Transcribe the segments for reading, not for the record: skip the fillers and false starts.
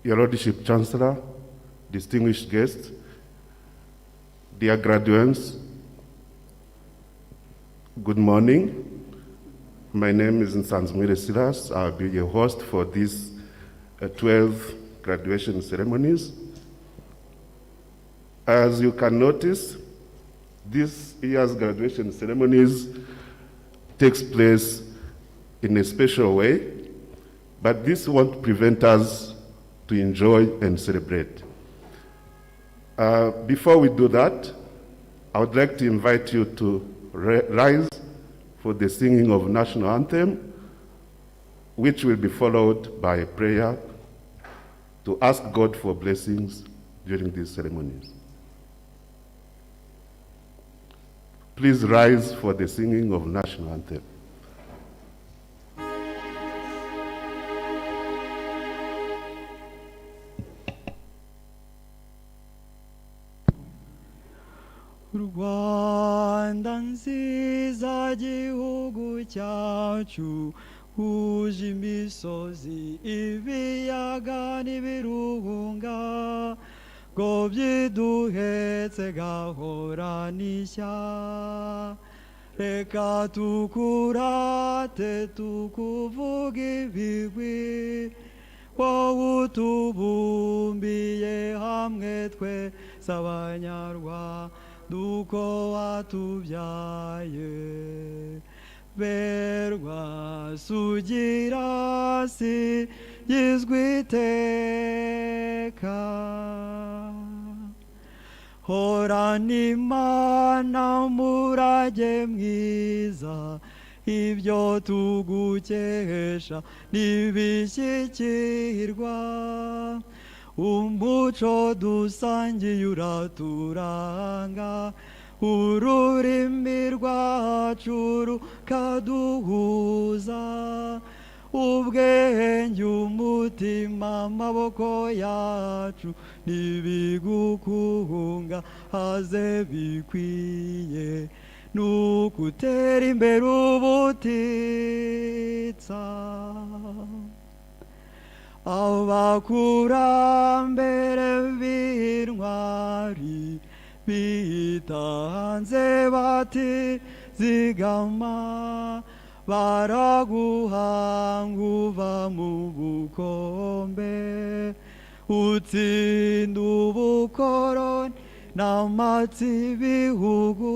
Your Lordship Chancellor, distinguished guests, dear graduates, good morning. My name is Ines-Ruhengeri. I'll be your host for these 12 graduation ceremonies. As you can notice, this year's graduation ceremonies takes place in a special way, but this won't prevent us to enjoy and celebrate. Before we do that, I would like to invite you to rise for the singing of national anthem, which will be followed by a prayer to ask God for blessings during these ceremonies. Please rise for the singing of national anthem. Rwanda nziza gihugu cyacu huje imisozi ibiyaga n'ibirunga ngo byiduhetse gahora n'ishya reka tukurate tukuvuga ibigwi wowe utubumbiye hamwe twese abanyarwanda duko watubyaye berwa sugira sigizwe iteka horana imana umurage mwiza ibyo tugukesha ntibishyikirwa umuco dusangiye uraturanga ururimi rwacu rukaduhuza ubwenge umutima amaboko yacu ntibigukunga haze bikwiye nukutera imbere ubutitsa abakurambere b'intwari bitanze bati zigama baraguhanga uva mu bukombe utsinda ubukoroni n'amatsi ibihugu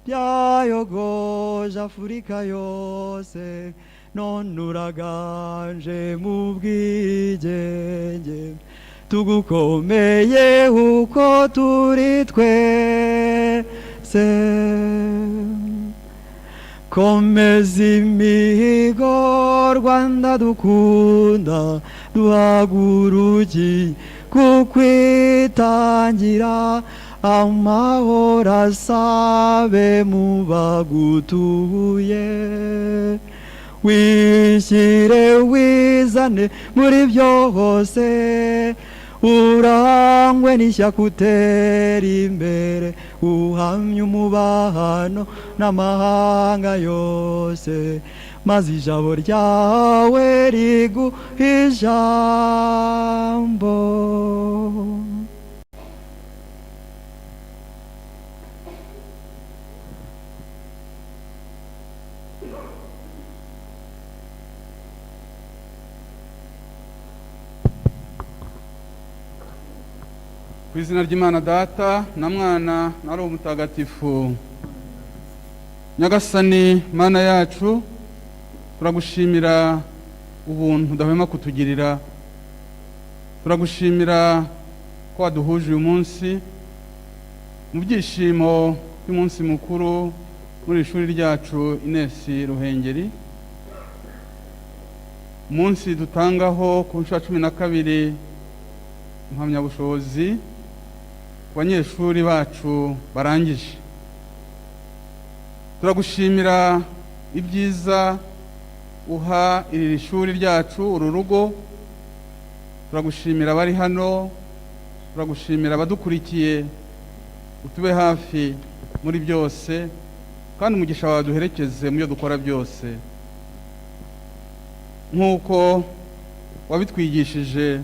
byayogoje Afurika yose none uraganje mu bwigenge tugukomeye uko turi twese komeza imihigo Rwanda dukunda duhagurukiye kukwitangira amahoro asabe mu bagutuye wishyire wizane muri byose urangwe n'ishyaka utera imbere uhamye umubano n'amahanga yose maze ijabo ryawe riguha ijambo. Ku izina ry'Imana Data na Mwana na Roho Mutagatifu. Nyagasani Mana yacu, turagushimira ubuntu udahwema kutugirira, turagushimira ko waduhuje uyu munsi mu byishimo by'umunsi mukuru muri ishuri ryacu Ines-Ruhengeri, umunsi dutangaho ku nshuro 12 impamyabushobozi abanyeshuri bacu barangije. Turagushimira ibyiza uha iri shuri ryacu, uru rugo. Turagushimira bari hano, turagushimira abadukurikiye, utube hafi muri byose kandi umugisha wawe duherekeze mu byo dukora byose nk'uko wabitwigishije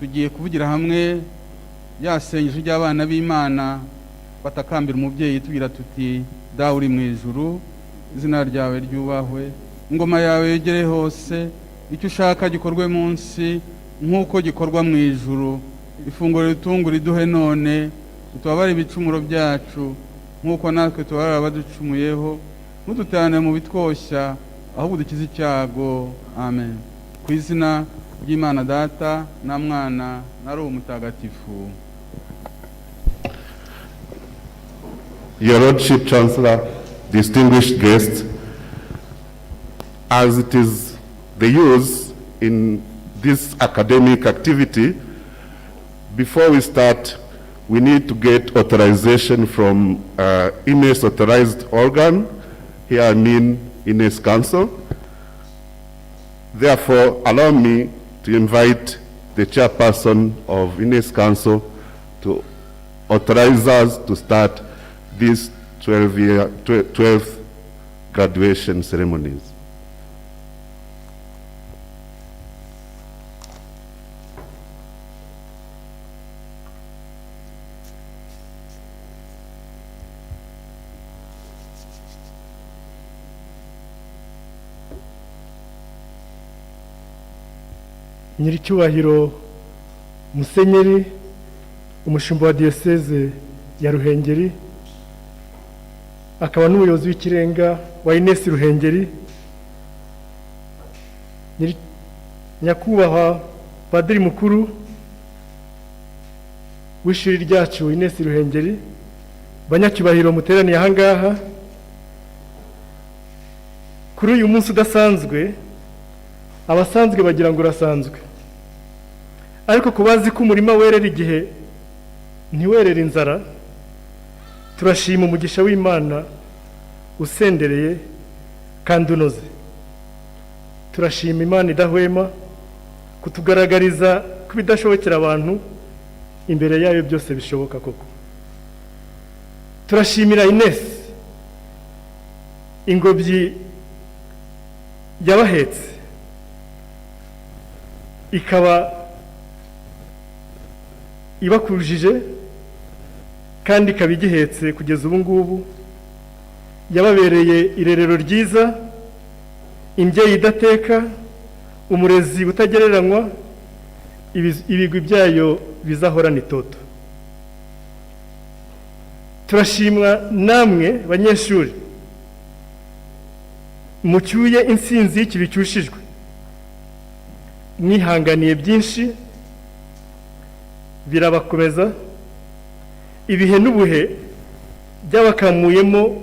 tugiye kuvugira hamwe yasengesho ry'abana b'Imana batakambira umubyeyi tugira tuti dawe uri mu ijuru, izina ryawe ryubahwe, ingoma yawe yegere hose, icyo ushaka gikorwe munsi nk'uko gikorwa mu ijuru. Ifunguro ritungura iduhe none, utubabare ibicumuro byacu nk'uko natwe tubarara abaducumuyeho, ntudutane mu bitwoshya ahubwo dukize icyago. Amen. Ku izina ry'Imana Data na Mwana na Roho Mutagatifu. Your Lordship Chancellor, distinguished guests, as it is the use in this academic activity, before we start, we need to get authorization from Ines authorized organ. Here I mean Ines Council. Therefore, allow me to invite the chairperson of Ines Council to authorize us to start these 12th graduation ceremonies. Nyiricyubahiro Musenyeri umushumba wa Diocese ya Ruhengeri, akaba n'umuyobozi w'ikirenga wa Ines-Ruhengeri, nyakubahwa Padiri mukuru w'ishuri ryacu Ines-Ruhengeri, banyacyubahiro muteraniye aha ngaha kuri uyu munsi udasanzwe. Abasanzwe bagira ngo urasanzwe, ariko kubazi ko umurima werera igihe ntiwerera inzara, turashima umugisha w'Imana usendereye kandi unoze. Turashima Imana idahwema kutugaragariza ko ibidashobokera abantu imbere yayo byose bishoboka koko. Turashimira Ines, ingobyi yabahetse ikaba ibakurujije kandi ikaba igihetse kugeza ubu ngubu. Yababereye irerero ryiza, imbyeyi idateka, umurezi utagereranywa, ibigwi byayo bizahorana itoto. Turashimwa namwe banyeshuri mucyuye insinzi y'ikibi cyushijwe, mwihanganiye byinshi birabakomeza, ibihe n'ubuhe byabakamuyemo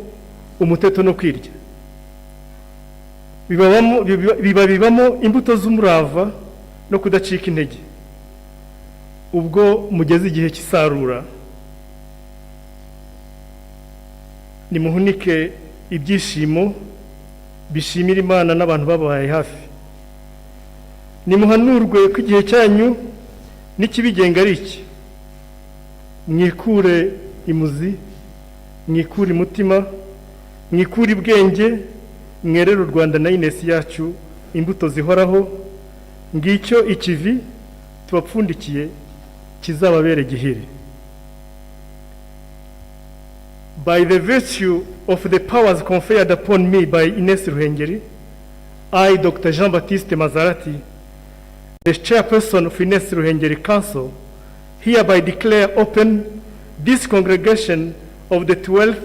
umuteto no kwirya, bibamo imbuto z'umurava no kudacika intege. Ubwo mugeze igihe cy'isarura, nimuhunike ibyishimo bishimira Imana n'abantu babaye hafi. Nimuhanurwe ko igihe cyanyu n'ikibigenga ari iki. Mwikure imuzi, mwikure umutima, mwikure ubwenge, mwerere u Rwanda na Ines yacu imbuto zihoraho. Ngicyo ikivi tubapfundikiye kizababere gihire. By the virtue of the powers conferred upon me by Ines-Ruhengeri, I, Dr. Jean-Baptiste Mazarati, the chairperson of Ines-Ruhengeri Council, hereby declare open this congregation of the 12th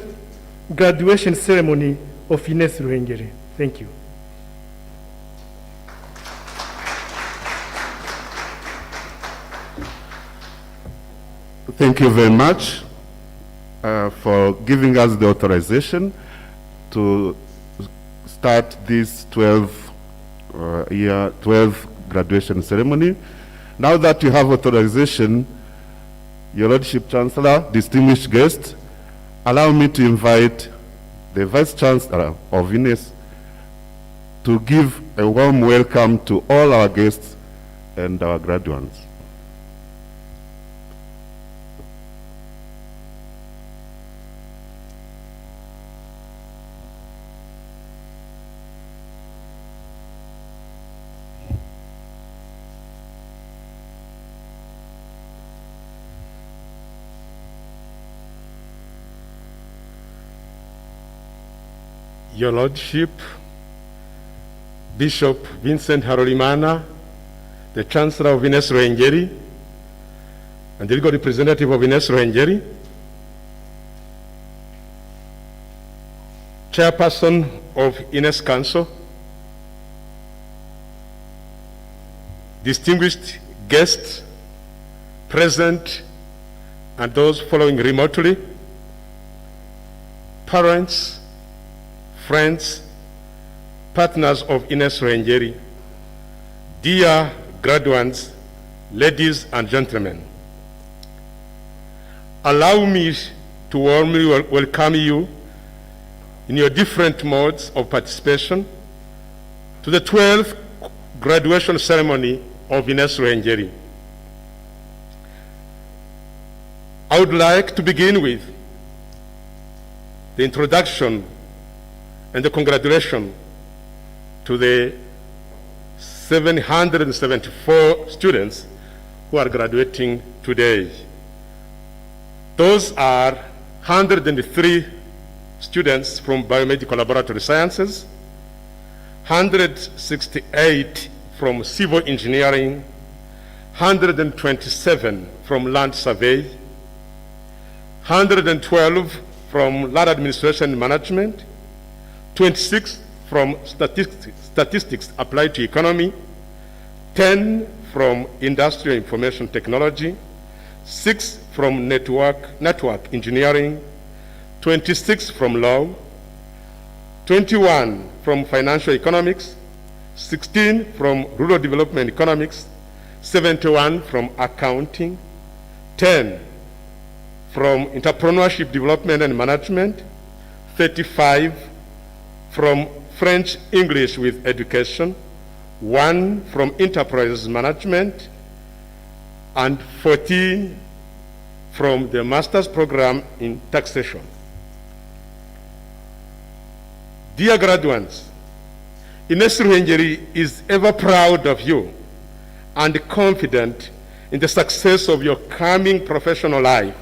graduation ceremony of Ines-Ruhengeri. Thank you. Thank you very much for giving us the authorization to start this 12th graduation ceremony. Now that you have authorization, Your Lordship Chancellor, distinguished guests, allow me to invite the Vice Chancellor of Ines to give a warm welcome to all our guests and our graduates. Your Lordship, Bishop Vincent Harolimana, the Chancellor of Ines-Ruhengeri, and the legal representative of Ines-Ruhengeri, Chairperson of Ines Council, distinguished guests present and those following remotely, parents, friends, partners of Ines-Ruhengeri, dear graduates, ladies and gentlemen. Allow me to warmly welcome you in your different modes of participation to the 12th graduation ceremony of Ines-Ruhengeri. I would like to begin with the introduction and the congratulations to the 774 students who are graduating today. Those are 103 students from biomedical laboratory sciences, 168 from civil engineering, 127 from land survey, 112 from land administration and management, 26 from statistics applied to economy, 10 from industrial information technology, 6 from network engineering, 26 from law, 21 from financial economics, 16 from rural development economics, 71 from accounting, 10 from entrepreneurship development and management, 35 from French English with education, 1 from enterprise management, and 14 from the master's program in taxation. Dear graduates, Ines-Ruhengeri is ever proud of you and confident in the success of your coming professional life.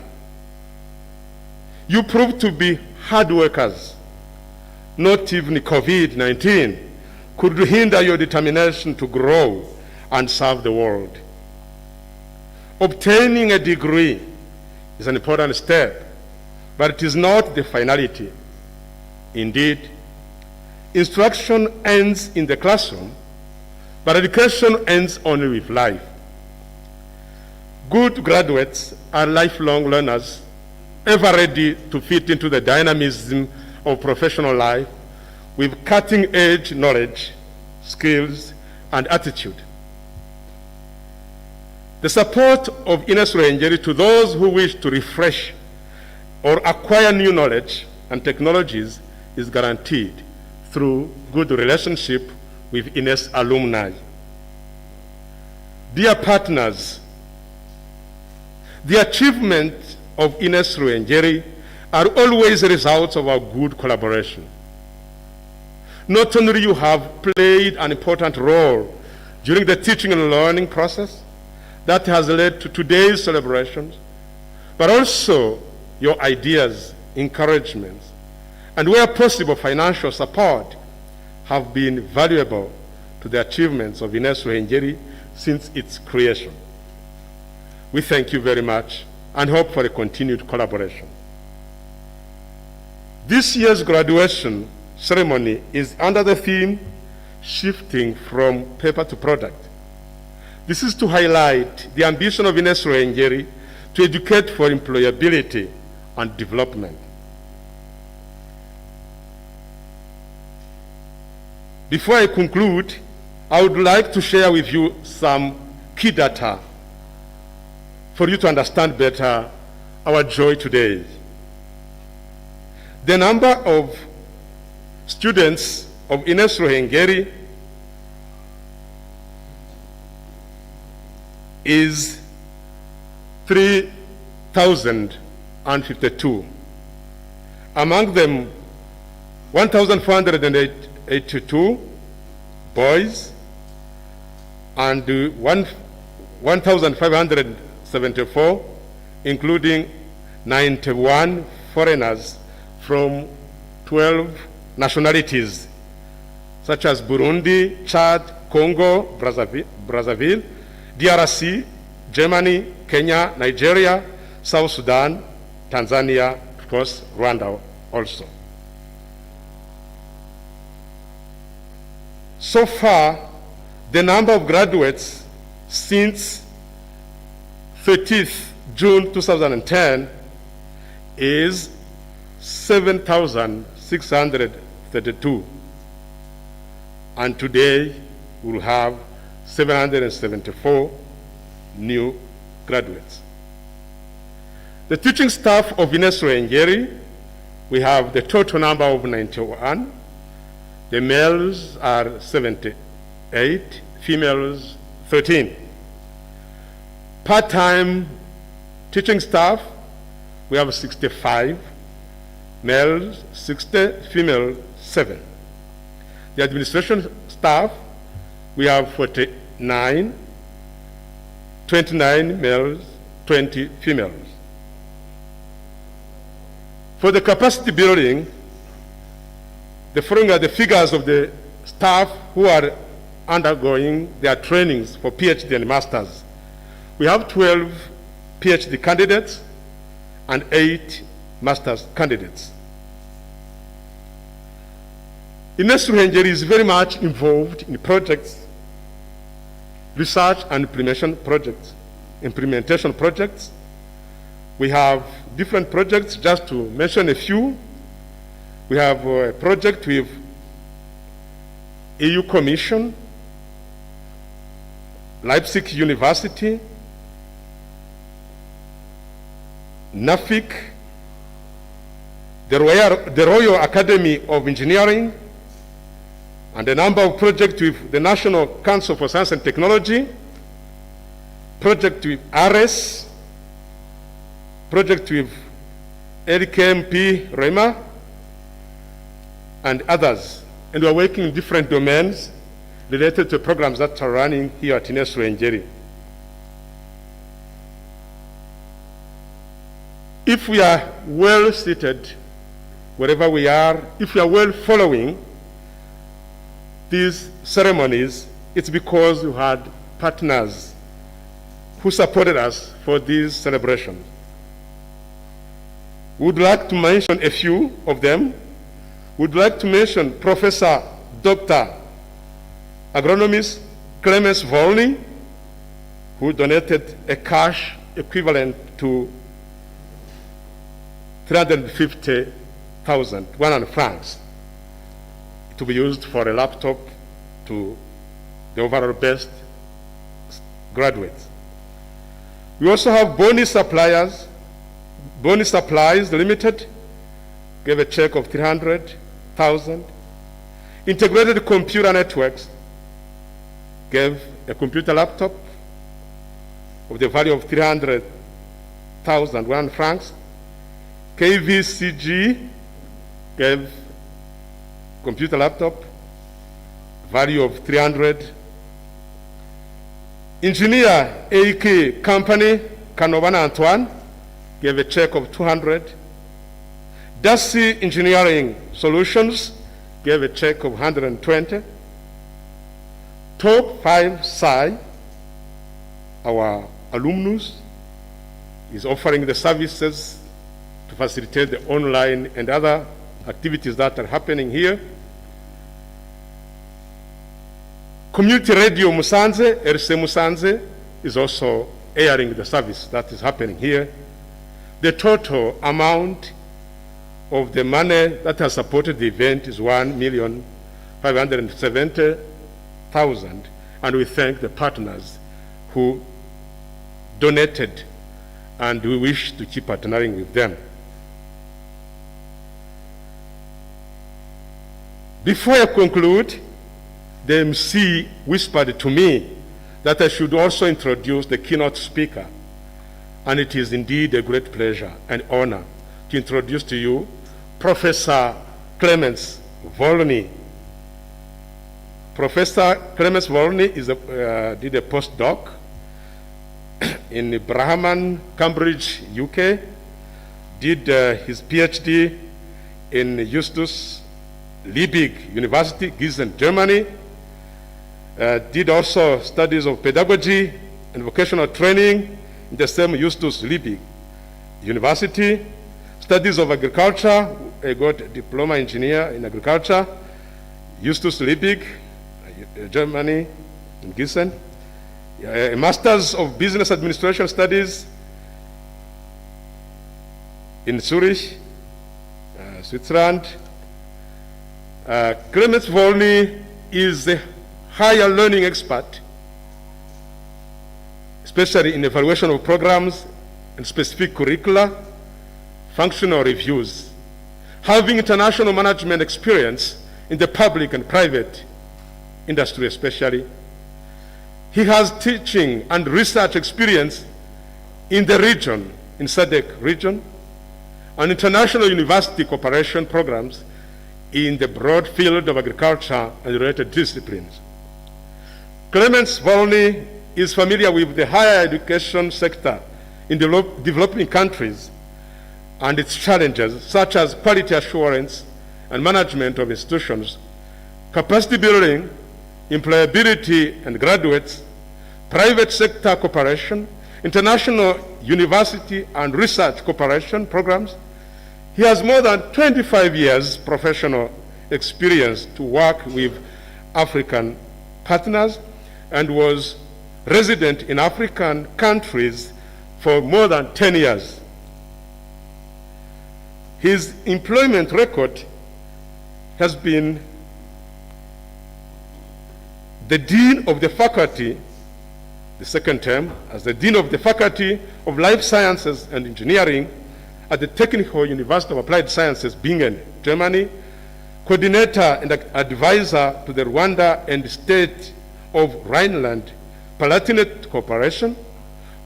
You proved to be hard workers. Not even COVID-19 could hinder your determination to grow and serve the world. Obtaining a degree is an important step, but it is not the finality. Indeed, instruction ends in the classroom, but education ends only with life. Good graduates are lifelong learners, ever ready to fit into the dynamism of professional life with cutting-edge knowledge, skills, and attitude. The support of Ines-Ruhengeri to those who wish to refresh or acquire new knowledge and technologies is guaranteed through good relationship with Ines alumni. Dear partners, the achievements of Ines-Ruhengeri are always results of our good collaboration. Not only you have played an important role during the teaching and learning process that has led to today's celebrations, but also your ideas, encouragements, and where possible financial support have been valuable to the achievements of Ines-Ruhengeri since its creation. We thank you very much and hope for a continued collaboration. This year's graduation ceremony is under the theme, Shifting from Paper to Product. This is to highlight the ambition of Ines-Ruhengeri to educate for employability and development. Before I conclude, I would like to share with you some key data for you to understand better our joy today. The number of students of Ines-Ruhengeri is 3,052. Among them, 1,482 boys and 1,574, including 91 foreigners from 12 nationalities, such as Burundi, Chad, Congo, Brazzaville, DRC, Germany, Kenya, Nigeria, South Sudan, Tanzania, of course, Rwanda also. So far, the number of graduates since 30th June 2010 is 7,632. And today, we'll have 774 new graduates. The teaching staff of Ines-Ruhengeri, we have the total number of 91. The males are 78, females 13. Part-time teaching staff, we have 65, males 60, female 7. The administration staff, we have 49, 29 males, 20 females. For the capacity building, the following are the figures of the staff who are undergoing their trainings for PhD and masters. We have 12 PhD candidates and 8 master's candidates. Ines-Ruhengeri is very much involved in projects, research and implementation projects. We have different projects, just to mention a few. We have a project with EU Commission, Leipzig University, NAFIC, the Royal Academy of Engineering, and a number of projects with the National Council for Science and Technology, project with ARES, project with LKMP REMA, and others. And we are working in different domains related to programs that are running here at Ines-Ruhengeri. If we are well seated wherever we are, if we are well following these ceremonies, it's because we had partners who supported us for these celebrations. We would like to mention a few of them. We'd like to mention Professor Dr. Agronomist Clemens Volny, who donated a cash equivalent to 350,100 francs to be used for a laptop to the overall best graduates. We also have Boni Supplies. Boni Supplies Limited gave a check of 300,000. Integrated Computer Networks gave a computer laptop of the value of 300,001 francs. KVCG gave computer laptop value of 300. Engineer AK Company, Kanovana Antoine, gave a check of 200. Darcy Engineering Solutions gave a check of 120. Top 5 Psi, our alumnus, is offering the services to facilitate the online and other activities that are happening here. Community Radio Musanze, RC Musanze, is also airing the service that is happening here. The total amount of the money that has supported the event is 1,570,000, and we thank the partners who donated, and we wish to keep partnering with them. Before I conclude, the MC whispered to me that I should also introduce the keynote speaker, and it is indeed a great pleasure and honor to introduce to you Professor Clemens Volny. Professor Clemens Volny did a postdoc in Brahman, Cambridge, UK, did his PhD in Eustace Liebig University, Gießen, Germany. Did also studies of pedagogy and vocational training in the same Justus Liebig University. Studies of agriculture, I got a diploma engineer in agriculture, Justus Liebig, Germany, in Gießen. A master's of business administration studies in Zurich, Switzerland. Clemens Volny is a higher learning expert, especially in evaluation of programs and specific curricula, functional reviews. Having international management experience in the public and private industry especially, he has teaching and research experience in the region, in SADC region, and international university cooperation programs in the broad field of agriculture and related disciplines. Clemens Volny is familiar with the higher education sector in developing countries and its challenges, such as quality assurance and management of institutions, capacity building, employability and graduates, private sector cooperation, international university and research cooperation programs. He has more than 25 years professional experience to work with African partners and was resident in African countries for more than 10 years. His employment record has been the Dean of the Faculty, the second term, as the Dean of the Faculty of Life Sciences and Engineering at the Technical University of Applied Sciences, Bingen, Germany, coordinator and advisor to the Rwanda and State of Rhineland Palatinate Corporation,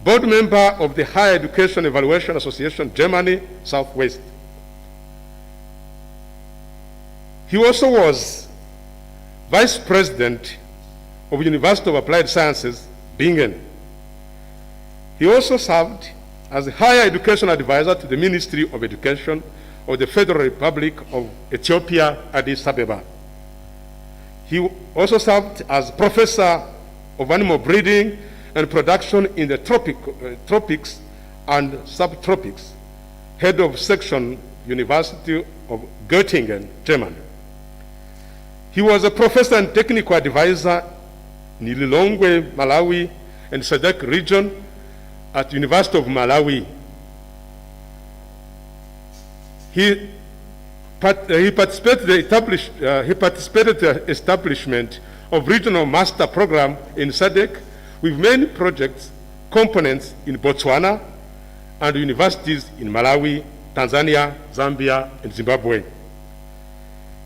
board member of the Higher Education Evaluation Association, Germany, Southwest. He also was vice president of University of Applied Sciences, Bingen. He also served as a higher education advisor to the Ministry of Education of the Federal Republic of Ethiopia, Addis Ababa. He also served as professor of animal breeding and production in the tropics and subtropics, head of section, University of Göttingen, Germany. He was a professor and technical advisor in Lilongwe, Malawi, and SADC region at University of Malawi. He participated in the establishment of regional master program in SADC with many projects, components in Botswana and universities in Malawi, Tanzania, Zambia, and Zimbabwe.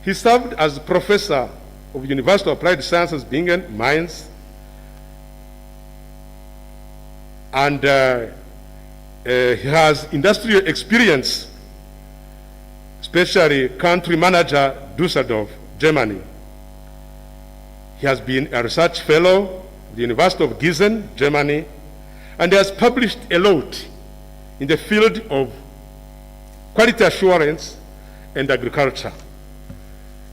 He served as professor of University of Applied Sciences, Bingen, Mines, and he has industrial experience, especially country manager, Düsseldorf, Germany. He has been a research fellow at the University of Gießen, Germany, and he has published a lot in the field of quality assurance and agriculture.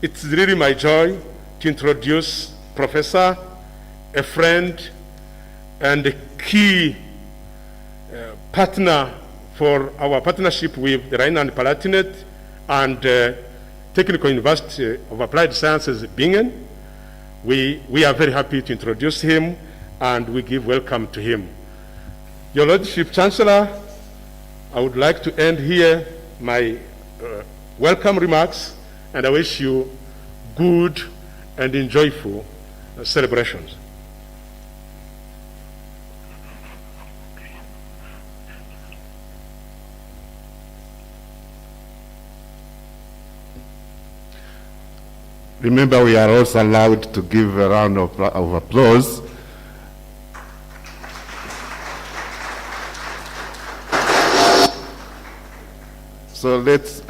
It's really my joy to introduce Professor, a friend, and a key partner for our partnership with the Rhineland-Palatinate and Technical University of Applied Sciences, Bingen. We are very happy to introduce him, and we give welcome to him. Your Lordship Chancellor, I would like to end here my welcome remarks, and I wish you good and enjoyable celebrations. Remember, we are also allowed to give a round of applause. So let's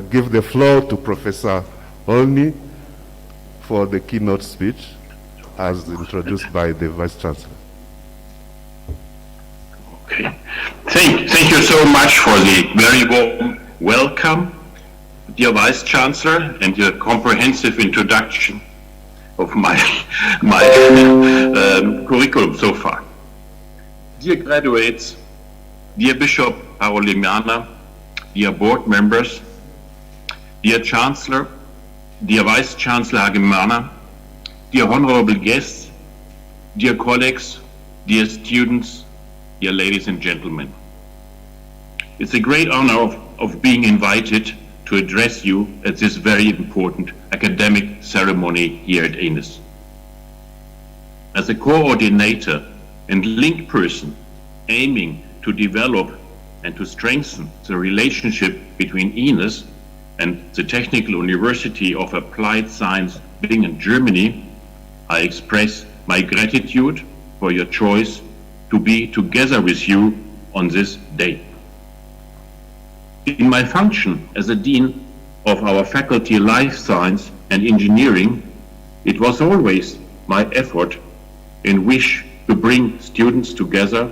give the floor to Professor Volny for the keynote speech as introduced by the Vice Chancellor. Okay. Thank you so much for the very warm welcome Dear Vice Chancellor, and your comprehensive introduction of my curriculum so far. Dear graduates, dear Bishop Parolimiana, dear board members, dear Chancellor, dear Vice Chancellor Hagemana, dear honorable guests, dear colleagues, dear students, dear ladies and gentlemen. It's a great honor of being invited to address you at this very important academic ceremony here at Ines. As a coordinator and link person aiming to develop and to strengthen the relationship between Ines and the Technical University of Applied Science Bingen, Germany, I express my gratitude for your choice to be together with you on this day. In my function as a Dean of our Faculty Life Science and Engineering, it was always my effort and wish to bring students together,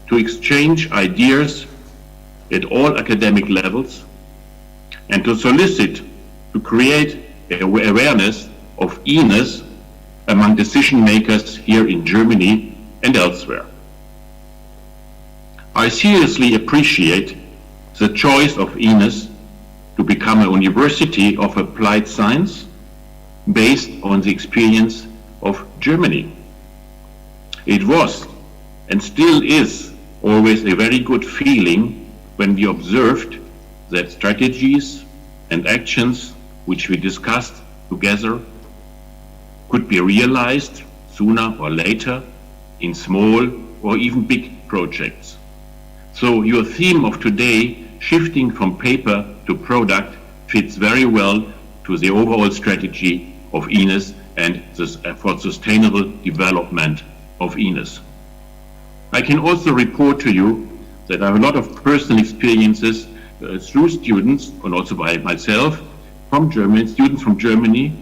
to exchange ideas at all academic levels, and to solicit to create awareness of Ines among decision makers here in Germany and elsewhere. I seriously appreciate the choice of Ines to become a University of Applied Science based on the experience of Germany. It was and still is always a very good feeling when we observed that strategies and actions which we discussed together could be realized sooner or later in small or even big projects. So your theme of today, shifting from paper to product, fits very well to the overall strategy of Ines and for sustainable development of Ines. I can also report to you that I have a lot of personal experiences through students and also by myself from Germany, students from Germany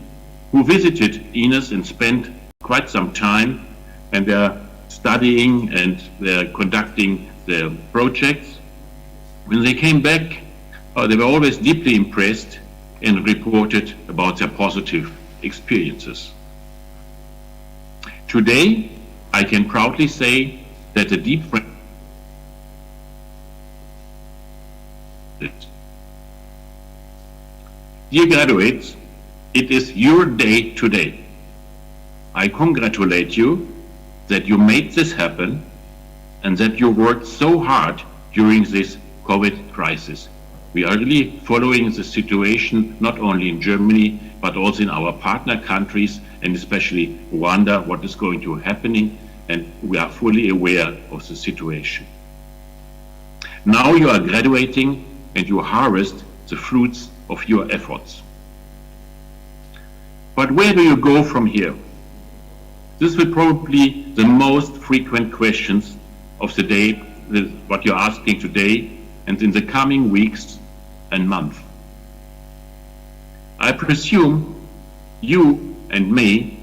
who visited Ines and spent quite some time, and they're studying and they're conducting their projects. When they came back, they were always deeply impressed and reported about their positive experiences. Today, I can proudly say that the deep friendship. Dear graduates, it is your day today. I congratulate you that you made this happen and that you worked so hard during this COVID crisis. We are really following the situation not only in Germany but also in our partner countries and especially Rwanda, what is going to happening, and we are fully aware of the situation. Now you are graduating and you harvest the fruits of your efforts. But where do you go from here? This will probably be the most frequent questions of the day, what you're asking today and in the coming weeks and months. I presume you and me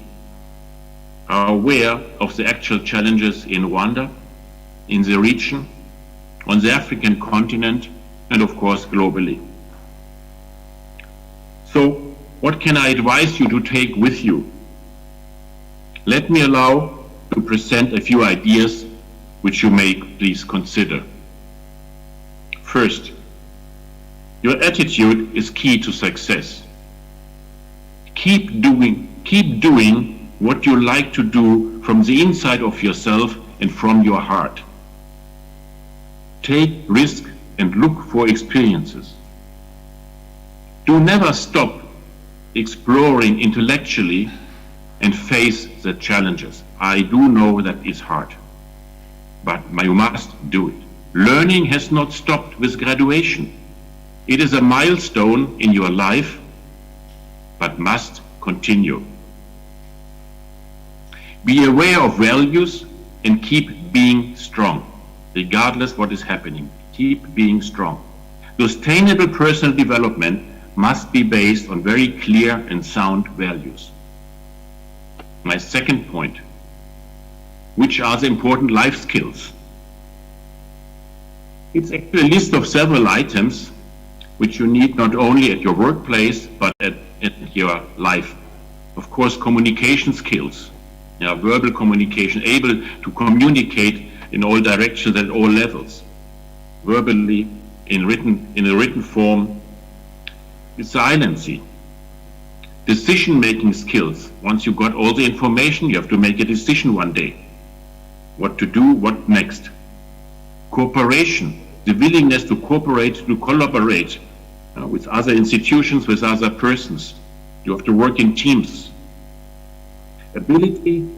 are aware of the actual challenges in Rwanda, in the region, on the African continent, and of course globally. So, what can I advise you to take with you? Let me allow to present a few ideas which you may please consider. First, your attitude is key to success. Keep doing what you like to do from the inside of yourself and from your heart. Take risk and look for experiences. Do never stop exploring intellectually and face the challenges. I do know that it's hard, but you must do it. Learning has not stopped with graduation. It is a milestone in your life, but must continue. Be aware of values and keep being strong, regardless what is happening. Keep being strong. Sustainable personal development must be based on very clear and sound values. My second point, which are the important life skills? It's actually a list of several items, which you need not only at your workplace, but at your life. Of course, communication skills, verbal communication, able to communicate in all directions at all levels, verbally, in a written form, silency. Decision-making skills. Once you got all the information, you have to make a decision one day. What to do, what next. Cooperation, the willingness to cooperate, to collaborate with other institutions, with other persons. You have to work in teams. Ability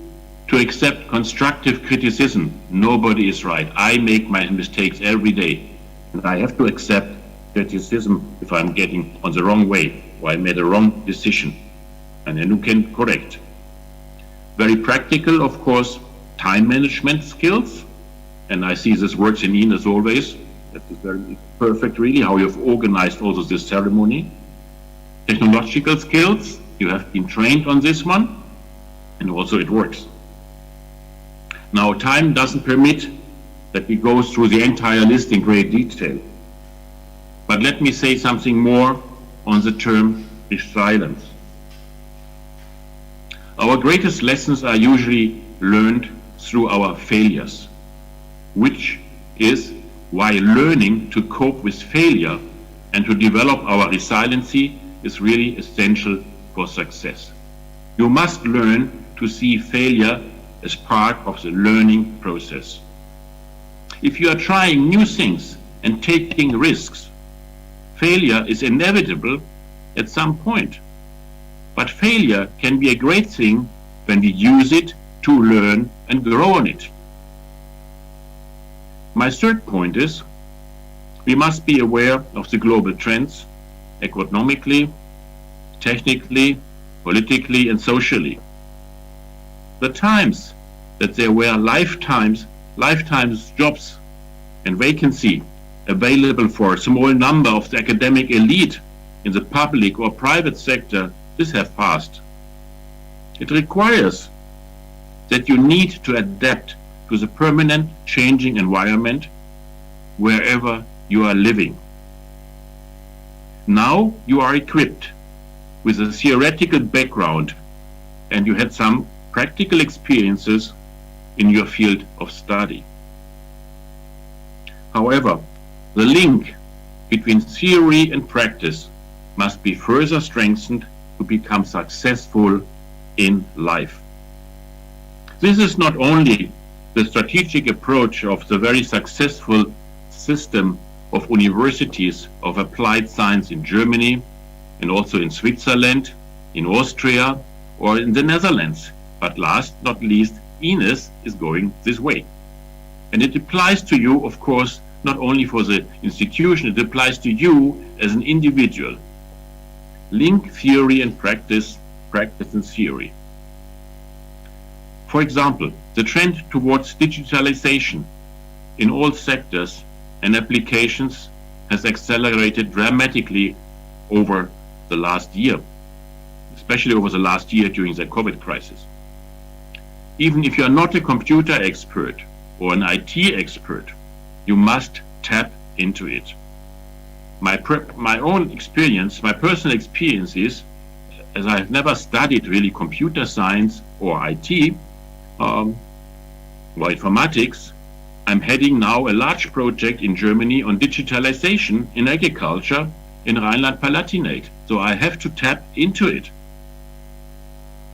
to accept constructive criticism. Nobody is right. I make my mistakes every day, and I have to accept criticism if I'm getting on the wrong way, or I made a wrong decision, and then you can correct. Very practical, of course, time management skills, and I see this works in Ines always. That is very perfect, really, how you've organized also this ceremony. Technological skills, you have been trained on this one, and also it works. Now, time doesn't permit that we go through the entire list in great detail. But let me say something more on the term resilience. Our greatest lessons are usually learned through our failures, which is why learning to cope with failure and to develop our resiliency is really essential for success. You must learn to see failure as part of the learning process. If you are trying new things and taking risks, failure is inevitable at some point. But failure can be a great thing when we use it to learn and grow on it. My third point is, we must be aware of the global trends, economically, technically, politically, and socially. The times that there were lifetimes jobs and vacancy available for a small number of the academic elite in the public or private sector, this have passed. It requires that you need to adapt to the permanent changing environment wherever you are living. Now you are equipped with a theoretical background and you had some practical experiences in your field of study. However, the link between theory and practice must be further strengthened to become successful in life. This is not only the strategic approach of the very successful system of universities of applied science in Germany and also in Switzerland, in Austria, or in the Netherlands. But last not least, Ines is going this way. And it applies to you, of course, not only for the institution, it applies to you as an individual. Link theory and practice, practice and theory. For example, the trend towards digitalization in all sectors and applications has accelerated dramatically over the last year, especially over the last year during the COVID crisis. Even if you are not a computer expert or an IT expert, you must tap into it. My own experience, my personal experience is, as I have never studied really computer science or IT or informatics, I'm heading now a large project in Germany on digitalization in agriculture in Rhineland-Palatinate. So I have to tap into it.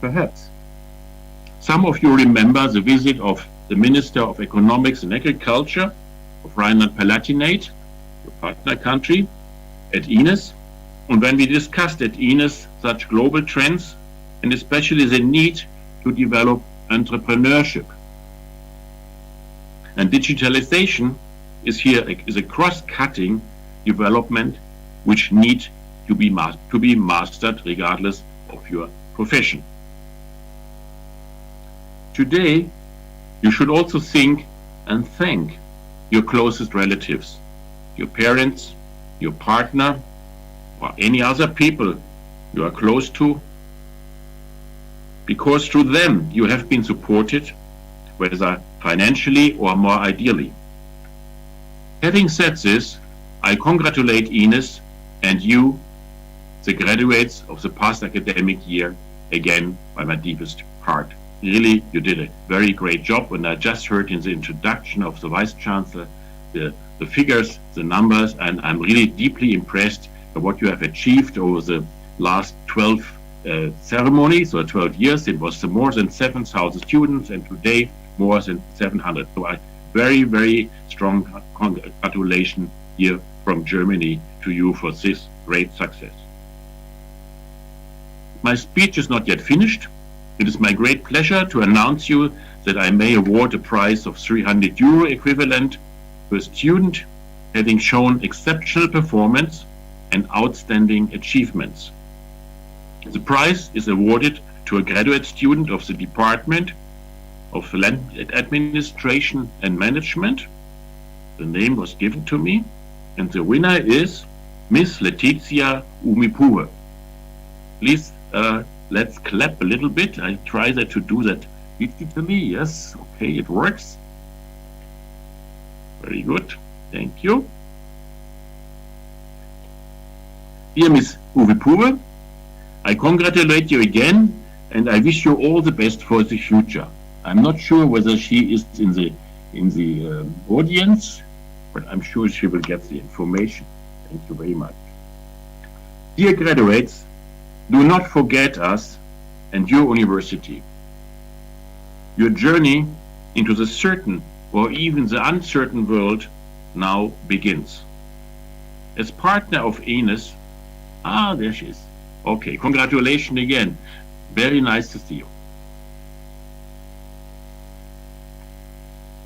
Perhaps some of you remember the visit of the Minister of Economics and Agriculture of Rhineland-Palatinate, your partner country, at Ines. And when we discussed at Ines such global trends, and especially the need to develop entrepreneurship. And digitalization is a cross-cutting development which needs to be mastered regardless of your profession. Today, you should also think and thank your closest relatives, your parents, your partner, or any other people you are close to, because through them you have been supported, whether financially or more ideally. Having said this, I congratulate Ines and you, the graduates of the past academic year, again, by my deepest heart. Really, you did a very great job, and I just heard in the introduction of the Vice Chancellor the figures, the numbers, and I'm really deeply impressed by what you have achieved over the last 12 ceremonies, or 12 years. It was more than 7,000 students, and today more than 700. So a very, very strong congratulations here from Germany to you for this great success. My speech is not yet finished. It is my great pleasure to announce you that I may award a prize of €300 equivalent to a student having shown exceptional performance and outstanding achievements. The prize is awarded to a graduate student of the Department of Land Administration and Management. The name was given to me, and the winner is Miss Letizia Umipure. Please, let's clap a little bit. I try to do that digitally. Yes, okay, it works. Very good, thank you. Dear Miss Umipure, I congratulate you again, and I wish you all the best for the future. I'm not sure whether she is in the audience, but I'm sure she will get the information. Thank you very much. Dear graduates, do not forget us and your university. Your journey into the certain or even the uncertain world now begins. As partner of Ines, there she is. Okay, congratulations again. Very nice to see you.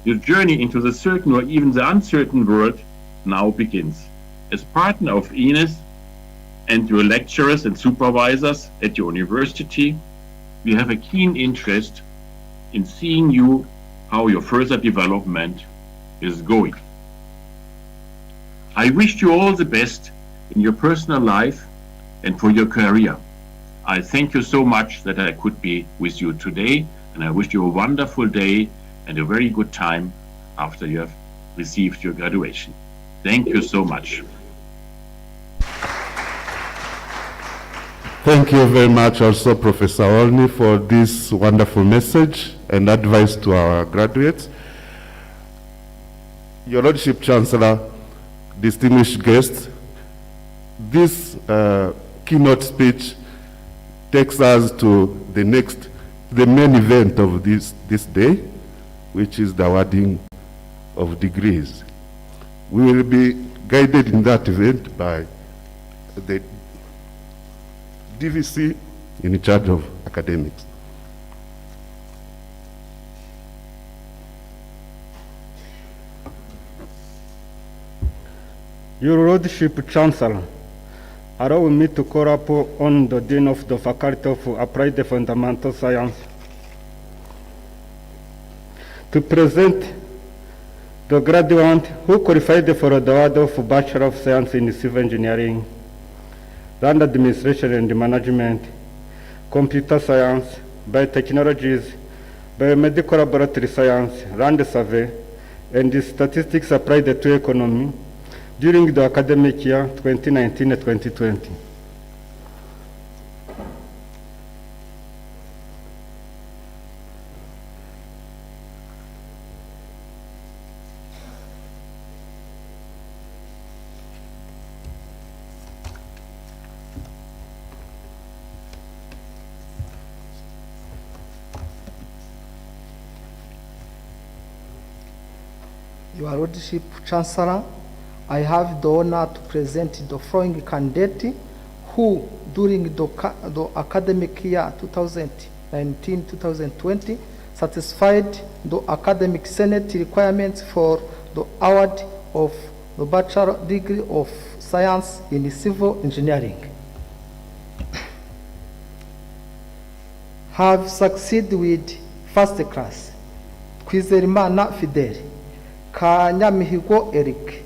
Your journey into the certain or even the uncertain world now begins. As partner of Ines and your lecturers and supervisors at your university, we have a keen interest in seeing you how your further development is going. I wish you all the best in your personal life and for your career. I thank you so much that I could be with you today, and I wish you a wonderful day and a very good time after you have received your graduation. Thank you so much. Thank you very much also, Professor Olney, for this wonderful message and advice to our graduates. Your Lordship Chancellor, distinguished guests, this keynote speech takes us to the main event of this day, which is the awarding of degrees. We will be guided in that event by the DVC in charge of academics. Your Lordship Chancellor, allow me to call upon the Dean of the Faculty of Applied Fundamental Science to present the graduate who qualified for the award of Bachelor of Science in Civil Engineering, Land Administration and Management, Computer Science, Biotechnologies, Biomedical Laboratory Science, Land Survey, and Statistics applied to economy during the academic year 2019-2020. Your Lordship Chancellor, I have the honor to present the following candidate who, during the academic year 2019-2020, satisfied the academic senate requirements for the award of the Bachelor degree of Science in Civil Engineering. Have succeeded with first class. Kwizerimana Fidel, Kanyamihigo Eric.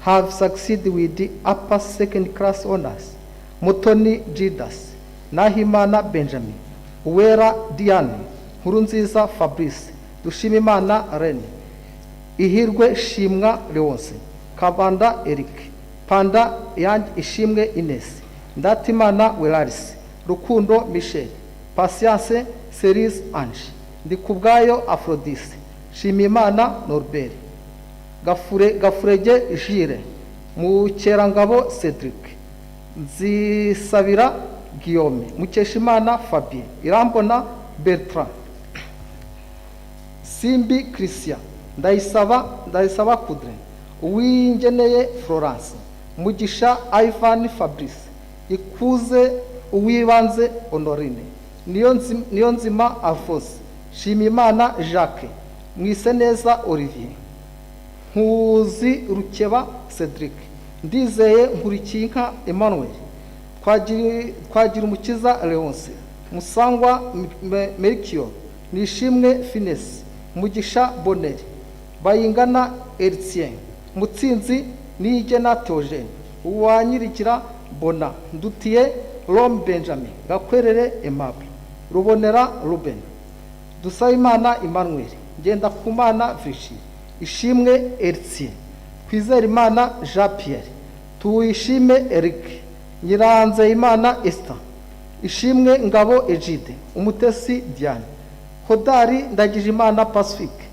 Have succeeded with the upper second class honors. Mutoni Jidas, Nahimana Benjamin, Uwera Diane, Nkurunziza Fabrice, Dushimimana Rene, Ihirwe Shimwa Leonce, Kabanda Eric, Panda yanjye ishimwe Ines, Ndatimana Welarisi, Rukundo Michel, Patience Cerise Ange, Ndikubwayo Aphrodise, Shimimana Norbert, Gafurege Jire, Mukerangabo Cedric, Nzisabira Guillaume, Mukeshimana Fabien, Irambona Bertrand, Simbi Christian, Ndayisaba Kudre, Uwingeneye Florence, Mugisha Ivan Fabrice, Ikuze Uwibanze Honorine, Niyonzima Alphonse, Shimimana Jacques, Mwiseneza Olivier, Nkuzi Rukeba Cedric, Ndizeye Nkurikinka Emmanuel, Twagira Umukiza Leonce, Musangwa Melchior, Nishimwe Finesse, Mugisha Boneri, Bayingana Eritien, Mutsinzi Niyigena Theogene, Uwanyirikira Bona, Ndutiye Rome Benjamin, Gakwerere Aimable, Rubonera Ruben, Dusabimana Emmanuel, Ngendakumana Vichy, Ishimwe Eritien, Twizerimana Jean Pierre, Tuyishime Eric, Nyiranzeyimana Esther, Ishimwe Ngabo Egide, Umutesi Diane, Hodari Ndagijimana Pacifique,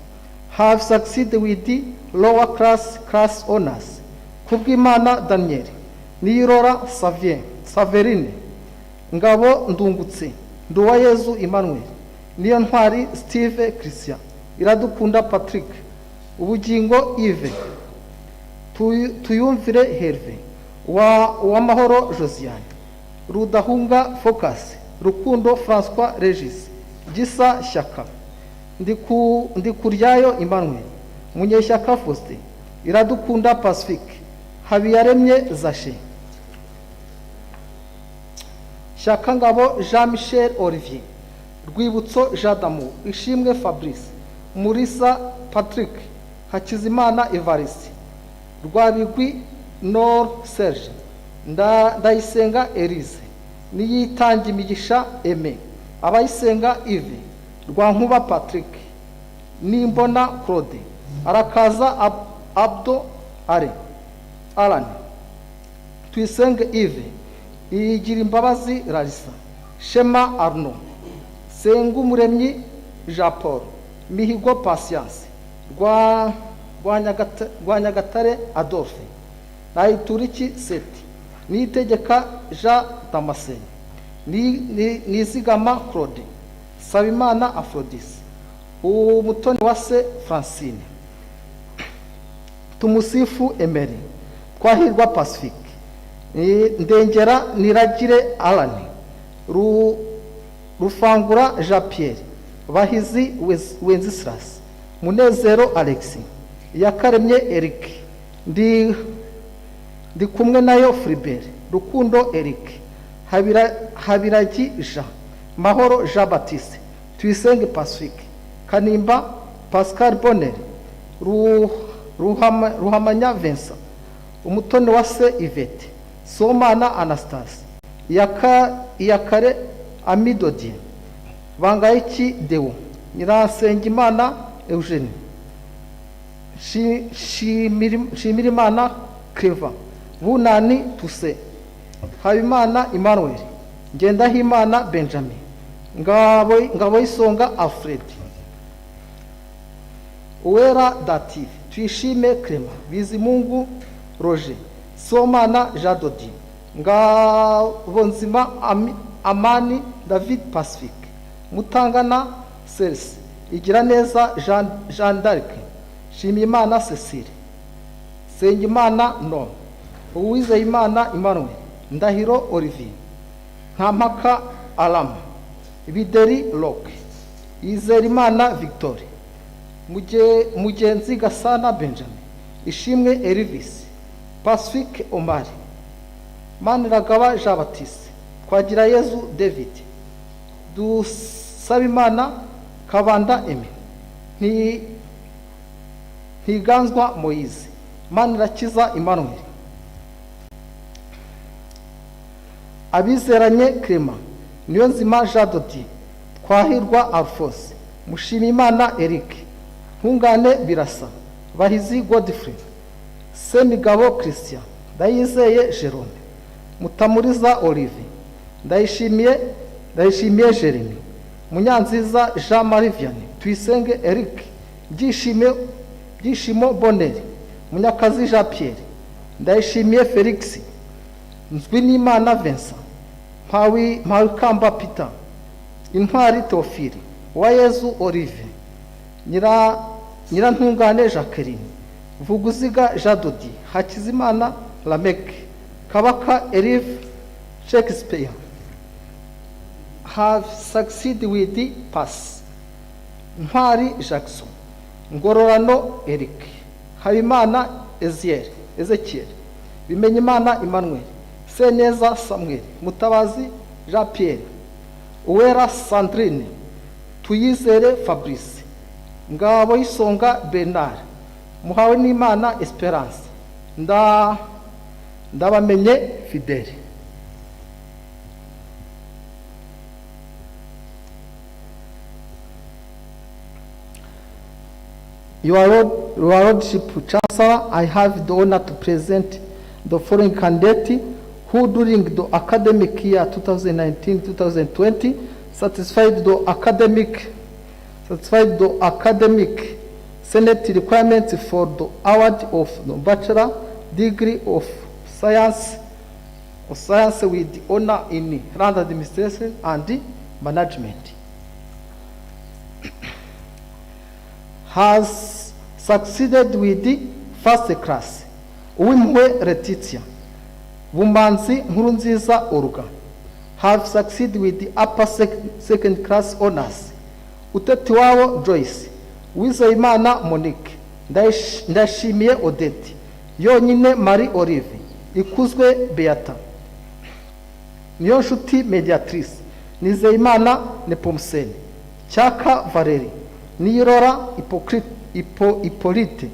have succeeded with the lower class honors. Kubwimana Daniel, Niyirora Saverine, Ngabo Ndungutse, Nduwayezu Emmanuel, Niyontwari Steve Christian, Iradukunda Patrick, Ubugingo Yves, Tuyumvire Herve, Uwamahoro Josiane, Rudahunga Focus, Rukundo François Regis, Gisa Shyaka, Ndikuryayo Emmanuel, Munyeshyaka Faustin, Iradukunda Pacifique, Habiyaremye Zache, Shyaka Ngabo Jean Michel Olivier, Rwibutso Jean d'Amour, Ishimwe Fabrice, Murisa Patrick, Hakizimana Evariste, Rwabigwi Nor Serge, Ndayisenga Elise, Niyitangi Migisha Aime, Abayisenga Yves, Rwankuba Patrick, Nimbona Claude, Arakaza Abdo Alan, Tuyisenge Yves, Igirimbabazi Larissa, Shema Arnaud, Sengumuremyi Jean Paul, Mihigo Patience, Rwanyagatare Adolphe, Nayituriki Seti, Niyitegeka Jean Damascene, Nizigama Claude, Sabimana Aphrodise, Umutoni Wase Francine, Tumusifu Emery, Twahirwa Pacifique, Ndengera Niragire Alan, Rufangura Jean Pierre, Bahizi Wenceslas, Munezero Alexis, Yakaremye Eric, ndi kumwe nayo Fribert, Rukundo Eric, Habiragi Jean, Mahoro Jean Baptiste, Tuyisenge Pacifique, Kanimba Pascal Bonner, Ruhamanya Vincent, Umutoni Wase Yvette, Somana Anastase, Iyakare Amidodie, Bangayiki Deo, Nyiransengimana Eugene, Shimirimana Cleva, Bunani Tuse, Habimana Emmanuel, Ngendahimana Benjamin, Ngaboyisonga Alfred, Uwera Dative, Tuyishime Clement, Bizimungu Roger, Somana Jadodi, Ngabonzima Amani David Pacifique, Mutangana Celsi, Igiraneza Jean d'Arc, Shimimana Cecile, Sengimana No, Uwizeyimana Emmanuel, Ndahiro Olivier, Nkampaka Alama, Bideri Roque, Izerimana Victoire, Mugenzi Gasana Benjamin, Ishimwe Elvis, Pacifique Omar, Maniragaba Jean Baptiste, Twagirayezu David, Dusabimana Kabanda Aime, Ntiganzwa Moise, Manirakiza Emmanuel, Abizeranye Clement, Niyonzima Jean Dodi, Twahirwa Alphonse, Mushimimana Eric, Ntungane Birasa, Bahizi Godfrey, Semigabo Christian, Ndayizeye Jerome, Mutamuriza Olivier, Ndayishimiye Jeremy, Munyanziza Jean Marie Vianney, Tuyisenge Eric, Byishimo Boneri, Munyakazi Jean Pierre, Ndayishimiye Felix, Nzwinimana Vincent, Mpawikamba Peter, Intwari Theophile, Uwayezu Olivier, Nyirantungane Jacqueline, Vuguziga Jean Dodi, Hakizimana Lamek, Kabaka Elif Shakespeare have succeeded with the pass. Ntwari Jackson, Ngororano Eric, Habimana Ezekiel, Bimenyimana Emmanuel, Seneza Samuel, Mutabazi Jean Pierre, Uwera Sandrine, Tuyizere Fabrice, Ngabo Isonga Bernard, Muhawenimana Esperance, Ndabamenye Fidele. Your Lordship Chancellor, I have the honor to present the following candidate who during the academic year 2019-2020 satisfied the academic Senate requirements for the award of the Bachelor degree of Science with honor in Land Administration and Management. Has succeeded with the first class. Uwimwe Letitia, Bumanzi Nkurunziza Olga, have succeeded with the upper second class honors. Utetiwabo Joyce, Uwizeyimana Monique, Ndashimiye Odette, Yonyine Marie Olive, Ikuzwe Beata, Niyonshuti Mediatrice, Nizeyimana Nepomuseni, Cyaka Valerie, Niyirora Hippolyte,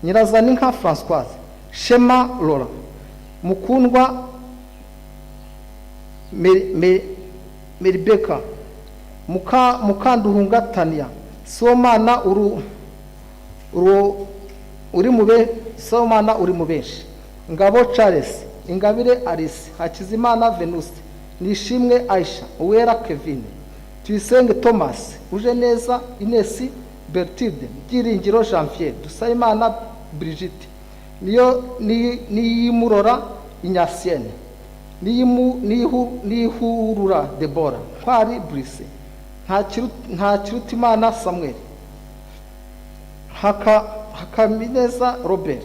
Nyirazaninka Françoise, Shema Laura, Mukundwa Meribeka, Mukanduhunga Tania, Somana uri mu benshi, Ngabo Charles, Ingabire Alice, Hakizimana Venus, Nishimwe Aisha, Uwera Kevin, Tuyisenge Thomas, Ujeneza Ines Bertilde, Byiringiro Janvier, Dusayimana Brigitte, Niyimurora Inyasienne, Niyihurura Deborah, Ntwari Brice, Ntakirutimana Samuel, Hakamineza Robert,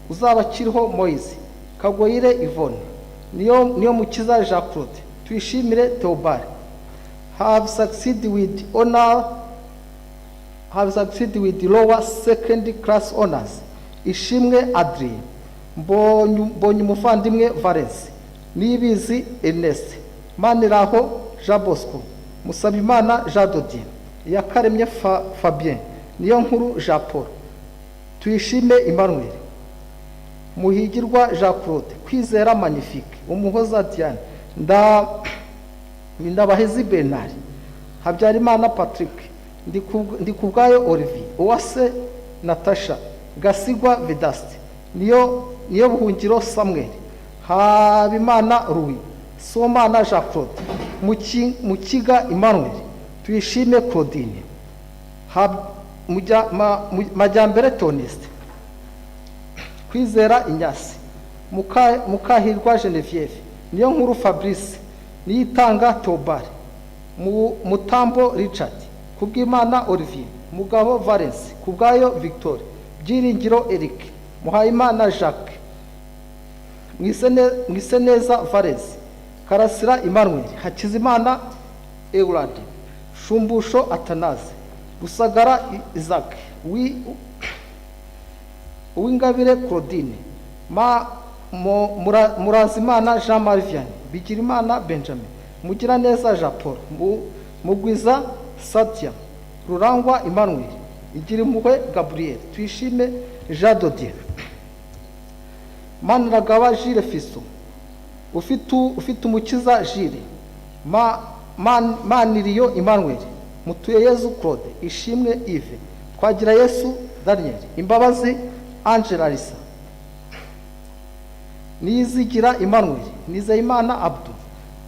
Uzabakiriho Moise, Kagoyire Yvonne, Niyomukiza Jean Claude, Tuyishimire Theobald, have succeeded with the lower second class honors. Ishimwe Adrien, Mbonyumuvandimwe Valence, Niyibizi Ernest, Maniraho Jean Bosco, Musabimana Jean Dodier, Yakaremye Fabien, Niyonkuru Jean Paul, Tuyishime Emmanuel, Muhigirwa Jean Claude, Kwizera Magnifique, Umuhoza Diane, Ndabahezi Bernard, Habyarimana Patrick, Ndikubwayo Olivier, Uwase Natasha, Gasigwa Vedaste, Niyo Buhungiro Samuel, Habimana Louis, Somana Jean Claude, Mukiga Emmanuel, Tuyishime Claudine, Majyambere Toneste, Kwizera Inyasi, Mukahirwa Geneviève, Niyonkuru Fabrice, Niyitanga Theobald, Mutambo Richard, Kubwimana Olivier, Mugabo Valence, Kubwayo Victor, Byiringiro Eric, Muhayimana Jacques, Mwiseneza Valence, Karasira Emmanuel, Hakizimana Eulade, Shumbusho Atanaze, Busagara Isaac, Uwingabire Claudine, Murazimana Jean Marie Vianney, Bigirimana Benjamin, Mugiraneza Jean Paul, Mugwiza Satya, Rurangwa Emmanuel, Igirimpuhwe Gabriel, Tuyishime Jean Dodier, Maniragaba Gilles Fiston, ufite umukiza Gilles, Maniriyo Emmanuel, Mutuyeyezu Claude, Ishimwe Yves, Twagirayesu Daniel, Imbabazi Angela Lisa, Niyizigira Emmanuel, Nizeyimana Abdou,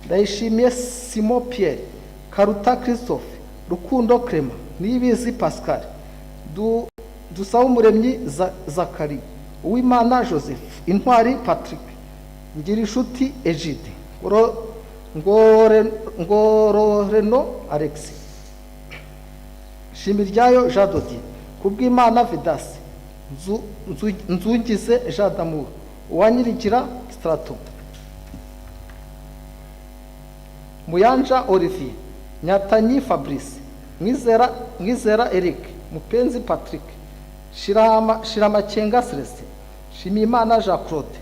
Ndayishimiye Simon Pierre, Karuta Christophe, Rukundo Clement, Niyibizi Pascal, Dusabumuremyi Zakari, Uwimana Joseph, Intwari Patrick, Ngirinshuti Egide, Ngororeno Alexis, Shimiryayo Jean Dodier, Kubwimana Vidasi, Nzungize Jean d'Amour, Uwanyirigira Straton, Muyanja Olivier, Nyatanyi Fabrice, Mwizera Eric, Mupenzi Patrick, Shiramakenga Celestin, Shimimana Jean Claude,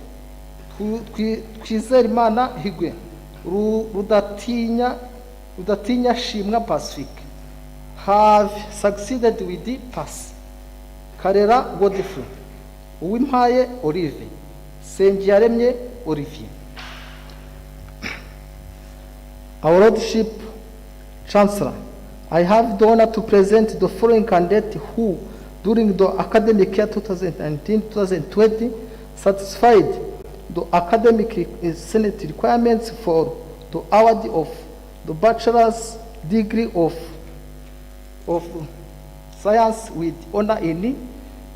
Twizerimana Higwe, Rudatinya Shimwa Pacifique, have succeeded with the pass. Karera Godfrey, Uwimpaye Olivier, Sengiyaremye Olivier. Our Lordship Chancellor, I have the honor to present the following candidates who, during the academic year 2019-2020, satisfied the academic Senate requirements for the award of the bachelor's degree of science with honor in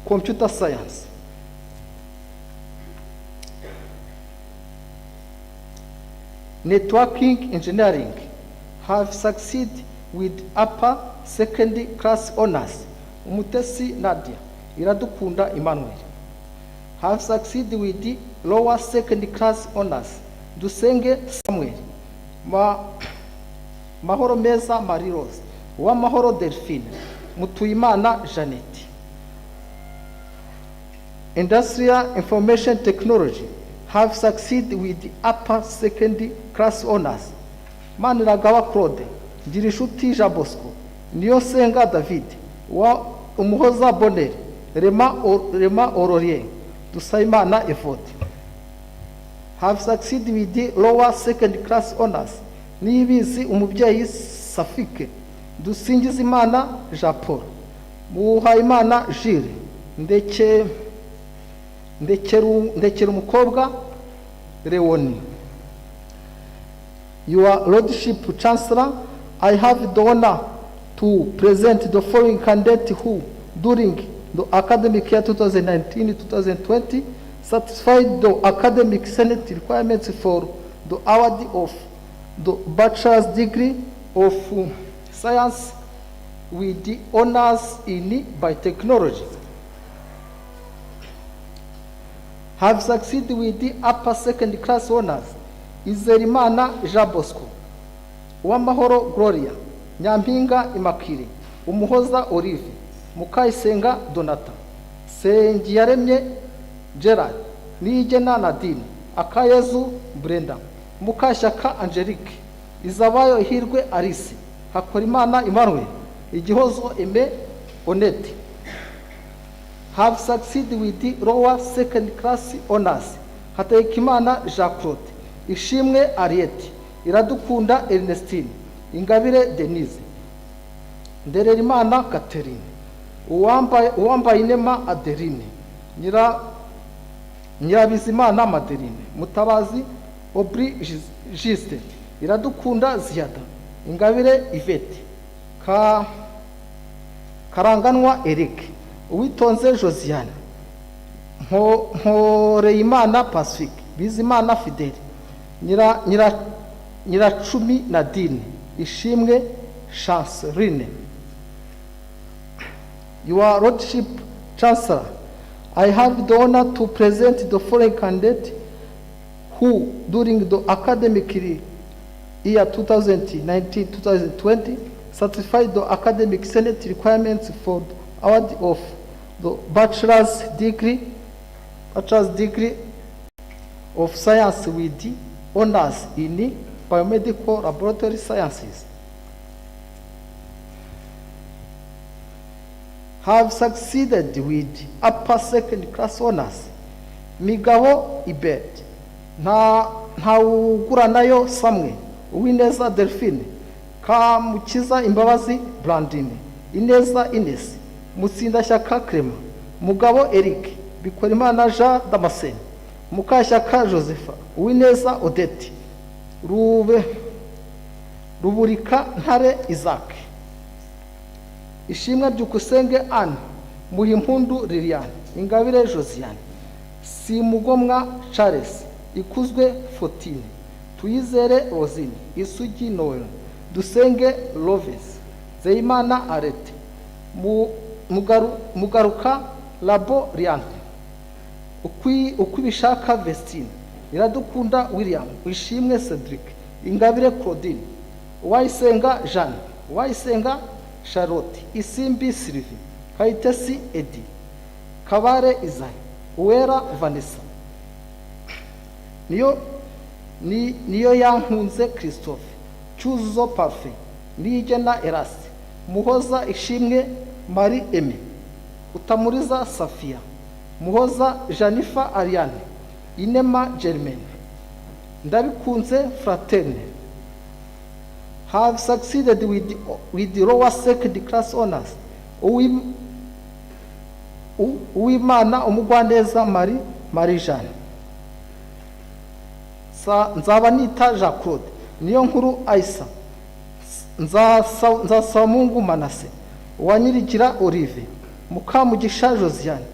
computer science. Networking engineering have succeeded with upper secondary class honors. Umutesi Nadia, Iradukunda Emmanuel, have succeeded with the lower secondary class honors. Dusenge Samuel, Mahoro Meza Marie Rose, Uwamahoro Delphine, Mutuyimana Jeannette. Industrial Information Technology have succeeded with the upper secondary class honors. Maniragawa Claude, Ngirinshuti Jean Bosco, Niyosenga David, Umuhoza Bonheur, Rema Aurorien, Dusayimana Evode, have succeeded with the lower second class honors. Niyibizi Umubyeyi Safike, Dusingizimana Jean Paul, Muhayimana Jules, Ndekera Umukobwa Leonie. Your Lordship Chancellor, I have the honor to present the following candidates who, during the academic year 2019-2020, satisfied the academic Senate requirements for the award of the bachelor's degree of science with the honors in biotechnology. Have succeeded with the upper second class honors. Izerimana Jean Bosco, Uwamahoro Gloria, Nyampinga Immaculée, Umuhoza Olive, Mukayisenga Donata, Sengiyaremye Gerard, Niyigena Nadine, Akayezu Brenda, Mukashyaka Angelique, Izabayo Hirwe Alice, Hakorimana Emmanuel, Igihozo Aime Onete, have succeeded with the lower second class honors. Hategekimana Jean Claude, Ishimwe Ariete, Iradukunda Ernestine, Ingabire Denise, Ndererimana Catherine, Uwambayinema Adeline, Nyirabizimana Madeline, Mutabazi Aubry Juste, Iradukunda Ziada, Ingabire Yvette, Karanganwa Eric, Uwitonze Josiane, Mporeyimana Pacifique, Bizimana Fidele, Nyiracumi Nadine, Ishimwe Chanceline. Your Lordship Chancellor, I have the honor to present the following candidates who, during the academic year 2019-2020, satisfied the academic Senate requirements for the award of the bachelor's degree of science with the honors in biomedical laboratory sciences. Have succeeded with upper second class honors. Migabo Ibed, Ntawuguranayo Samuel, Uwineza Delphine, Kamukiza Imbabazi Blandine, Ineza Ines, Mutsindashyaka Clement, Mugabo Eric, Bikorimana Jean Damascene, Mukashyaka Josepha, Uwineza Odette, Ruburika Ntare Isaac, Ishimwe Byukusenge Anne, Muhimpundu Liliane, Ingabire Josiane, Simugomwa Charles, Ikuzwe Fotine, Tuyizere Rosine, Isugi Noel, Dusenge Loves, Zeyimana Arete, Mugaruka Labo Riante, Ukwibishaka Vestine, Iradukunda William, Wishimwe Cedric, Ingabire Claudine, Uwayisenga Jeanne, Uwayisenga Charlotte, Isimbi Sylvie, Kayitesi Edi, Kabare Isaie, Uwera Vanessa, niyo yankunze Christophe, Cyuzuzo Parfait, Niyigena Eraste, Muhoza Ishimwe Marie Aimé, Utamuriza Safia, Muhoza Janifa Ariane, Inema Germaine, Ndabikunze Fraterne, have succeeded with the lower second class honors. Uwimana Umugwaneza Marie Jeanne, Nzabanita Jean Claude, Niyonkuru Aisa, Nzasamungu Manase, Uwanyirigira Olive, Mukamugisha Josiane,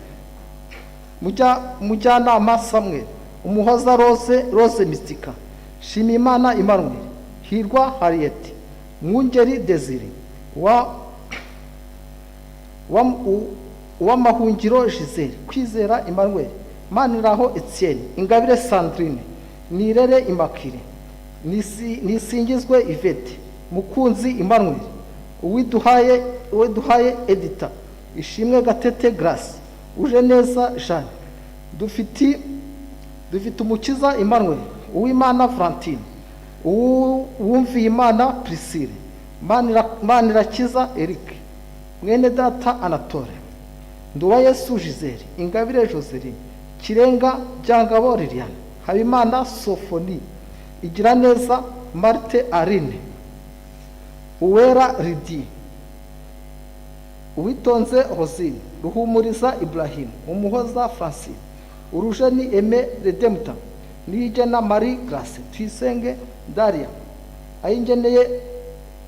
Mujyanama Samuel, Umuhoza Rose Mystica, Shimimana Emmanuel, Hirwa Harriet, Mwungeri Desire, Uwamahungiro Giselle, Kwizera Emmanuel, Maniraho Etienne, Ingabire Sandrine, Nirere Immaculée, Nisingizwe Yvette, Mukunzi Emmanuel, Uwiduhaye Edita, Ishimwe Gatete Grace, Ujeneza Jeanne, dufite Umukiza Emmanuel, Uwimana Valentine, Uwumviyimana Priscille, Manirakiza Eric, Mwene Data Anatole, Nduwayesu Giselle, Ingabire Joseline, Kirenga Byangabo Liliane, Habimana Sophonie, Igiraneza Marthe Aline, Uwera Lydie, Uwitonze Rosine, Ruhumuriza Ibrahim, Umuhoza Francine, Urujeni Aimé Redempta, Niyigena Marie Grace, Tuyisenge Daria, Ayingeneye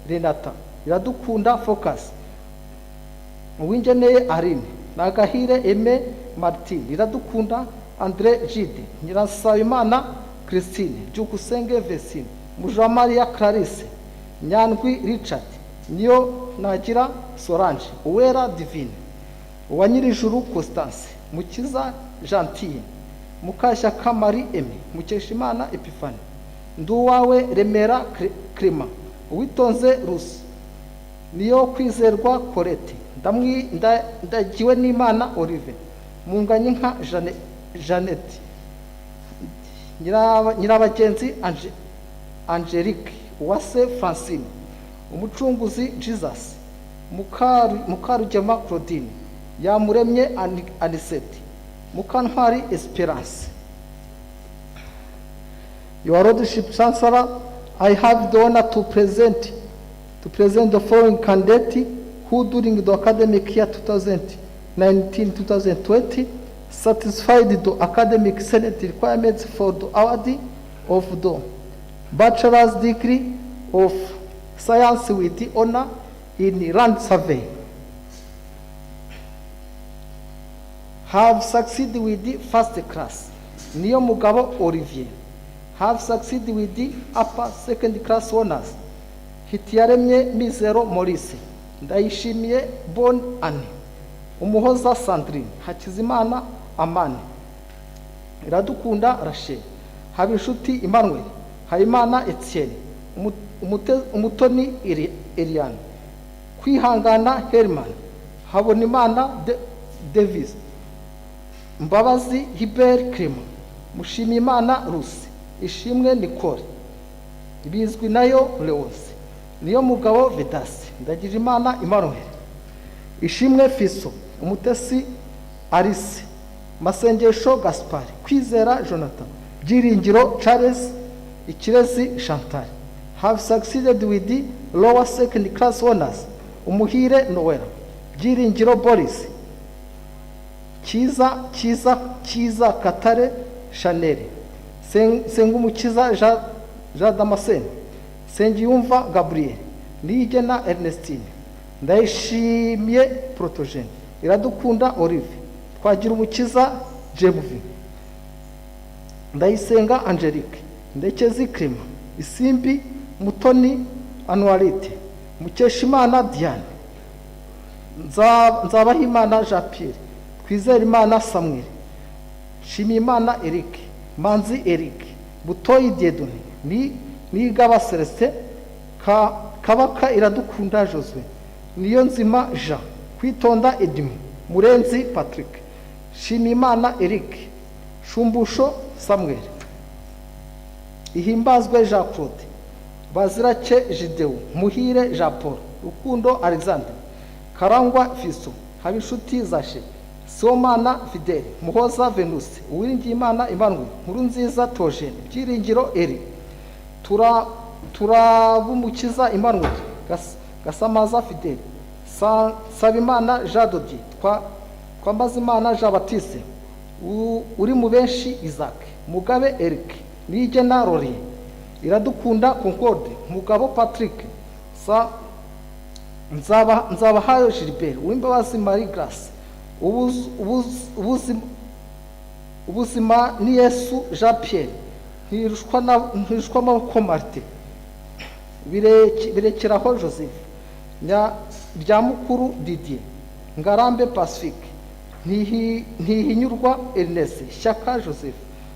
Renata, Iradukunda Focus, Uwingeneye Aline, Nagahire Aimé Martin, Iradukunda André Gide, Nyirasabimana Christine, Byukusenge Vesine, Mujamariya Clarisse, Nyandwi Richard, Niyo Nagira Solange, Uwera Divine, Uwanyirijuru Constance, Mukiza Gentille, Mukashyaka Marie Aimé, Mukeshimana Epiphanie, Nduwawe Remera Clement, Uwitonze Rusi, Niyo Kwizerwa Colette, Ndagiwe n'Imana Olive, Munganyinka Jeannette, Nyirabagenzi Angelique, Uwase Francine, Umucunguzi Jesus, Mukarugema Claudine, Yamuremye Anisette, Mukantwari Esperance. Your Lordship Chancellor, I have the honor to present the following candidate who during the academic year 2019-2020 satisfied the academic senate requirements for the award of the bachelor's degree of science with the honor in land survey. Have succeeded with the first class, Niyomugabo Olivier. Have succeeded with the upper second class honors, Hitiyaremye Mizero Maurice, Ndayishimiye Bonne Anne, Umuhoza Sandrine, Hakizimana Amani, Iradukunda Rachel, Habinshuti Emmanuel, Habimana Etienne, Umutoni Eliane, Kwihangana Herman, Habonimana Davis, Mbabazi Hubert Clement, Mushimiyimana Rusi, Ishimwe Nicole, Bizwi nayo Leonce, Niyomugabo Vedasi, Ndagirimana Emmanuel, Ishimwe Fiso, Umutesi Alice, Masengesho Gaspard, Kwizera Jonathan, Byiringiro Charles, Ikirezi Chantal. Have succeeded with the lower second class honors, Umuhire Noel, Byiringiro Boris, Kiza Katare, Chanel, Sengumukiza Jean Damascene, Sengiyumva Gabriel, Niyigena Ernestine, Ndayishimiye Protogene, Iradukunda Olive, Twagirumukiza Jebuvi, Ndayisenga Angelique, Ndekezi Clement, Isimbi Mutoni Anuarite, Mukeshimana Diane, Nzabahimana Jean Pierre, Twizerimana Samuel, Shimimana Eric, Manzi Eric, Butoyi Dieudonné, Nigaba Celestin, Kabaka Iradukunda Josue, Niyonzima Jean, Kwitonda Edmond, Murenzi Patrick, Shimimana Eric, Shumbusho Samuel, Ihimbazwe Jean Claude, Bazirake Jideo, Muhire Jean Paul, Rukundo Alexandre, Karangwa Fiso, Habishuti Zashe, Somana Fidele, Muhoza Venuste, Uwiringiyimana Emmanuel, Nkurunziza Theogene, Byiringiro Eri, Turabumukiza Emmanuel, Gasamaza Fidele, Sabimana Jean Dodier, Twambazimana Jean Baptiste, uri mu benshi Isaac, Mugabe Eric, Niyigena Rory, Iradukunda Concorde, Mugabo Patrick, Nzabahayo Gilbert, Uwimbabazi Marie Grace, Ubuzima ni Yesu Jean Pierre, Ntirushwa Maboko Martin, Birekeraho Joseph, Byamukuru Didier, Ngarambe Pacifique, Ntihinyurwa Ernest, Shyaka Joseph,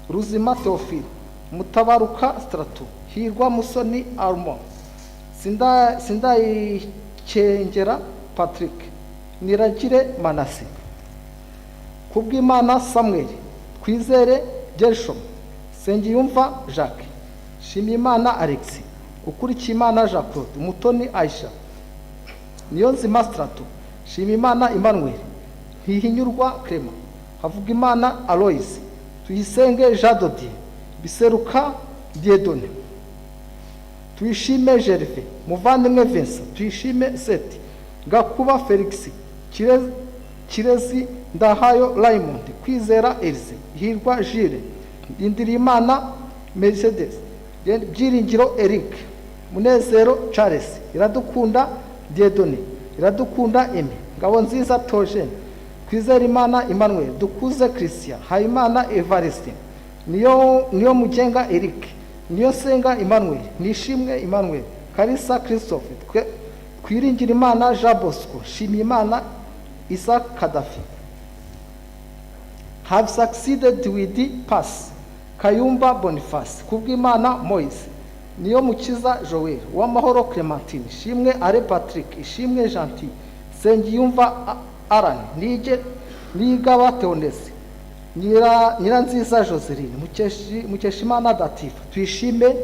Ruzima Theophile, Mutabaruka Strato, Hirwa Musoni Armand, Sindayikengera Patrick, Niragire Manase, Kubwimana Samuel, Twizere Gershom, Sengiyumva Jacques, Shimimana Alex, Ukurikiyimana Jean Claude, Mutoni Aisha, Niyonzima Strato, Shimimana Emmanuel, Ntihinyurwa Clement, Havugimana Aloys, Tuyisenge Jean Dodier, Biseruka Dieudonné, Tuyishime Gervais, Muvandimwe Vincent, Tuyishime Seti, Gakuba Felix, Kirezi Ndahayo Raymond, Kwizera Elise, Hirwa Jules, Indirimana Mercedes, Byiringiro Eric, Munezero Charles, Iradukunda Dieudonné, Iradukunda Aimé, Ngabonziza Theogene, Twizerimana Emmanuel, Dukuze Christian, Hayimana Evariste, Niyo Mugenga Eric, Niyosenga Emmanuel, Nishimwe Emmanuel, Kalisa Christophe, Twiringirimana Jean Bosco, Shimimana Isaac Kadafi, have succeeded with the pass, Kayumba Boniface, Kubwimana Moise, Niyomukiza Joel, Uwamahoro Clementine, Shimwe Are Patrick, Ishimwe Gentil, Sengiyumva Aran, Niyigaba Theonese, Nyiranziza Joseline, Mukeshimana Datif, Tuyishime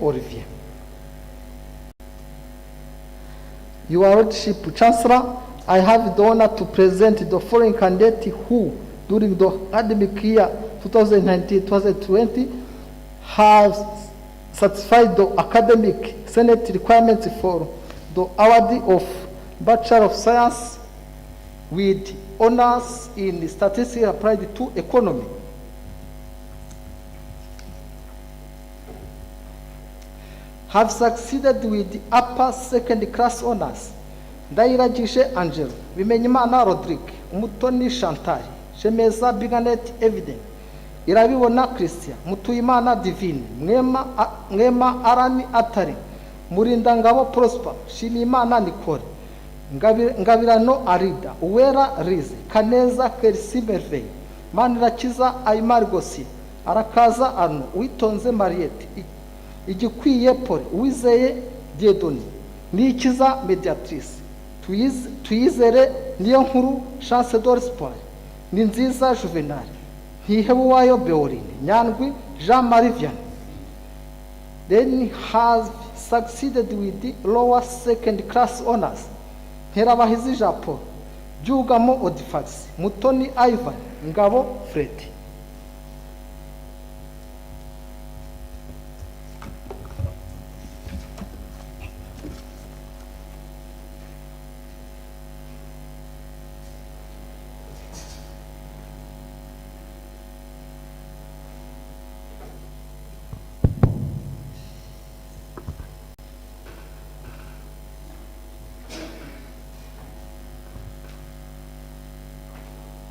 Olivier. Your Lordship, Chancellor, I have the honor to present the foreign candidate who, during the academic year 2019-2020, has satisfied the academic Senate requirements for the award of Bachelor of Science with honors in statistics applied to economy. Have succeeded with the upper second class honors. Ndayiragije Angelo, Bimenyimana Rodrigue, Umutoni Chantal, Shemeza Biganet Evident, Irabibona Christian, Mutuyimana Divine, Mwema Arani Atari, Murindangabo Prosper, Shimimana Nicole, Ngabirano Arida, Uwera Rize, Kaneza Kersi Merveille, Manirakiza Aymar Gosi, Arakaza Arno, Witonze Mariette, Igikwiye Paul, Uwizeye Dieudonné, Nikiza Mediatrice, Tuyizere Niyonkuru Chance d'Espoir, Ninziza Juvenal, Ntihebuwayo Beorine, Nyandwi Jean-Marie Vianney. Then has succeeded with the lower second class honors. Nkerabahizi Jean Paul, Byugamo Odifax, Mutoni Ivan, Ngabo Fred.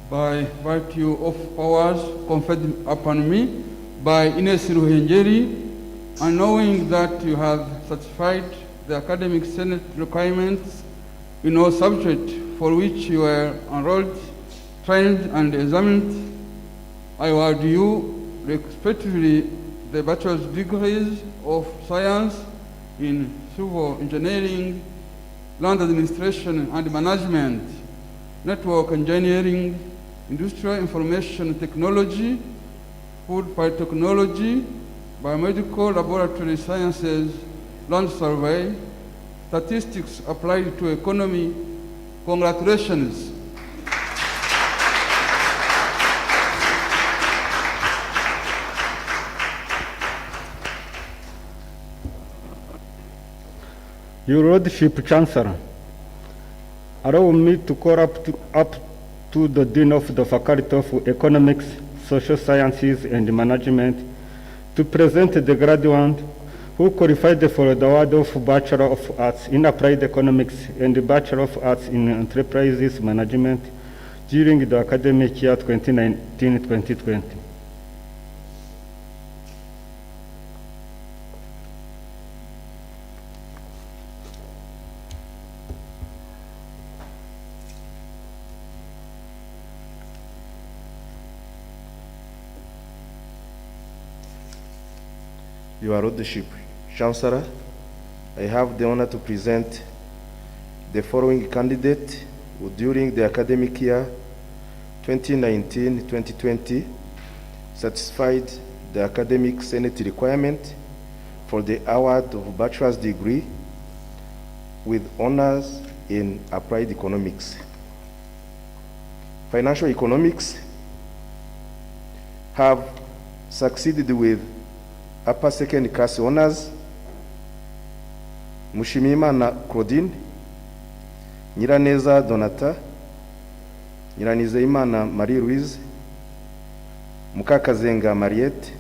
by virtue of powers conferred upon me by Ines-Ruhengeri, and knowing that you have satisfied the academic senate requirements in all subjects for which you were enrolled, trained, and examined, I award you respectively the bachelor's degrees of science in civil engineering, land administration and management, network engineering, industrial information technology, food biotechnology, biomedical laboratory sciences, land survey, statistics applied to economy. Congratulations. Your Lordship Chancellor, allow me to call up to the Dean of the Faculty of Economics, Social Sciences and Management to present the graduate who qualified for the award of Bachelor of Arts in Applied Economics and the Bachelor of Arts in Enterprises Management during the academic year 2019-2020. Your Lordship, Chancellor, I have the honor to present the following candidate who during the academic year 2019-2020 satisfied the academic senate requirement for the award of bachelor's degree with honors in applied economics. Financial economics have succeeded with upper second class honors Mushimiyimana Claudine, Nyiraneza Donata, Nyiranizeyimana Marie Louise, Mukakazenga Mariette,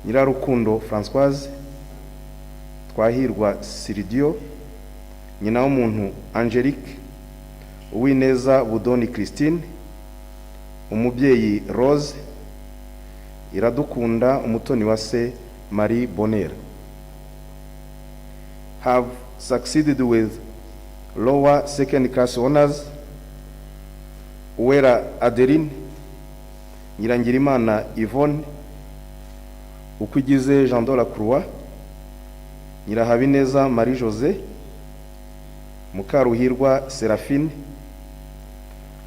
Nyirarukundo Françoise, Twahirwa Siridio, Nyinawumuntu Angelique, Uwineza Budoni Christine, Umubyeyi Rose, Iradukunda Umutoniwase Marie Bonheur, have succeeded with lower second class honors Uwera Adeline, Nyirangirimana Yvonne, Ukwigize Jean de la Croix, Nyirahabineza Marie José, Mukaruhirwa Séraphine,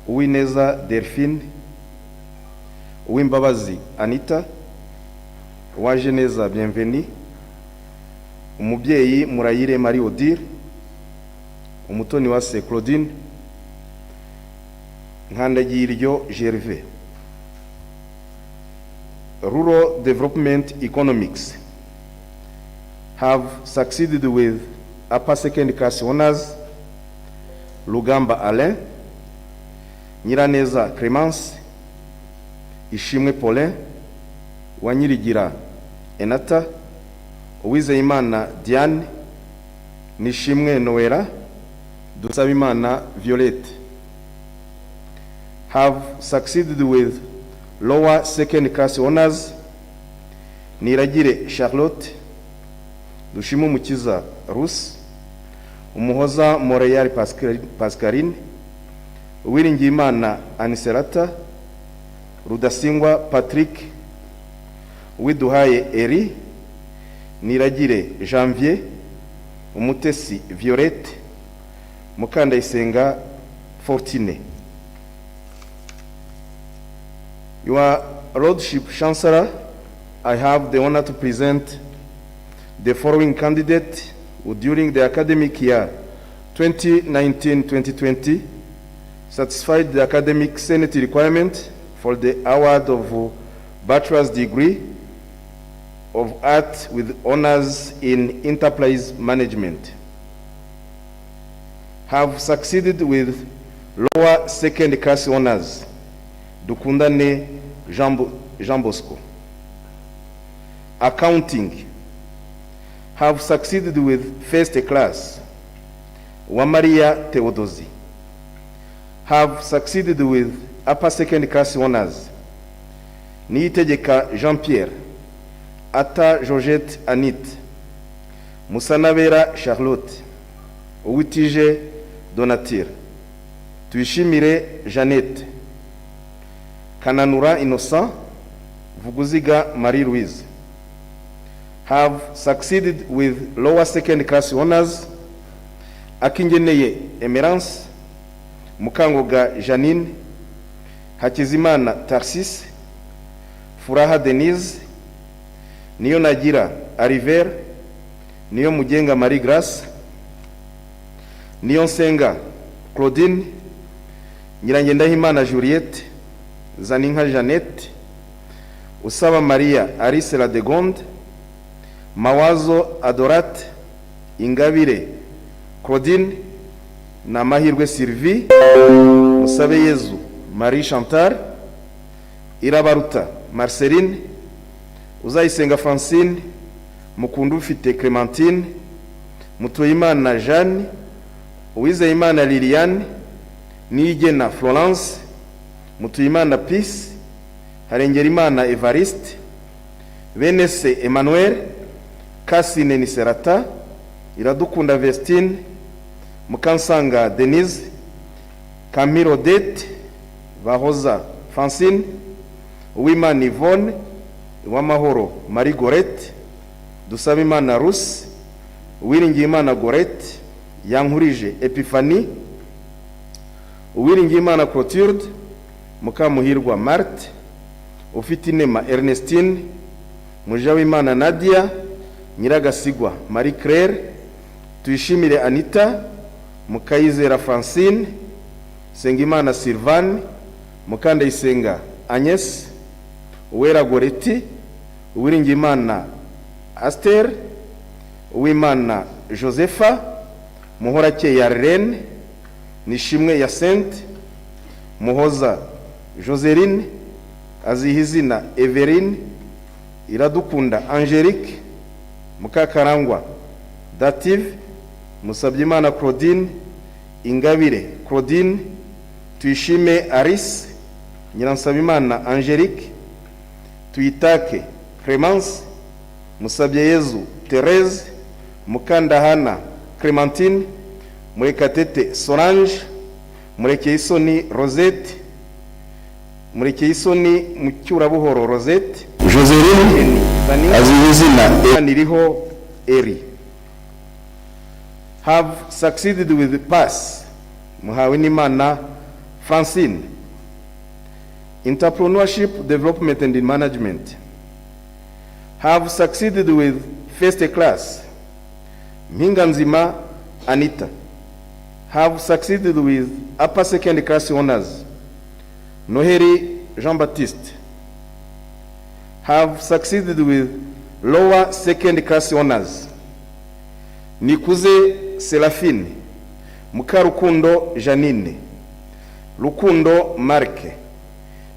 Uwineza Delphine, Uwimbabazi Anita, Uwajeneza Bienvenue, Umubyeyi Murayire Marie Odile, Umutoniwase Claudine, Nkandagiryo Gervais. Rural Development Economics have succeeded with upper second class honors Lugamba Alain, Nyiraneza Clemence, Ishimwe Paulin, Wanyirigira Enata, Uwizeyimana Diane, Nishimwe Noera, Dusabimana Violette, have succeeded with lower second class honors Niragire Charlotte, Dushimumukiza Russe, Umuhoza Moreyari Pascaline, Uwiringiyimana Aniserata, Rudasingwa Patrick, Uwiduhaye Eri, Niragire Janvier, Umutesi Violette, Mukandayisenga Fortune. Your Lordship Chancellor, I have the honor to present the following candidate who during the academic year 2019-2020 satisfied the academic senate requirement for the award of bachelor's degree of art with honors in enterprise management. Have succeeded with lower second class honors Dukundane Jean Bosco. Accounting have succeeded with first class Wamaria Theodosi. Have succeeded with upper second class honors. Niyitegeka Jean Pierre, Ata Georgette Anit, Musanabera Charlotte, Uwitije Donatire, Tuyishimire Jeannette, Kananura Innocent, Vuguziga Marie Louise have succeeded with lower second class honors. Akingeneye Emerance, Mukangoga Janine, Hakizimana Tarsis, Furaha Denise, Niyo Nagira Ariver, Niyo Mugenga Marie Grace, Niyo Nsenga Claudine, Nyirangendahimana Juliette, Zaninka Jeannette, Usaba Maria Alice Ladegonde, Mawazo Adorate, Ingabire Claudine, na Mahirwe Sylvie, Musabe Yezu Marie Chantal, Irabaruta Marceline, Uzayisenga Francine, Mukundufite Clementine, Mutoyimana Jeanne, Uwizeyimana Liliane, Niyigena Florence, Mutuyimana Peace, Harengerimana Evariste, Benese Emmanuel, Kasine Niserata, Iradukunda Vestine, Mukansanga Denise, Camille Odette, Bahoza Francine, Uwimana Yvonne, Uwamahoro Marie Gorette, Dusabimana Russe, Uwiringiyimana Gorette, Yankurije Epiphanie, Uwiringiyimana Clotilde, Mukamuhirwa Marthe, Ufitinema Ernestine, Mujawimana Nadia, Nyiragasigwa Marie Claire, Tuyishimire Anita, Mukayizera Francine, Sengimana Sylvane, Mukandayisenga Agnes, Uwera Goreti, Uwiringiyimana Aster, Uwimana Josepha, Muhorake Yarlene, Nishimwe Yacinthe, Muhoza Joseline, Azihizina Everine, Iradukunda Angelique, Mukakarangwa Dative, Musabyimana Claudine, Ingabire Claudine, Tuyishime Alice, Nyiransabimana Angelique, Tuyitake Clemence, Musabyeyezu Thérèse, Mukandahana Clémentine, Murekatete Solange, Murekeyisoni Rosette, Murekeyisoni Mucyurabuhoro Rosette, Joseline Azizina Niriho Eri have succeeded with the pass. Muhawenimana Francine, Entrepreneurship, Development and Management have succeeded with first class. Mhinganzima Anita have succeeded with upper second class honors. Noheri Jean-Baptiste have succeeded with lower second class honors. Nikuze Seraphine, Mukarukundo Janine, Rukundo Marke,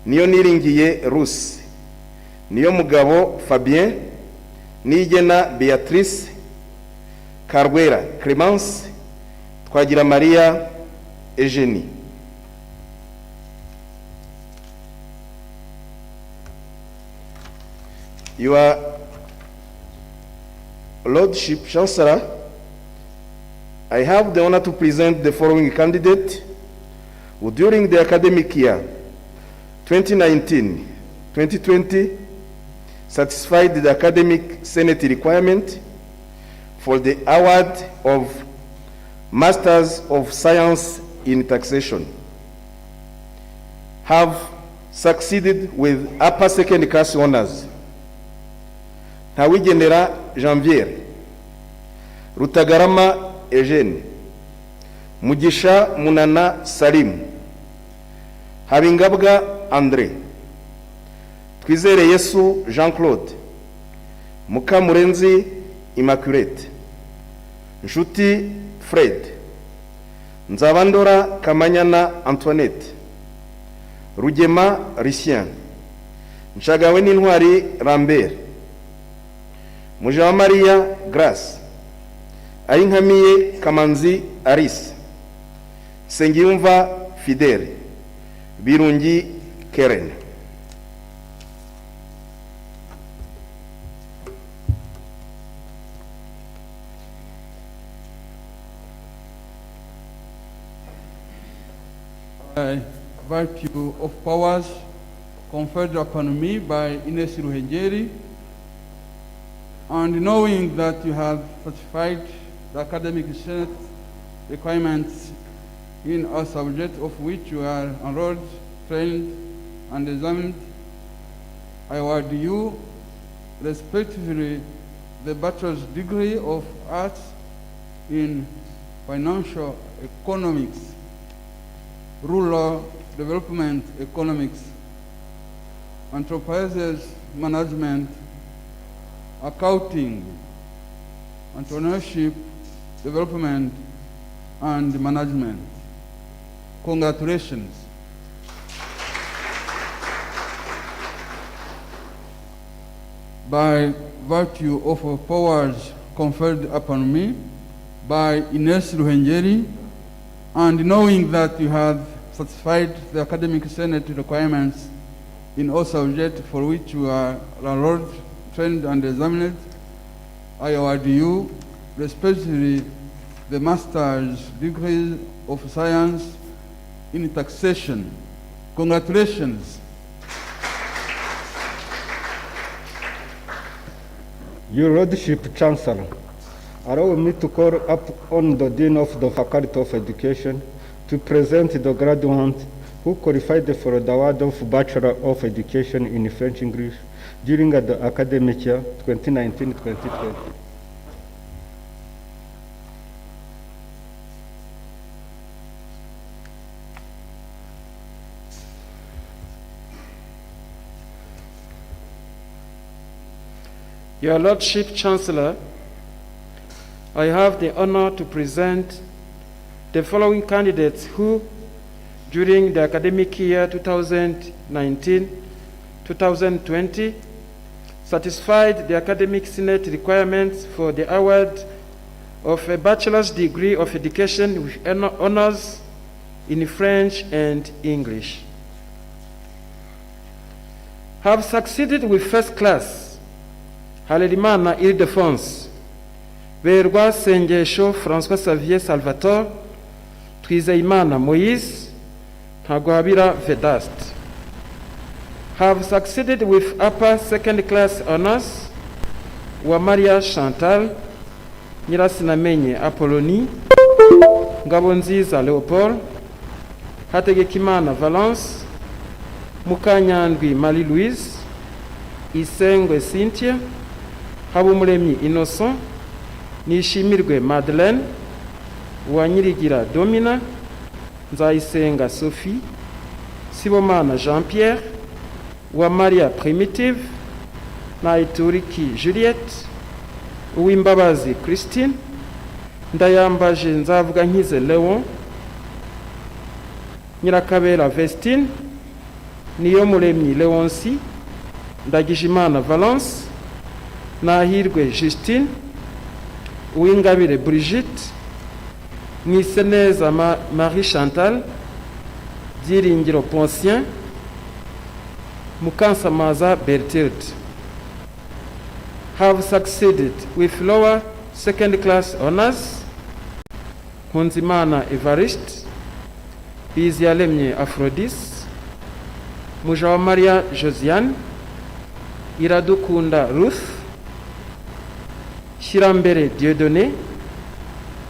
Niyo Niringiye Rusi, Niyo Mugabo Fabien, Niyigena Beatrice, Karwera Clemence, Twagira Maria Eugenie. Your Lordship, Chancellor, I have the honor to present the following candidate who during the academic year 2019-2020 satisfied the academic Senate requirement for the award of Masters of Science in Taxation, have succeeded with upper second class honors. Ntawigenera Janvier, Rutagarama Eugene, Mugisha Munana Salim, Habingabwa André, Twizere Yesu Jean-Claude, Mukamurenzi Immaculate, Nshuti Fred, Nzabandora Kamanyana Antoinette, Rugema Lucien, Nshagawe n'Intwari Lambert, Mujawamariya Grace, Ayinkamiye Kamanzi Alice, Sengiyumva Fidele, Birungi Keren. By virtue of powers conferred upon me by Ines-Ruhengeri, and knowing that you have satisfied the academic senate requirements in a subject of which you are enrolled, trained, and examined, I award you respectively the bachelor's degree of arts in financial economics, rural development economics, enterprises management, accounting, entrepreneurship, development, and management. Congratulations. By virtue of powers conferred upon me by Ines-Ruhengeri, and knowing that you have satisfied the academic senate requirements in all subjects for which you are enrolled, trained, and examined, I award you respectively the master's degree of science in taxation. Congratulations. Your Lordship Chancellor, allow me to call up on the Dean of the Faculty of Education to present the graduate who qualified for the award of Bachelor of Education in French English during the academic year 2019-2020. Your Lordship Chancellor, I have the honor to present the following candidates who, during the academic year 2019-2020, satisfied the academic senate requirements for the award of a bachelor's degree of education with honors in French and English. Have succeeded with first class Halerimana Ildefonse, Berwa Sengesho François Xavier Salvatore, Twizeyimana Moïse, Ntagwabira Vedaste. Have succeeded with upper second class honors Uwamariya Chantal, Nyirasinamenye Apollonie, Ngabonziza Leopold, Hategekimana Valence, Mukanyandwi Marie-Louise, Isengwe Cynthia, Habumuremyi Innocent, Nishimirwe Madeleine, Uwanyirigira Domina, Nzayisenga Sophie, Sibomana Jean-Pierre, Uwamariya Primitive, Nayituriki Juliette, Uwimbabazi Christine, Ndayambaje Nzavugankize Leon, Nyirakabera Vestine, Niyomuremyi Leonci, Ndagijimana Valence, Nahirwe Justine, Uwingabire Brigitte, Mwiseneza Marie Chantal, Byiringiro Poncien, Mukansamaza Bertilde. Have succeeded with lower second class honors Nkunzimana Evariste, Bizialemye Aphrodis, Mujawamariya Josiane, Iradukunda Ruth, Shirambere Dieudonné,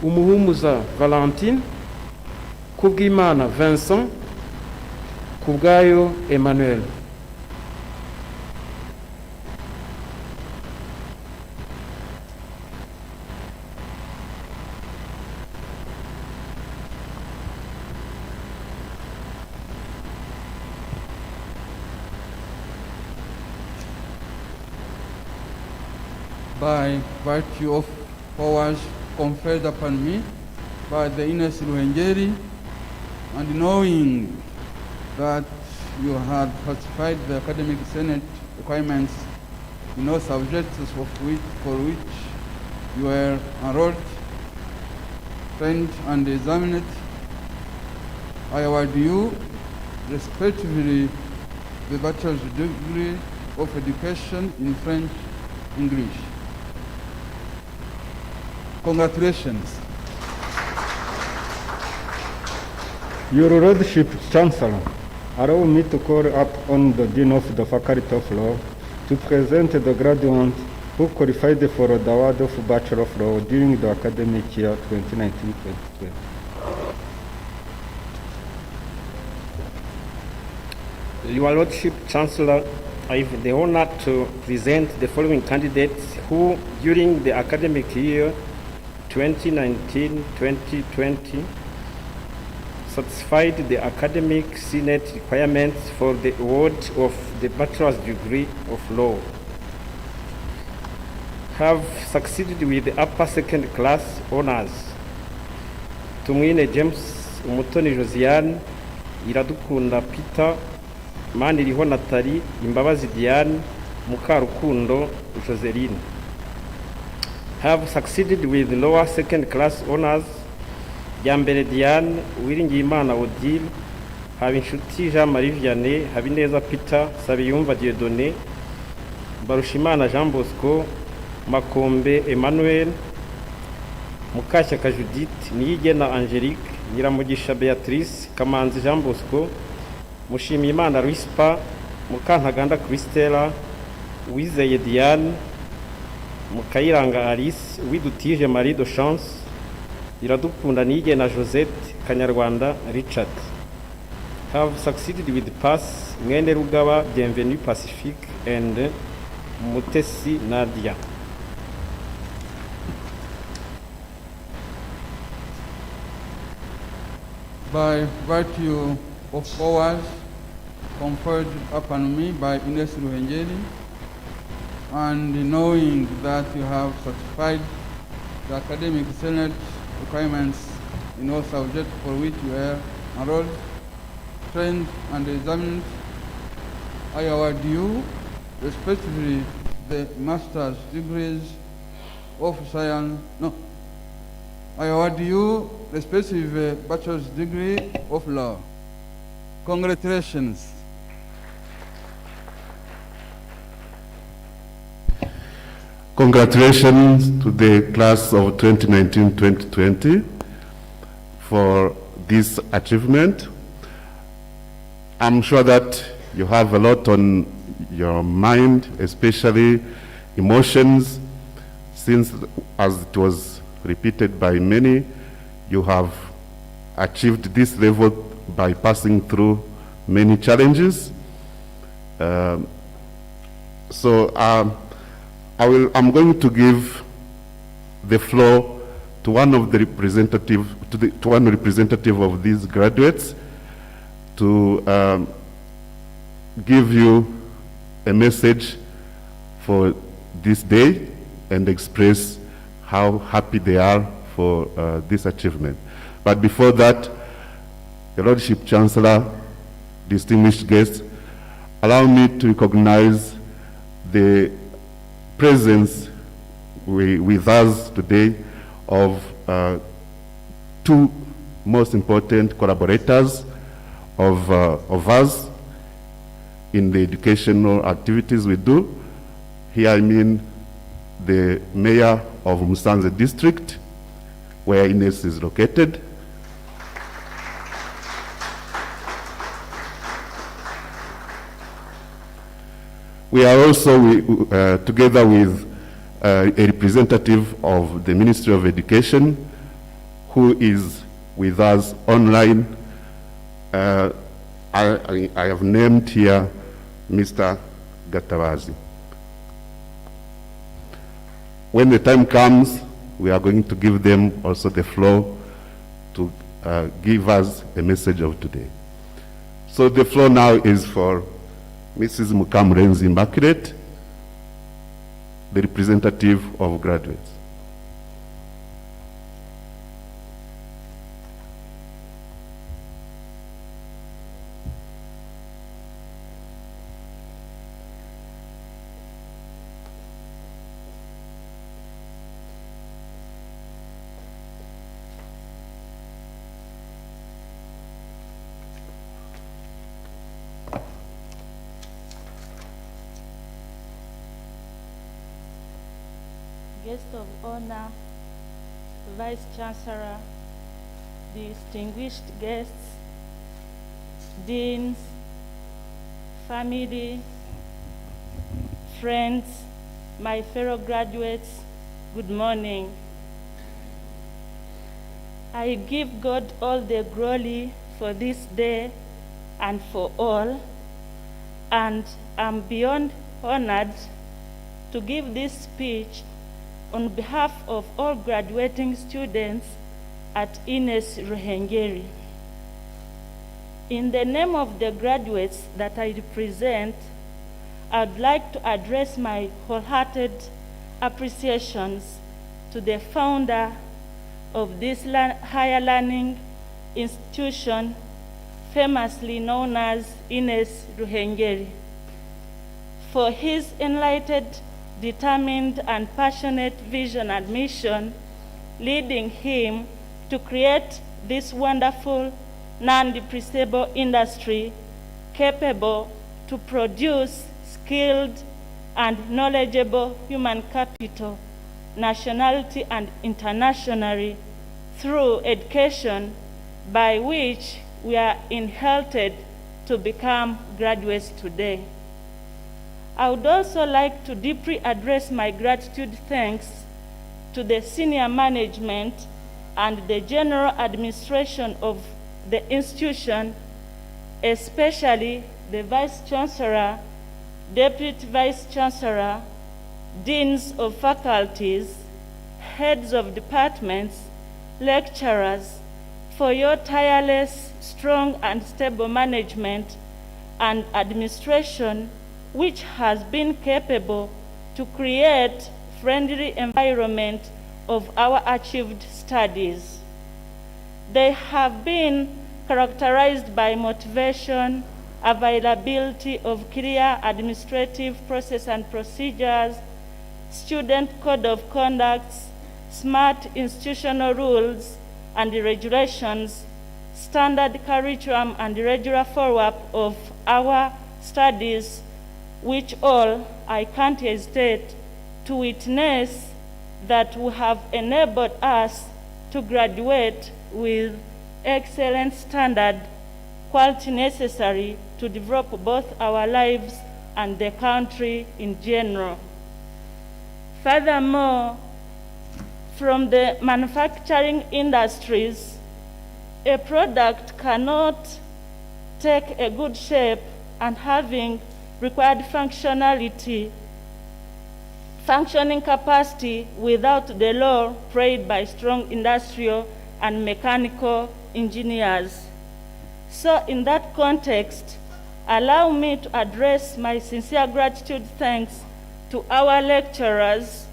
Umuhumuza Valentine, Kubwimana Vincent, Kubwayo Emmanuel. By virtue of powers conferred upon me by the Ines-Ruhengeri, and knowing that you had satisfied the academic senate requirements in all subjects for which you were enrolled, trained, and examined, I award you respectively the bachelor's degree of education in French, English. Congratulations. Your Lordship Chancellor, allow me to call upon the Dean of the Faculty of Law to present the graduate who qualified for the award of Bachelor of Law during the academic year 2019-2020. Your Lordship Chancellor, I have the honor to present the following candidates who, during the academic year 2019-2020, satisfied the academic senate requirements for the award of the bachelor's degree of law. Have succeeded with the upper second class honors. Tumwine James, Umutoni Josiane, Iradukunda Peter, Maniriho Nathalie, Imbabazi Diane, Mukarukundo Joseline. Have succeeded with lower second class honors. Jambere Diane, Uwiringiyimana Odile, Habinshuti Jean Marie Vianney, Habineza Peter, Sabiyumva Dieudonné, Barushimana Jean Bosco, Makombe Emmanuel, Mukashyaka Judith, Niyigena Angelique, Nyiramugisha Beatrice, Kamanzi Jean Bosco, Mushimiyimana Rispa, Mukantaganda Christella, Uwizeye Diane, Mukayiranga Alice, Uwidutije Marie de Chance, Iradukunda Niyigena Josette, Kanyarwanda Richard. Have succeeded with pass Mwene Rugaba Bienvenue Pacifique and Mutesi Nadia. By virtue of powers conferred upon me by Ines-Ruhengeri, and knowing that you have satisfied the academic senate requirements in all subjects for which you are enrolled, trained, and examined, I award you respectively the master's degrees of science. I award you respectively bachelor's degree of law. Congratulations. Congratulations to the class of 2019-2020 for this achievement. I'm sure that you have a lot on your mind, especially emotions, since, as it was repeated by many, you have achieved this level by passing through many challenges. I'm going to give the floor to one of the representative of these graduates to give you a message for this day and express how happy they are for this achievement. But before that, Your Lordship Chancellor, distinguished guests, allow me to recognize the presence with us today of two most important collaborators of us in the educational activities we do. Here I mean the mayor of Musanze district, where Ines is located. We are also together with a representative of the Ministry of Education who is with us online. I have named here Mr. Gatabazi. When the time comes, we are going to give them also the floor to give us a message of today. So the floor now is for Mrs. Mukamrenzi Immaculate, the representative of graduates. guest of honor, Vice Chancellor, distinguished guests, deans, family, friends, my fellow graduates, good morning. I give God all the glory for this day and for all, and I'm beyond honored to give this speech on behalf of all graduating students at Ines-Ruhengeri. In the name of the graduates that I represent, I'd like to address my wholehearted appreciations to the founder of this higher learning institution, famously known as Ines-Ruhengeri, for his enlightened, determined, and passionate vision and mission, leading him to create this wonderful, non-depreciable industry capable to produce skilled and knowledgeable human capital, nationality and internationally, through education by which we are inherited to become graduates today. I would also like to deeply address my gratitude thanks to the senior management and the general administration of the institution, especially the Vice Chancellor, Deputy Vice Chancellor, Deans of faculties, heads of departments, lecturers, for your tireless, strong, and stable management and administration, which has been capable to create friendly environment of our achieved studies. They have been characterized by motivation, availability of clear administrative process and procedures, student code of conduct, smart institutional rules and regulations, standard curriculum, and regular follow-up of our studies, which all I can't hesitate to witness that we have enabled us to graduate with excellent standard, quality necessary to develop both our lives and the country in general. Furthermore, from the manufacturing industries, a product cannot take a good shape and having required functioning capacity without the role played by strong industrial and mechanical engineers. So in that context, allow me to address my sincere gratitude thanks to our lecturers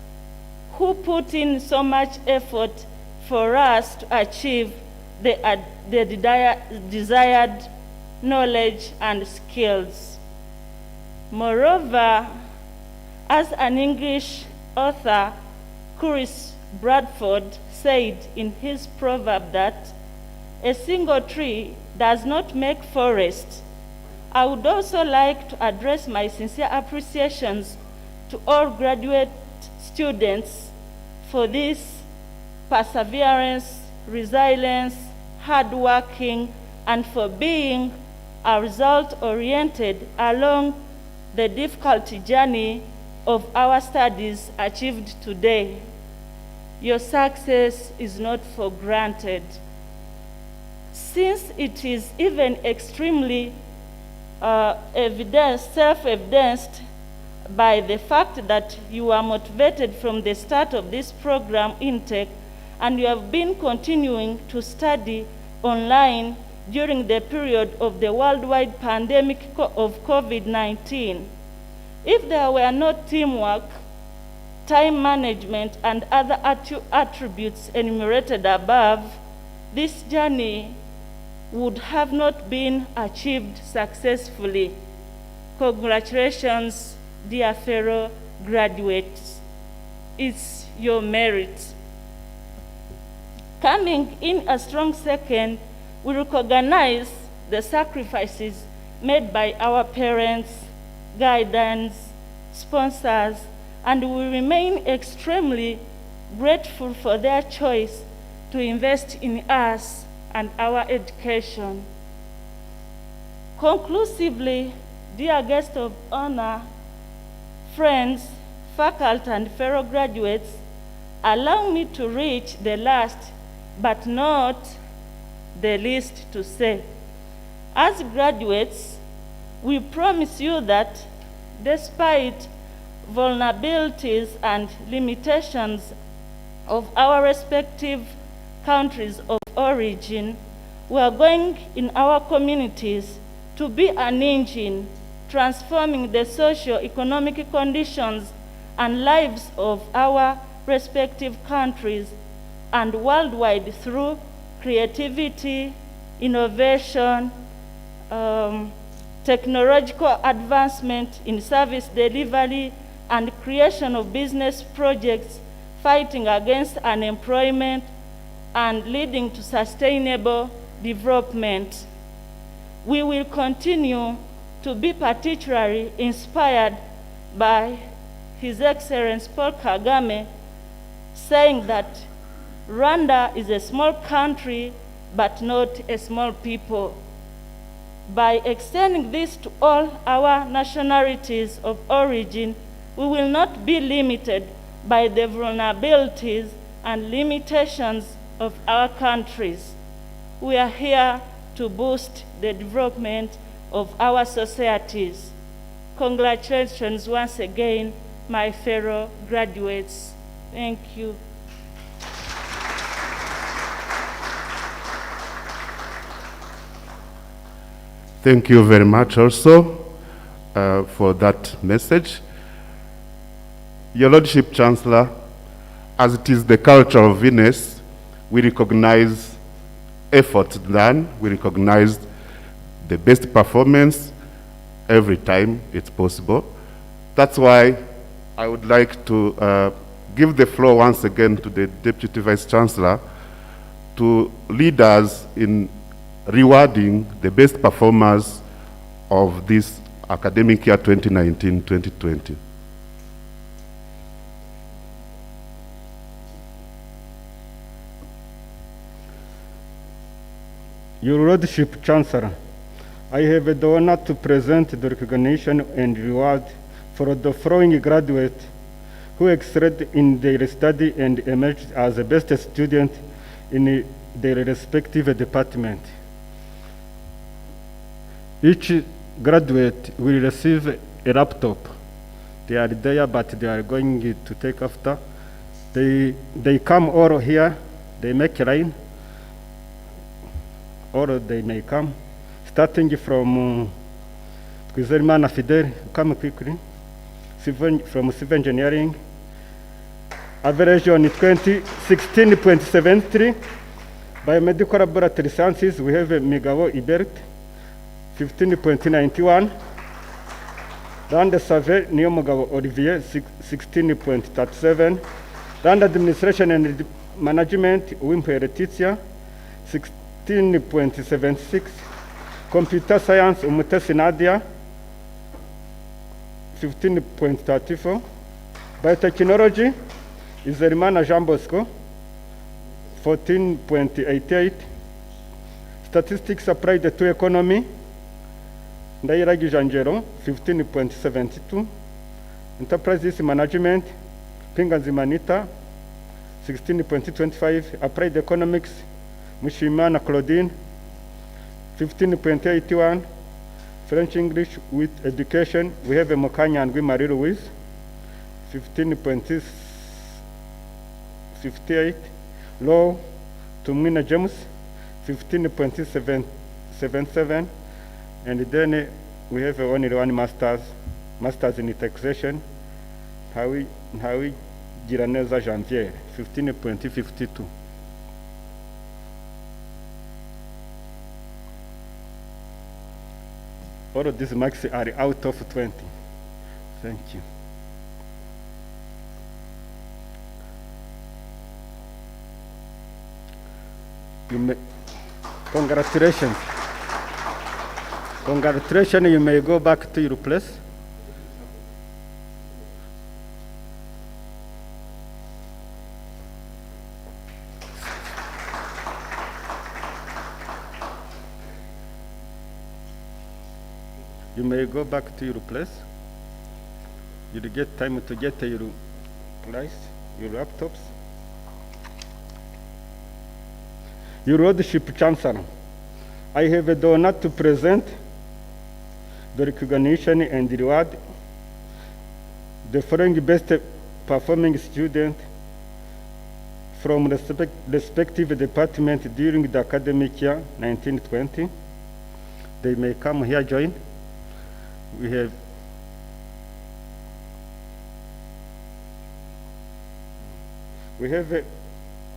who put in so much effort for us to achieve the desired knowledge and skills. Moreover, as an English author, Chris Bradford, said in his proverb that a single tree does not make forest, I would also like to address my sincere appreciations to all graduate students for this perseverance, resilience, hard working, and for being a result-oriented along the difficult journey of our studies achieved today. Your success is not for granted. Since it is even extremely self-evidenced by the fact that you are motivated from the start of this program intake, and you have been continuing to study online during the period of the worldwide pandemic of COVID-19. If there were no teamwork, time management, and other attributes enumerated above, this journey would have not been achieved successfully. Congratulations, dear fellow graduates. It's your merit. Coming in a strong second, we recognize the sacrifices made by our parents, guidance, sponsors, and we remain extremely grateful for their choice to invest in us and our education. Conclusively, dear guests of honor, friends, faculty, and fellow graduates, allow me to reach the last but not the least to say. As graduates, we promise you that despite vulnerabilities and limitations of our respective countries of origin, we are going in our communities to be an engine transforming the socio-economic conditions and lives of our respective countries and worldwide through creativity, innovation, technological advancement in service delivery, and creation of business projects fighting against unemployment and leading to sustainable development. We will continue to be particularly inspired by His Excellency Paul Kagame saying that Rwanda is a small country but not a small people. By extending this to all our nationalities of origin, we will not be limited by the vulnerabilities and limitations of our countries. We are here to boost the development of our societies. Congratulations once again, my fellow graduates. Thank you. Thank you very much also for that message. Your Lordship Chancellor, as it is the culture of Ines, we recognize effort done, we recognize the best performance every time it's possible. That's why I would like to give the floor once again to the Deputy Vice Chancellor to lead us in rewarding the best performers of this academic year 2019-2020. Your Lordship Chancellor, I have the honor to present the recognition and reward for the following graduates who excelled in their study and emerged as the best student in their respective department. Each graduate will receive a laptop. They are there, but they are going to take after. They come all here, they make a line, or they may come, starting from Kwizerimana Fidel, come quickly, from civil engineering, average on 16.73. Biomedical laboratory sciences, we have Migabo Ibert, 15.91. Land survey, Neomugabo Olivier, 16.37. Land administration and management, Wimpe Letitia, 16.76. Computer science, Umutesi Nadia, 15.34. Biotechnology, Izerimana Jean Bosco, 14.88. Statistics applied to economy, Ndairagi Janjero, 15.72. Enterprises management, Pinganzi Manita, 16.25. Applied economics, Mushimana Claudine, 15.81. French English with education, we have a Mokanya and Marie Louise, 15.58. Law, Tumina James, 15.77. And then we have only one master's in taxation, Hawi Giraneza Janvier, 15.52. All of these marks are out of 20. Thank you. Congratulations. Congratulations, you may go back to your place. You may go back to your place. You'll get time to get your place, your laptops. Your Lordship Chancellor, I have the honor to present the recognition and reward the following best performing student from respective department during the academic year 1920. They may come here join. We have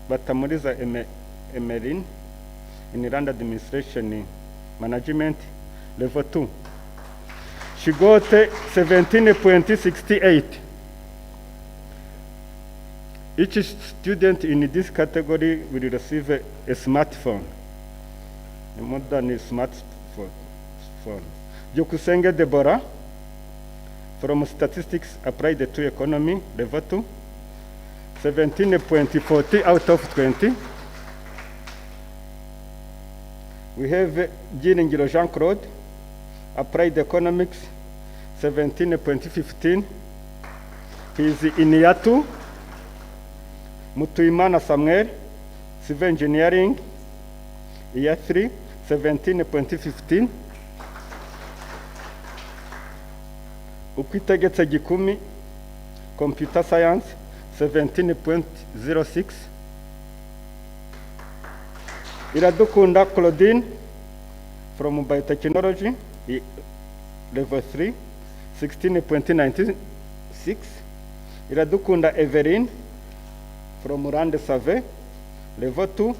Batamuriza Emerin in Land Administration Management, Level 2. She got 17.68. Each student in this category will receive a smartphone, a modern smartphone. Jokusenge Deborah, from Statistics Applied to Economy, Level 2, 17.40 out of 20. We have Giringiro Jean-Claude, Applied Economics, 17.15. He is in year 2. Mutuimana Samuel, Civil Engineering, year 3, 17.15. Ukwitegetse Gikumi, Computer Science, 17.06. Iradukunda Claudine, from Biotechnology, Level 3, 16.96. Iradukunda Evelyn, from Rwanda Survey, Level 2,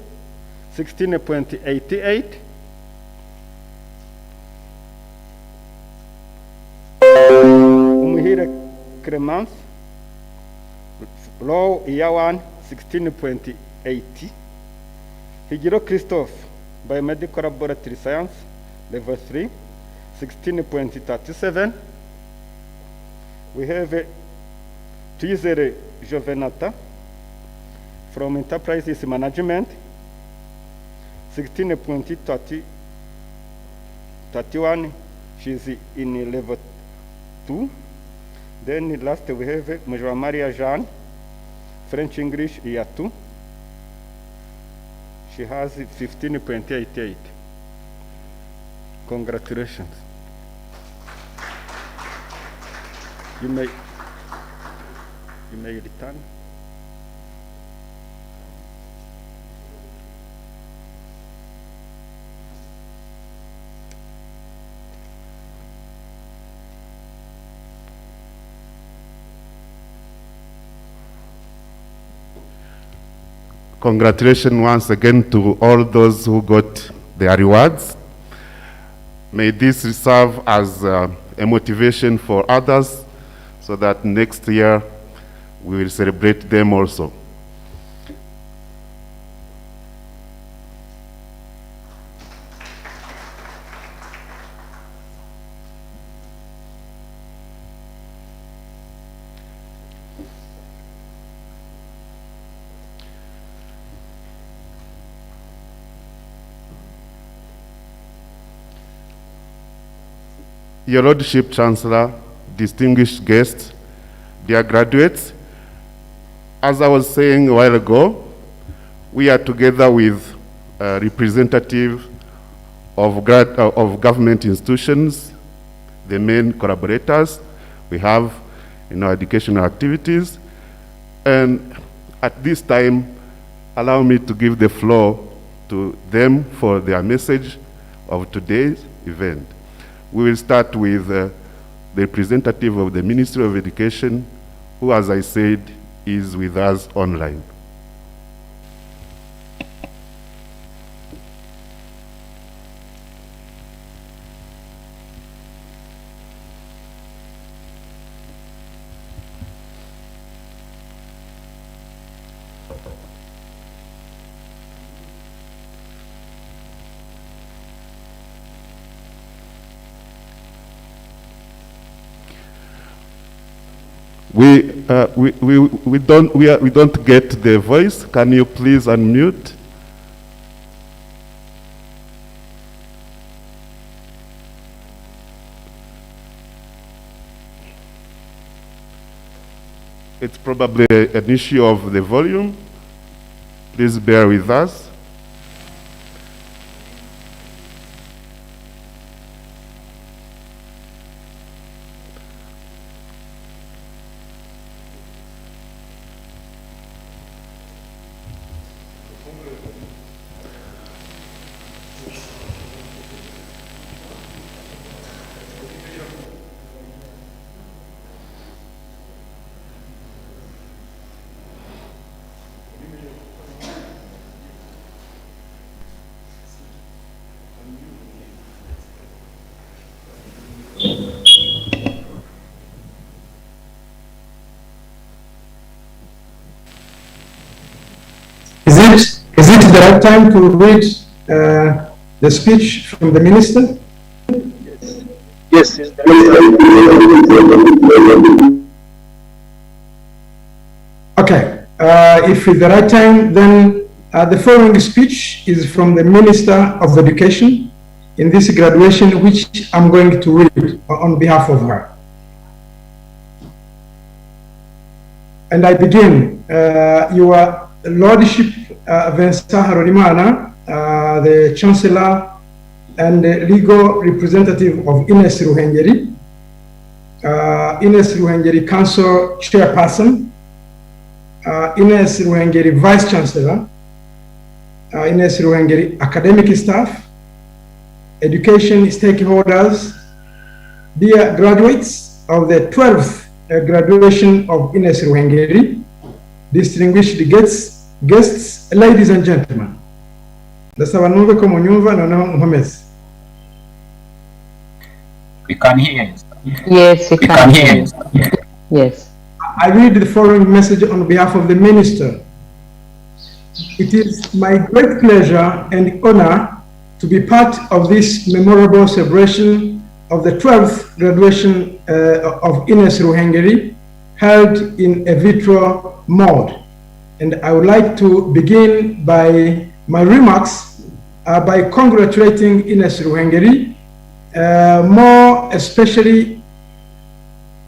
16.88. Umuhire Clemence, Law Year 1, 16.80. Higiro Christophe, Biomedical Laboratory Science, Level 3, 16.37. We have Twizere Jovenata, from Enterprises Management, 16.31. She's in Level 2. Then last we have Major Maria Jean, French English Year 2. She has 15.88. Congratulations. You may return. Congratulations once again to all those who got their rewards. May this serve as a motivation for others so that next year we will celebrate them also. Your Lordship Chancellor, distinguished guests, dear graduates, as I was saying a while ago, we are together with a representative of government institutions, the main collaborators we have in our educational activities. And at this time, allow me to give the floor to them for their message of today's event. We will start with the representative of the Ministry of Education, who, as I said, is with us online. We don't get the voice. Can you please unmute? It's probably an issue of the volume. Please bear with us. Is it the right time to read the speech from the minister? Yes. Okay. If it's the right time, then the following speech is from the Minister of Education in this graduation, which I'm going to read on behalf of her. And I begin. Your Lordship, Vincent Harolimana, the Chancellor and the legal representative of Ines-Ruhengeri, Ines-Ruhengeri Council Chairperson, Ines-Ruhengeri Vice Chancellor, Ines-Ruhengeri academic staff, education stakeholders, dear graduates of the 12th graduation of Ines-Ruhengeri, distinguished guests, ladies and gentlemen. Ndasaba numve ko munyumva noneho nkomeze. We can hear you. Yes, we can hear you. Yes. I read the following message on behalf of the minister. It is my great pleasure and honor to be part of this memorable celebration of the 12th graduation of Ines-Ruhengeri, held in a virtual mode. And I would like to begin by my remarks by congratulating Ines-Ruhengeri, more especially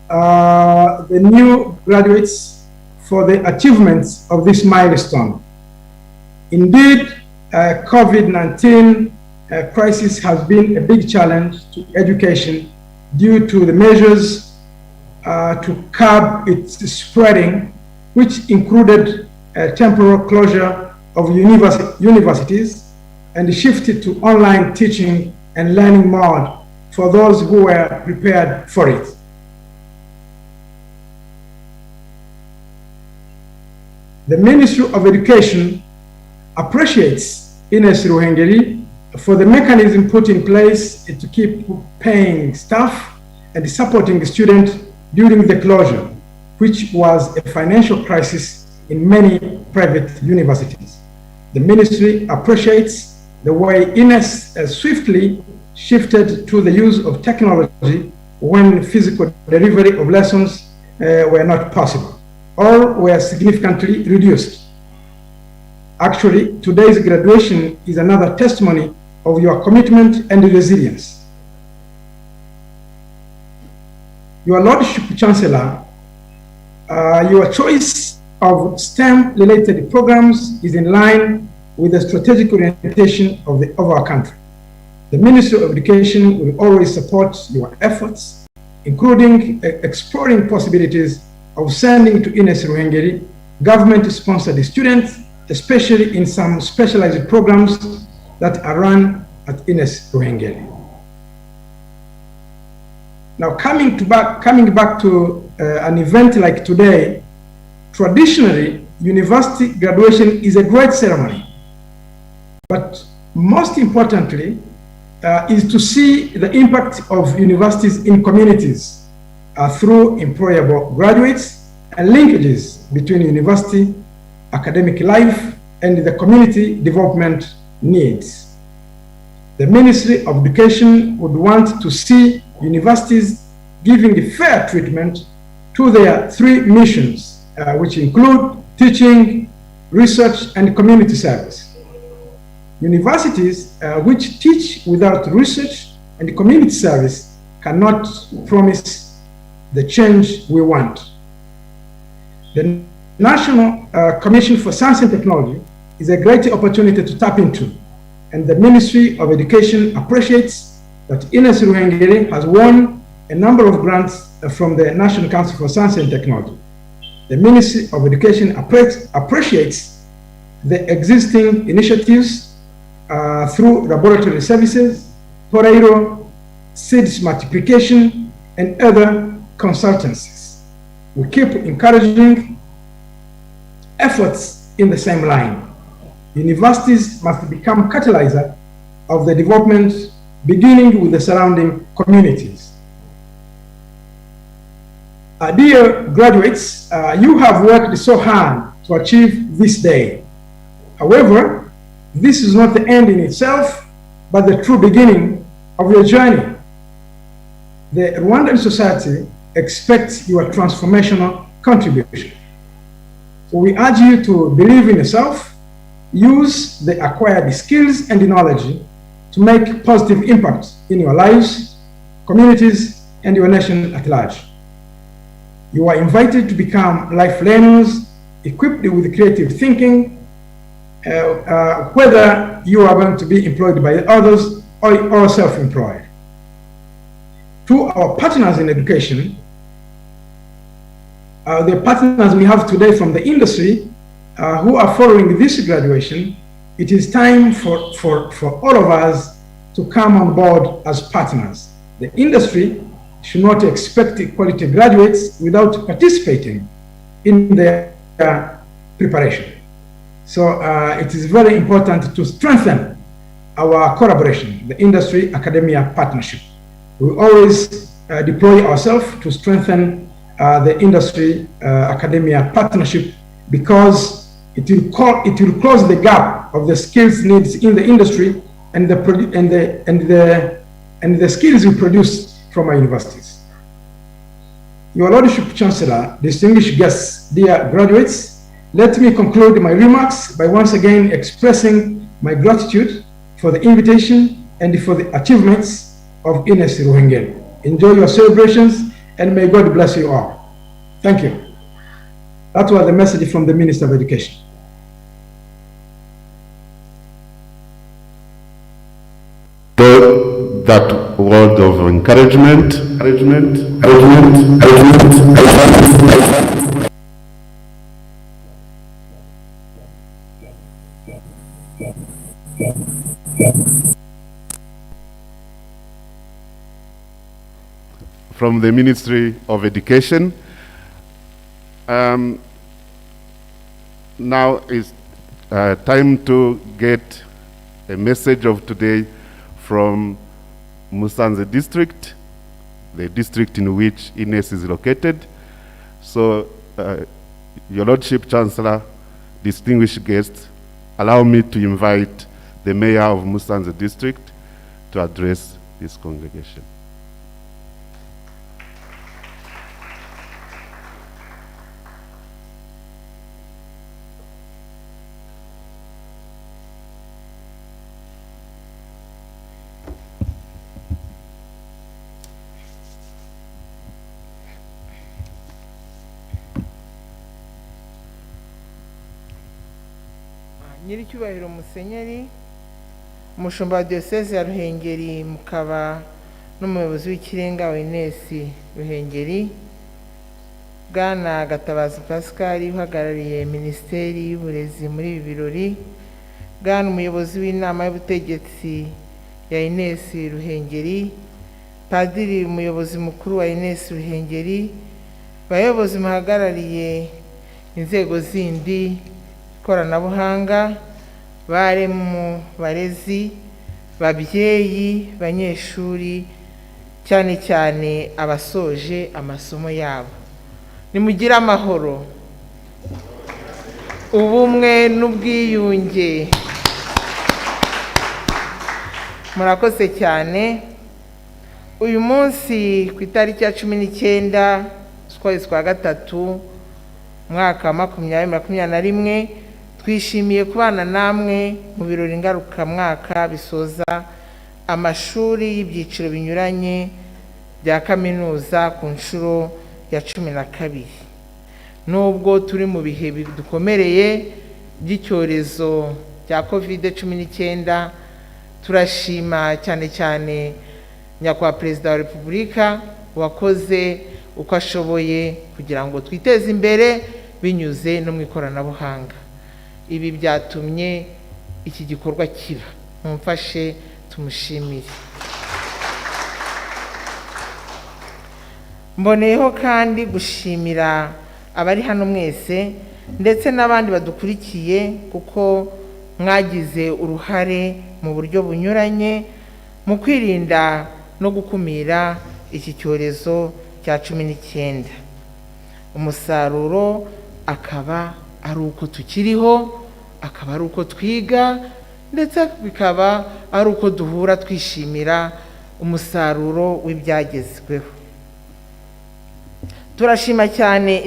the new graduates for the achievements of this milestone. Indeed, COVID-19 crisis has been a big challenge to education due to the measures to curb its spreading, which included a temporal closure of universities and shifted to online teaching and learning mode for those who were prepared for it. The Ministry of Education appreciates Ines-Ruhengeri for the mechanism put in place to keep paying staff and supporting students during the closure, which was a financial crisis in many private universities. The ministry appreciates the way Ines swiftly shifted to the use of technology when physical delivery of lessons were not possible or were significantly reduced. Actually, today's graduation is another testimony of your commitment and resilience. Your Lordship Chancellor, your choice of STEM-related programs is in line with the strategic orientation of our country. The Ministry of Education will always support your efforts, including exploring possibilities of sending to Ines-Ruhengeri government-sponsored students, especially in some specialized programs that are run at Ines-Ruhengeri. Now, coming back to an event like today, traditionally, university graduation is a great ceremony. But most importantly, is to see the impact of universities in communities through employable graduates and linkages between university, academic life, and the community development needs. The Ministry of Education would want to see universities giving fair treatment to their three missions, which include teaching, research, and community service. Universities which teach without research and community service cannot promise the change we want. The National Commission for Science and Technology is a great opportunity to tap into, and the Ministry of Education appreciates that Ines-Ruhengeri has won a number of grants from the National Council for Science and Technology. The Ministry of Education appreciates the existing initiatives through laboratory services, Poreiro, seeds multiplication, and other consultancies. We keep encouraging efforts in the same line. Universities must become catalyzer of the development, beginning with the surrounding communities. Dear graduates, you have worked so hard to achieve this day. However, this is not the end in itself, but the true beginning of your journey. The Rwandan society expects your transformational contribution. So we urge you to believe in yourself, use the acquired skills and knowledge to make positive impact in your lives, communities, and your nation at large. You are invited to become life learners, equipped with creative thinking, whether you are going to be employed by others or self-employed. To our partners in education, the partners we have today from the industry who are following this graduation, it is time for all of us to come on board as partners. The industry should not expect quality graduates without participating in their preparation. So it is very important to strengthen our collaboration, the industry-academia partnership. We always deploy ourselves to strengthen the industry-academia partnership because it will close the gap of the skills needs in the industry and the skills we produce from our universities. Your Lordship Chancellor, distinguished guests, dear graduates, let me conclude my remarks by once again expressing my gratitude for the invitation and for the achievements of Ines-Ruhengeri. Enjoy your celebrations and may God bless you all. Thank you. That was the message from the Minister of Education. So that word of encouragement. From the Ministry of Education. Now is time to get a message of today from Musanze district, the district in which Ines is located. So, Your Lordship Chancellor, distinguished guests, allow me to invite the Mayor of Musanze district to address this congregation. Nyiricyubahiro Musenyeri, umushumba wa Diyoseze ya Ruhengeri, mukaba n'umuyobozi w'ikirenga wa Ines-Ruhengeri, Bwana Gatabazi Pascal uhagarariye Minisiteri y'Uburezi muri ibi birori, Bwana umuyobozi w'inama y'ubutegetsi ya Ines-Ruhengeri, Padiri umuyobozi mukuru wa Ines-Ruhengeri, bayobozi muhagarariye inzego zindi koranabuhanga, baremu barezi, babyeyi, banyeshuri, cyane cyane abasoje amasomo yabo. Nimugire amahoro, ubumwe n'ubwiyunge. Murakoze cyane. Uyu munsi ku itariki ya 19 z'ukwezi kwa gatatu mwaka 2021 twishimiye kubana namwe mu birori ngarukamwaka bisoza amashuri y'ibyiciro binyuranye bya kaminuza ku nshuro ya 12. nubwo turi mu bihe bidukomereye by'icyorezo cya COVID-19, turashima cyane cyane nyakubahwa Perezida wa Repubulika wakoze uko ashoboye kugira ngo twiteze imbere binyuze no mu ikoranabuhanga. Ibi byatumye iki gikorwa kiba. Mumfashe tumushimire. Mboneyeho kandi gushimira abari hano mwese ndetse n'abandi badukurikiye kuko mwagize uruhare mu buryo bunyuranye mu kwirinda no gukumira iki cyorezo cya 19. Umusaruro akaba ari uko tukiriho, akaba ari uko twiga, ndetse bikaba ari uko duhura twishimira umusaruro w'ibyagezweho. Turashima cyane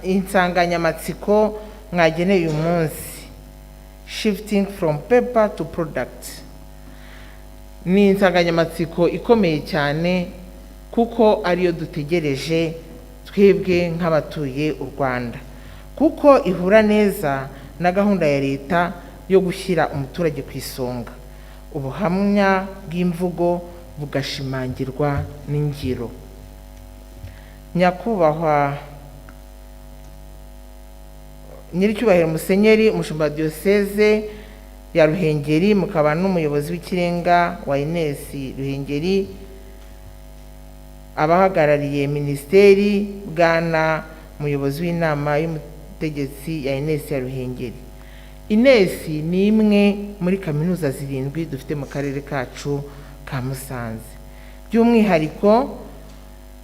insanganyamatsiko mwageneye uyu munsi, shifting from paper to product. Ni insanganyamatsiko ikomeye cyane kuko ariyo dutegereje twebwe nk'abatuye u Rwanda, kuko ihura neza na gahunda ya leta yo gushyira umuturage ku isonga, ubuhamya bw'imvugo bugashimangirwa n'ingiro. Nyakubahwa Nyiricyubahiro Musenyeri umushumba wa Diyoseze ya Ruhengeri, mukaba n'umuyobozi w'ikirenga wa Ines-Ruhengeri, abahagarariye minisiteri, bwana muyobozi w'inama y'umutegetsi ya Ines ya Ruhengeri. Ines ni imwe muri kaminuza 7 dufite mu karere kacu ka Musanze. By'umwihariko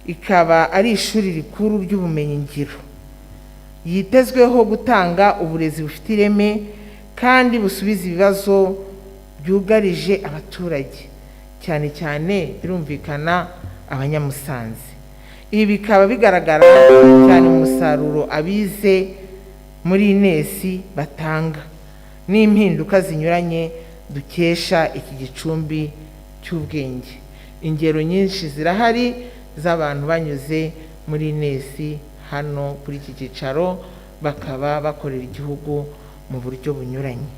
ikaba ari ishuri rikuru ry'ubumenyi ngiro, yitezweho gutanga uburezi bufite ireme kandi busubiza ibibazo byugarije abaturage, cyane cyane birumvikana abanyamusanze. Ibi bikaba bigaragara cyane mu musaruro abize muri Ines batanga n'impinduka zinyuranye dukesha iki gicumbi cy'ubwenge. Ingero nyinshi zirahari z'abantu banyuze muri Ines hano kuri iki cyicaro, bakaba bakorera igihugu mu buryo bunyuranye.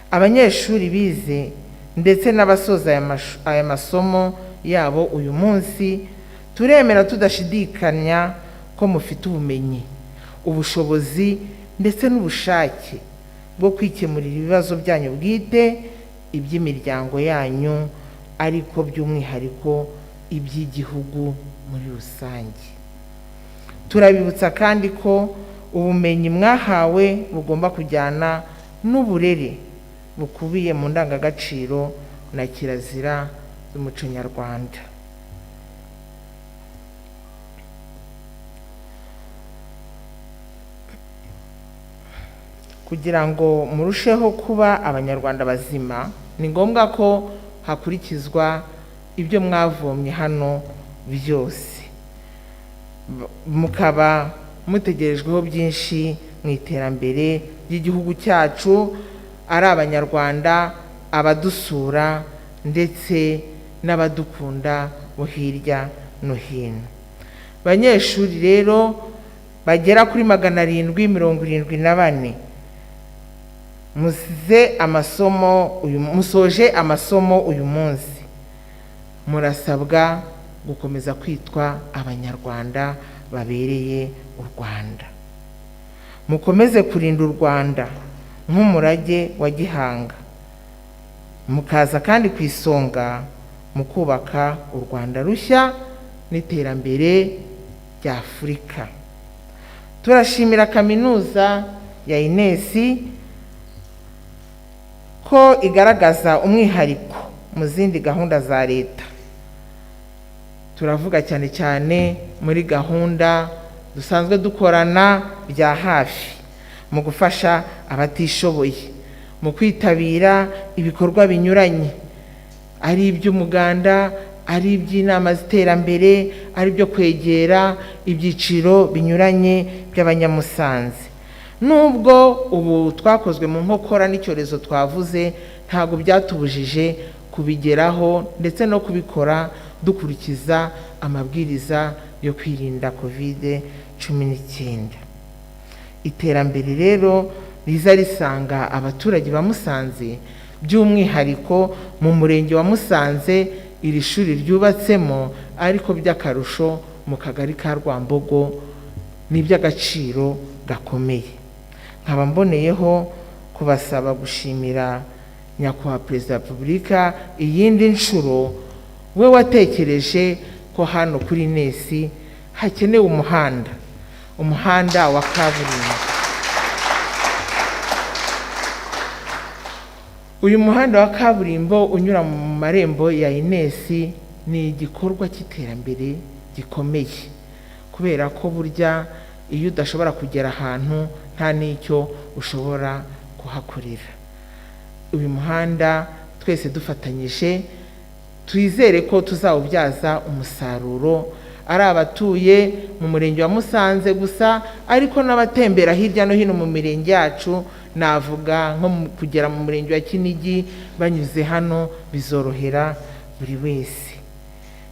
Abanyeshuri bize ndetse n'abasoza aya masomo yabo uyu munsi, turemera tudashidikanya ko mufite ubumenyi, ubushobozi ndetse n'ubushake bwo kwikemurira ibibazo byanyu bwite, iby'imiryango yanyu, ariko by'umwihariko iby'igihugu muri rusange. Turabibutsa kandi ko ubumenyi mwahawe bugomba kujyana n'uburere bukubiye mu ndangagaciro na kirazira z'umuco nyarwanda. Kugira ngo murusheho kuba abanyarwanda bazima, ni ngombwa ko hakurikizwa ibyo mwavomye hano byose. Mukaba mutegerejweho byinshi mu iterambere ry'igihugu cyacu, ari abanyarwanda, abadusura ndetse n'abadukunda bo hirya no hino. Banyeshuri rero bagera kuri 774 musoje amasomo uyu munsi, murasabwa gukomeza kwitwa abanyarwanda babereye u Rwanda. Mukomeze kurinda u Rwanda nk'umurage wa gihanga, mukaza kandi ku isonga mu kubaka u Rwanda rushya n'iterambere rya Afurika. Turashimira kaminuza ya Ines ko igaragaza umwihariko mu zindi gahunda za leta. Turavuga cyane cyane muri gahunda dusanzwe dukorana bya hafi mu gufasha abatishoboye, mu kwitabira ibikorwa binyuranye, ari iby'umuganda, ari iby'inama z'iterambere, ari byo kwegera ibyiciro binyuranye by'abanyamusanze. Nubwo ubu twakozwe mu nkokora n'icyorezo twavuze, ntabwo byatubujije kubigeraho ndetse no kubikora dukurikiza amabwiriza yo kwirinda COVID-19. iterambere rero riza risanga abaturage ba Musanze, by'umwihariko mu murenge wa Musanze iri shuri ryubatsemo, ariko by'akarusho mu kagari ka Rwambogo ni iby'agaciro gakomeye. Nkaba mboneyeho kubasaba gushimira nyakubahwa Perezida wa Repubulika iyindi nshuro we watekereje ko hano kuri Ines hakenewe umuhanda wa kaburimbo. Uyu muhanda wa kaburimbo unyura mu marembo ya Ines ni igikorwa cy'iterambere gikomeye, kubera ko burya iyo udashobora kugera ahantu nta n'icyo ushobora kuhakorera. Uyu muhanda twese dufatanyije twizere ko tuzawubyaza umusaruro, ari abatuye mu murenge wa Musanze gusa, ariko n'abatembera hirya no hino mu mirenge yacu. Navuga nko kugera mu murenge wa Kinigi banyuze hano bizorohera buri wese.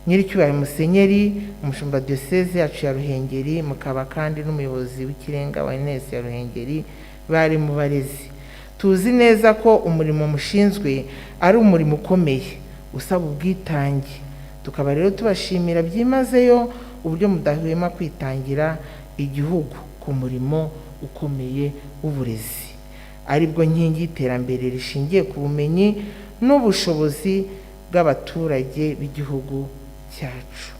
Nyiricyubahiro Musenyeri, umushumba diocese yacu ya Ruhengeri, mukaba kandi n'umuyobozi w'ikirenga wa Ines ya Ruhengeri, bari mu barezi. Tuzi neza ko umurimo mushinzwe ari umurimo ukomeye usaba ubwitange, tukaba rero tubashimira byimazeyo uburyo mudahwema kwitangira igihugu ku murimo ukomeye w'uburezi, aribwo nkingi y'iterambere rishingiye ku bumenyi n'ubushobozi bw'abaturage b'igihugu cyacu.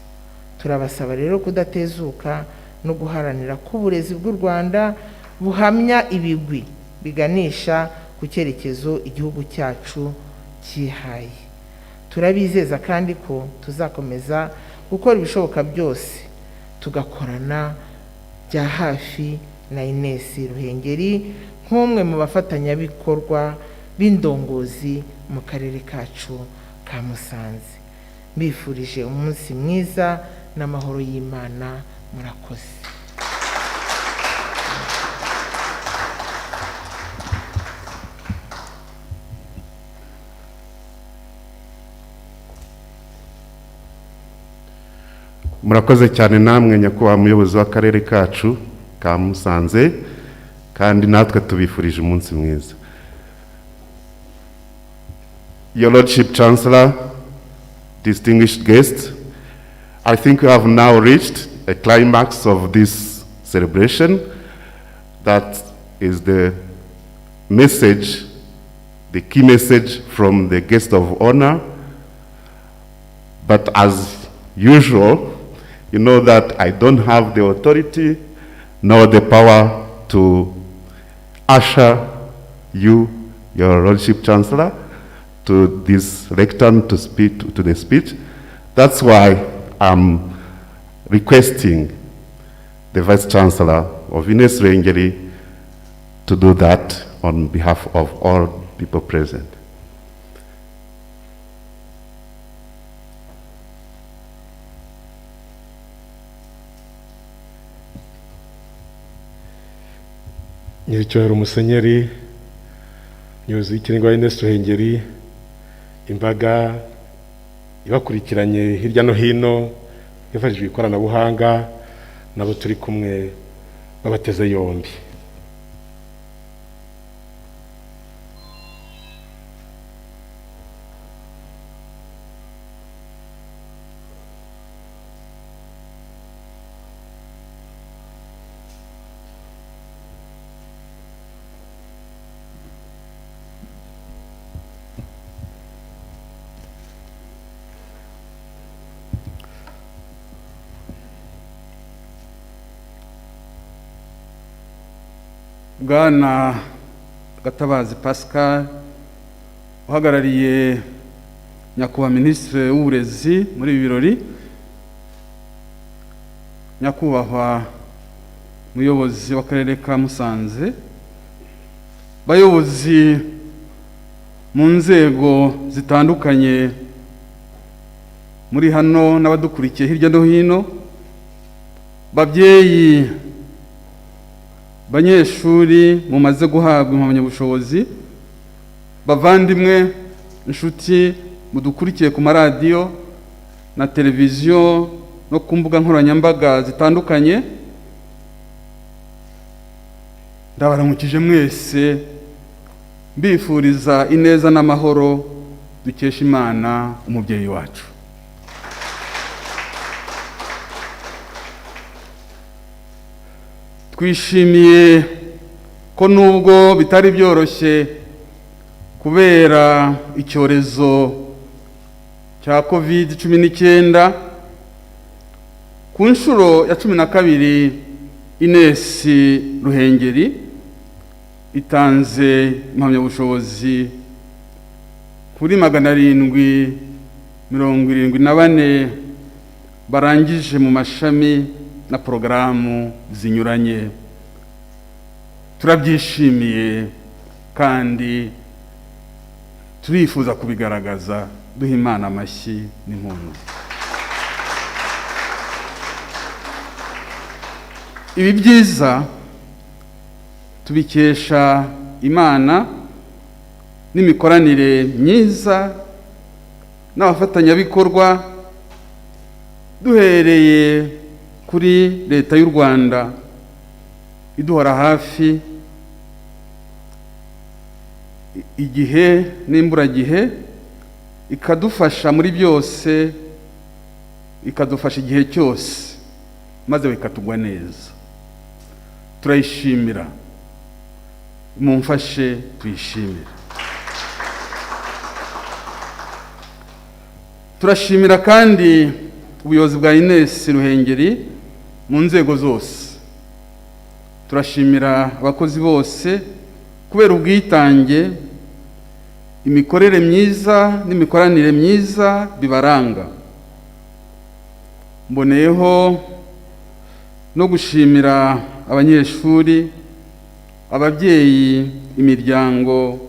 Turabasaba rero kudatezuka no guharanira ko uburezi bw'u Rwanda buhamya ibigwi biganisha ku cyerekezo igihugu cyacu cyihaye. Turabizeza kandi ko tuzakomeza gukora ibishoboka byose tugakorana bya hafi na Ines Ruhengeri nk'umwe mu bafatanyabikorwa b'indongozi mu karere kacu ka Musanze. Mbifurije umunsi mwiza n'amahoro y'Imana. Murakoze. Murakoze cyane namwe nyakubahwa muyobozi w'akarere kacu ka Musanze, kandi natwe tubifurije umunsi mwiza. Your Lordship Chancellor, distinguished guests, I think we have now reached a climax of this celebration. That is the message, the key message from the guest of honor. But as usual, you know that I don't have the authority nor the power to usher you, Your Lordship Chancellor, to this lectern to speak to the speech. That's why I'm requesting the Vice Chancellor of Ines-Ruhengeri to do that on behalf of all people present. Nyiricyubahiro Musenyeri, umuyobozi w'ikirenga wa Ines-Ruhengeri, imbaga ibakurikiranye hirya no hino hifashishijwe ikoranabuhanga, nabo turi kumwe babateze yombi. Bwana Gatabazi Pascal, uhagarariye nyakubahwa Minisitiri w'Uburezi muri ibi birori, nyakubahwa muyobozi w'akarere ka Musanze, bayobozi mu nzego zitandukanye muri hano n'abadukurikiye hirya no hino, babyeyi, banyeshuri mumaze guhabwa impamyabushobozi, bavandimwe, inshuti mudukurikiye ku maradiyo na televiziyo no ku mbuga nkoranyambaga zitandukanye, ndabaramukije mwese mbifuriza ineza n'amahoro dukesha Imana umubyeyi wacu. Twishimiye ko nubwo bitari byoroshye kubera icyorezo cya COVID-19, ku nshuro ya 12 Ines-Ruhengeri itanze impamyabushobozi kuri 774 barangije mu mashami na porogaramu zinyuranye. Turabyishimiye kandi turifuza kubigaragaza duha Imana amashyi n'impundu. Ibi byiza tubikesha Imana n'imikoranire myiza n'abafatanyabikorwa, duhereye kuri Leta y'u Rwanda iduhora hafi igihe n'imburagihe, ikadufasha muri byose, ikadufasha igihe cyose, maze bikatugwa neza. Turayishimira, mumfashe tuyishimire. Turashimira kandi ubuyobozi bwa Ines-Ruhengeri mu nzego zose. Turashimira abakozi bose kubera ubwitange, imikorere myiza n'imikoranire myiza bibaranga. Mboneyeho no gushimira abanyeshuri, ababyeyi, imiryango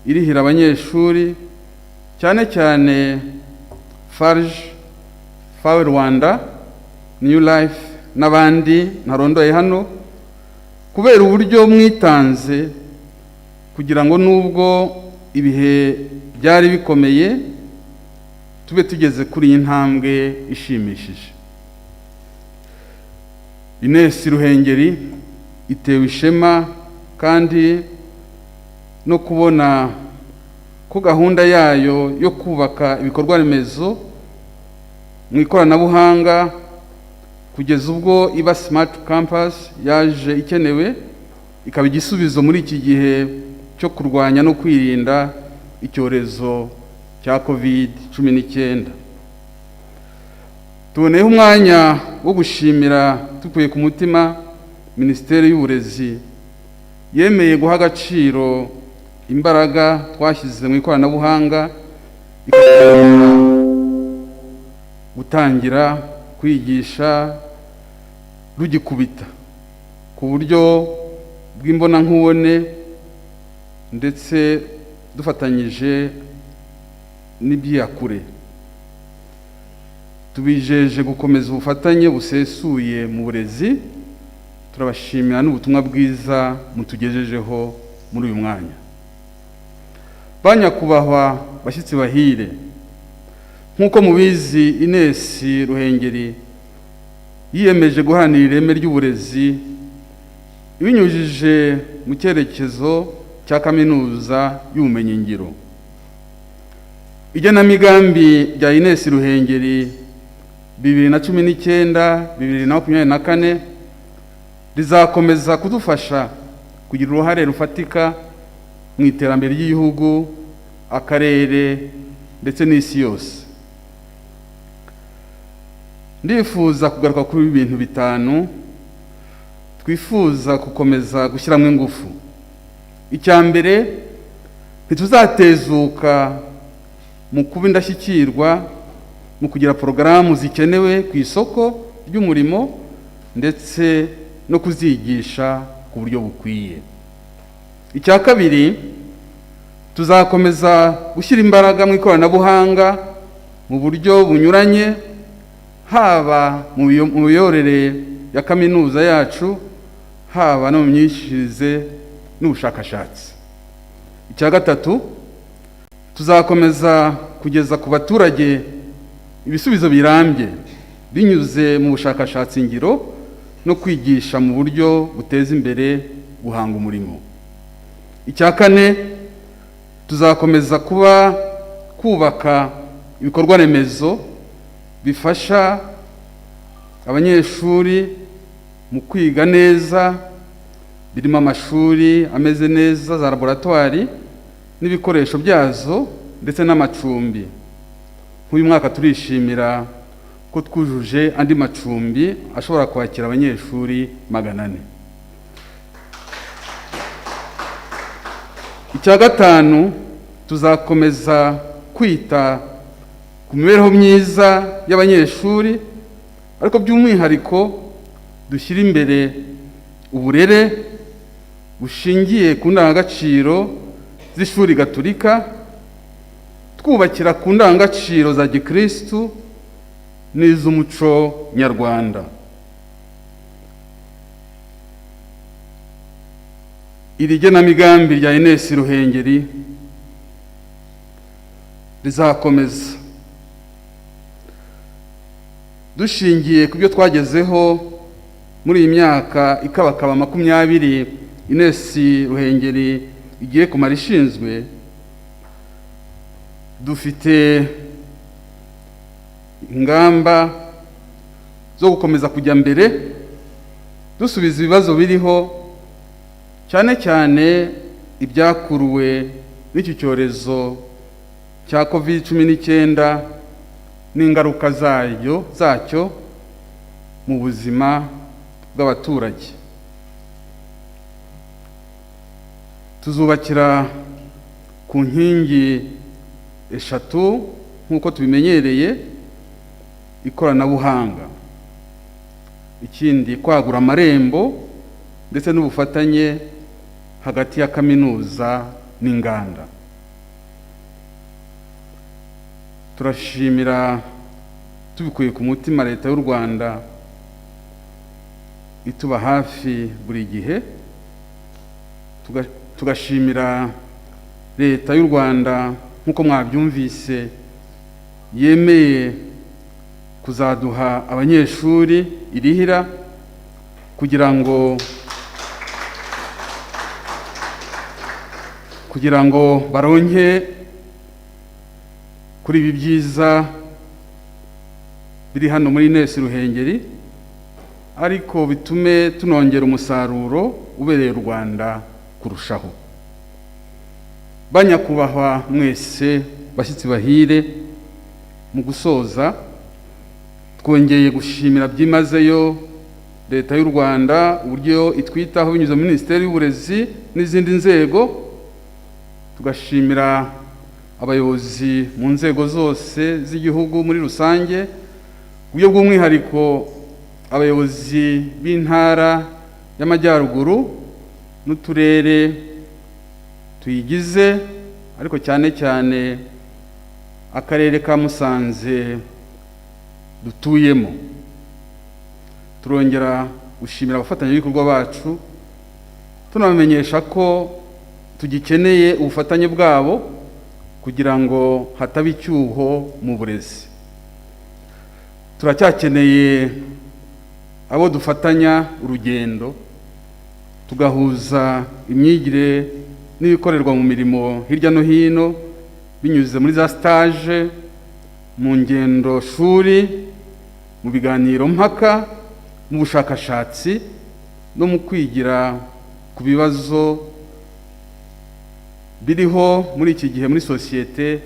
irihira abanyeshuri, cyane cyane FARG, FAWE Rwanda, New Life n'abandi ntarondoye hano, kubera uburyo mwitanze kugira ngo nubwo ibihe byari bikomeye tube tugeze kuri iyi ntambwe ishimishije. Ines-Ruhengeri itewe ishema kandi no kubona ko gahunda yayo yo kubaka ibikorwa remezo mu ikoranabuhanga kugeza ubwo iba Smart Campus yaje ikenewe, ikaba igisubizo muri iki gihe cyo kurwanya no kwirinda icyorezo cya COVID-19. Tuboneyeho umwanya wo gushimira tukuye ku mutima Minisiteri y'Uburezi yemeye guha agaciro imbaraga twashyize mu ikoranabuhanga, gutangira kwigisha rugikubita ku buryo bw'imbonankubone, ndetse dufatanyije n'ibyiyakure. Tubijeje gukomeza ubufatanye busesuye mu burezi. Turabashimira n'ubutumwa bwiza mutugejejeho muri uyu mwanya. Banyakubahwa bashyitsi bahire, nk'uko mubizi Ines-Ruhengeri yiyemeje guharanira ireme ry'uburezi ibinyujije mu cyerekezo cya kaminuza y'ubumenyingiro. Igenamigambi rya Ines-Ruhengeri 2019-2024 rizakomeza kudufasha kugira uruhare rufatika mu iterambere ry'igihugu, akarere ndetse n'isi yose. Ndifuza kugaruka kuri ibintu bitanu twifuza gukomeza gushyiramo ingufu. Icya mbere, ntituzatezuka mu kuba indashyikirwa mu kugira porogaramu zikenewe ku isoko ry'umurimo ndetse no kuzigisha ku buryo bukwiye. Icya kabiri, tuzakomeza gushyira imbaraga mu ikoranabuhanga mu buryo bunyuranye, haba mu miyoborere ya kaminuza yacu, haba no mu myigishirize n'ubushakashatsi. Icya gatatu, tuzakomeza kugeza ku baturage ibisubizo birambye binyuze mu bushakashatsi ngiro no kwigisha mu buryo buteza imbere guhanga umurimo. Icya kane, tuzakomeza kubaka ibikorwa remezo bifasha abanyeshuri mu kwiga neza, birimo amashuri ameze neza, za laboratwari n'ibikoresho byazo ndetse n'amacumbi. Nk'uyu mwaka turishimira ko twujuje andi macumbi ashobora kwakira abanyeshuri 400. Icya gatanu, tuzakomeza kwita ku mibereho myiza y'abanyeshuri, ariko by'umwihariko dushyira imbere uburere bushingiye ku ndangagaciro z'ishuri gatolika, twubakira ku ndangagaciro za gikristu n'iz'umuco nyarwanda. Iri genamigambi rya Ines-Ruhengeri rizakomeza dushingiye ku byo twagezeho muri iyi myaka ikabakaba 20 Ines-Ruhengeri igiye kumara ishinzwe. Dufite ingamba zo gukomeza kujya mbere dusubiza ibibazo biriho, cyane cyane ibyakuruwe n'iki cyorezo cya COVID-19 n'ingaruka zacyo mu buzima bw'abaturage. Tuzubakira ku nkingi 3 nk'uko tubimenyereye: ikoranabuhanga, ikindi kwagura amarembo ndetse n'ubufatanye hagati ya kaminuza n'inganda. Turashimira tubikuye ku mutima leta y'u Rwanda ituba hafi buri gihe. Tugashimira leta y'u Rwanda nk'uko mwabyumvise yemeye kuzaduha abanyeshuri irihira kugira ngo baronke kuri ibi byiza biri hano muri Ines-Ruhengeri, ariko bitume tunongera umusaruro ubereye u Rwanda kurushaho. Banyakubahwa mwese bashyitsi bahire, mu gusoza twongeye gushimira byimazeyo leta y'u Rwanda uburyo itwitaho binyuze mu Minisiteri y'Uburezi n'izindi nzego. Tugashimira abayobozi mu nzego zose z'igihugu muri rusange, uburyo bw'umwihariko abayobozi b'intara y'Amajyaruguru n'uturere tuyigize, ariko cyane cyane akarere ka Musanze dutuyemo. Turongera gushimira abafatanyabikorwa bacu, tunabamenyesha ko tugikeneye ubufatanye bwabo kugira ngo hataba icyuho mu burezi. Turacyakeneye abo dufatanya urugendo, tugahuza imyigire n'ibikorerwa mu mirimo hirya no hino binyuze muri za stage, mu ngendo shuri, mu biganiro mpaka, mu bushakashatsi no mu kwigira ku bibazo biriho muri iki gihe muri sosiyete,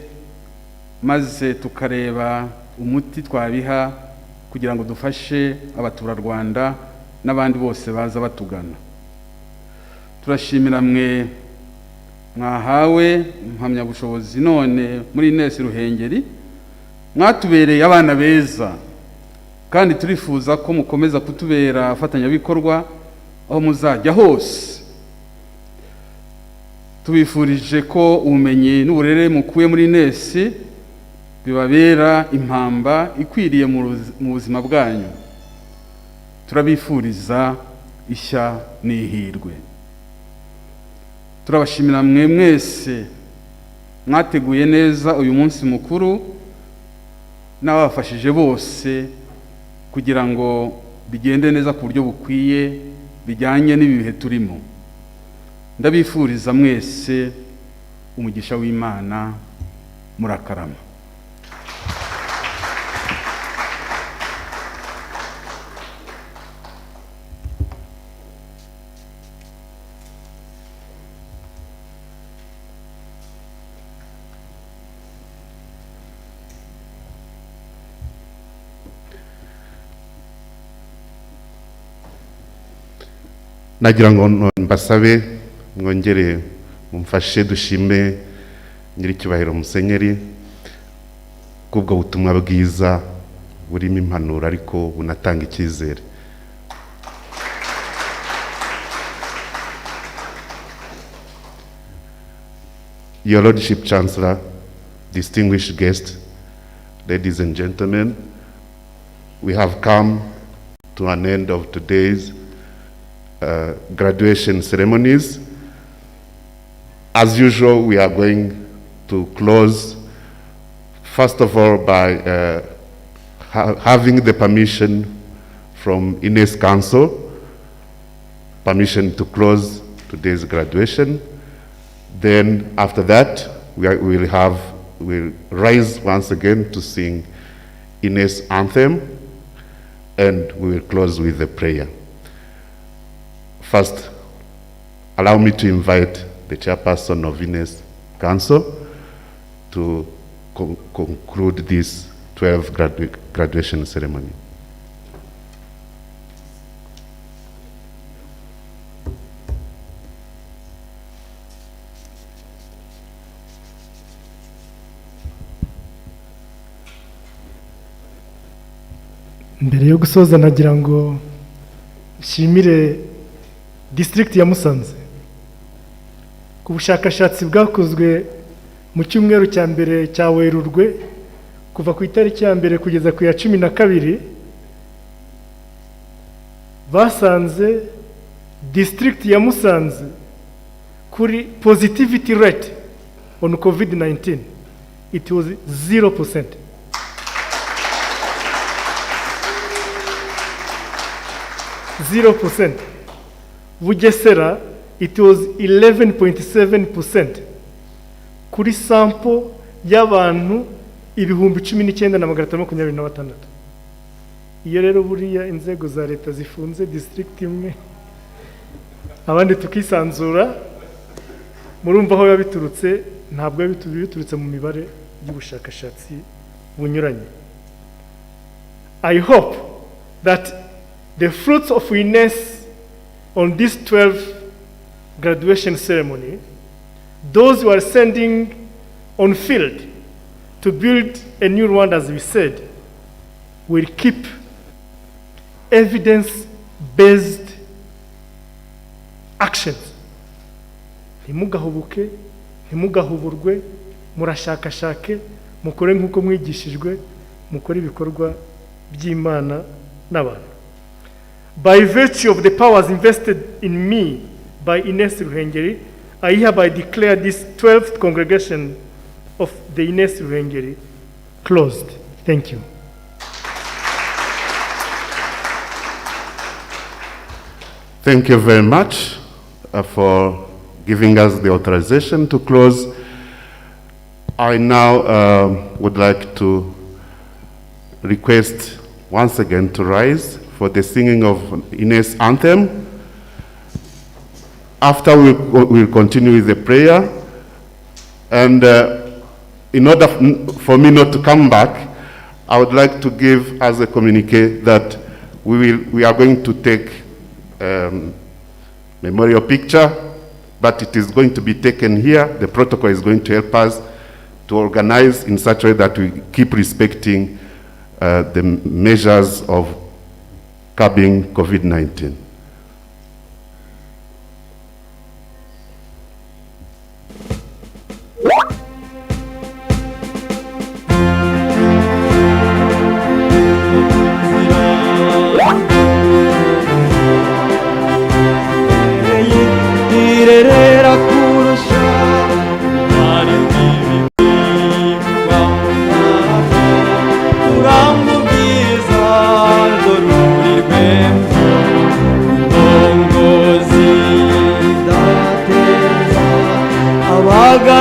maze tukareba umuti twabiha kugira ngo dufashe abaturarwanda n'abandi bose baza batugana. Turashimira mwe mwahawe impamyabushobozi none muri Ines-Ruhengeri, mwatubereye abana beza, kandi turifuza ko mukomeza kutubera abafatanyabikorwa aho muzajya hose. Tubifurije ko ubumenyi n'uburere mukuye muri Ines bibabera impamba ikwiriye mu buzima bwanyu. Turabifuriza ishya n'ihirwe. Turabashimira mwe mwese mwateguye neza uyu munsi mukuru n'abafashije bose kugira ngo bigende neza ku buryo bukwiye bijyanye n'ibihe turimo. ndabifuriza mwese umugisha w'Imana. Murakarama. nagira ngo mbasabe mwongere mumfashe dushime nyiricyubahiro Musenyeri kubwo butumwa bwiza burimo impanuro ariko bunatanga icyizere. Your Lordship Chancellor, distinguished guests, ladies and gentlemen, we have come to an end of today's graduation ceremonies. As usual, we are going to close, first of all, by having the permission from Ines Council, permission to close today's graduation. Then after that, we'll rise once again to sing Ines anthem, and we will close with a prayer. First, allow me to invite the chairperson of Ines Council to conclude this 12th graduation ceremony. mbere yo gusoza nagira ngo nshimire district ya Musanze ku bushakashatsi bwakozwe mu cyumweru cya mbere cya Werurwe kuva ku itariki ya mbere kugeza ku ya 12 basanze district ya Musanze kuri positivity rate on COVID-19 it was 0%. 0%. Bugesera, it was 11.7%. Kuri sample y'abantu ibihumbi 19,326. Iyo rero buriya inzego za leta zifunze district imwe abandi tukisanzura murumva aho yabiturutse ntabwo biturutse mu mibare y'ubushakashatsi bunyuranye. I hope that the fruits of Ines on this 12th graduation ceremony, those who are sending on field to build a new Rwanda, as we said, will keep evidence-based actions. Ntimugahubuke, ntimugahuburwe, murashakashake, mukore nk'uko mwigishijwe, mukore ibikorwa by'Imana n'abantu. By virtue of the powers invested in me by Ines-Ruhengeri, I hereby declare this 12th congregation of the Ines-Ruhengeri closed. Thank you. Thank you very much for giving us the authorization to close. I now would like to request once again to rise for the singing of Ines anthem. After we'll continue with the prayer. And in order for me not to come back, I would like to give as a communique that we are going to take memorial picture, but it is going to be taken here. The protocol is going to help us to organize in such a way that we keep respecting the measures of curbing COVID-19.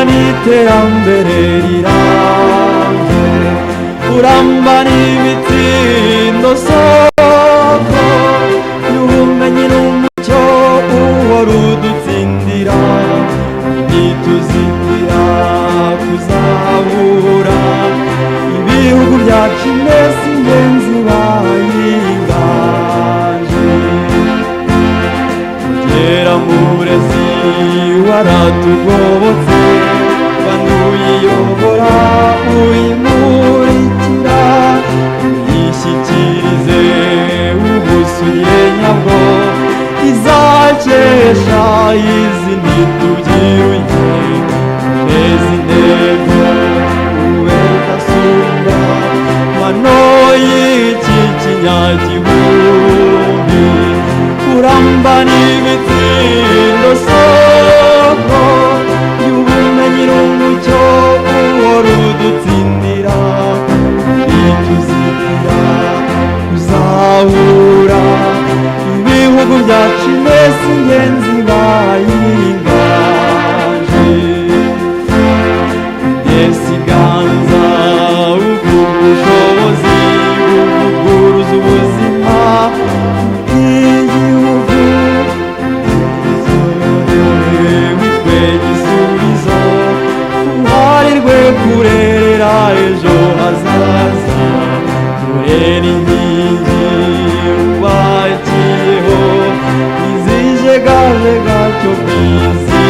n'iterambere rirambye, uramba n'imitsindo soko y'ubumenyi n'umucyo uhora udutsindira, ntituzitira kuzahura ibihugu byacu mbese ingenzi bayinganje. Kugera mu burezi waratugobotse, kandi uyiyobora uyimurikira, uyishyikirize ubusugire nyabwo, izakesha izindi tubyiruye, neza intego ube udasumba mano y'iki kinyagihumbi, uramba n'imitsindo soko y'ubumenyi n'umucyo uhora udutsindira, ntituzitira kuzahura ibihugu byacu mbese ingenzi bayinganje. Mbese iganza ubushobozi buvuguruza ubuzima bw'igihugu, witwe igisubizo, uharirwe kurera ejo hazaza, turere inkingi wubakiyeho, izijegajega cyo kw'isi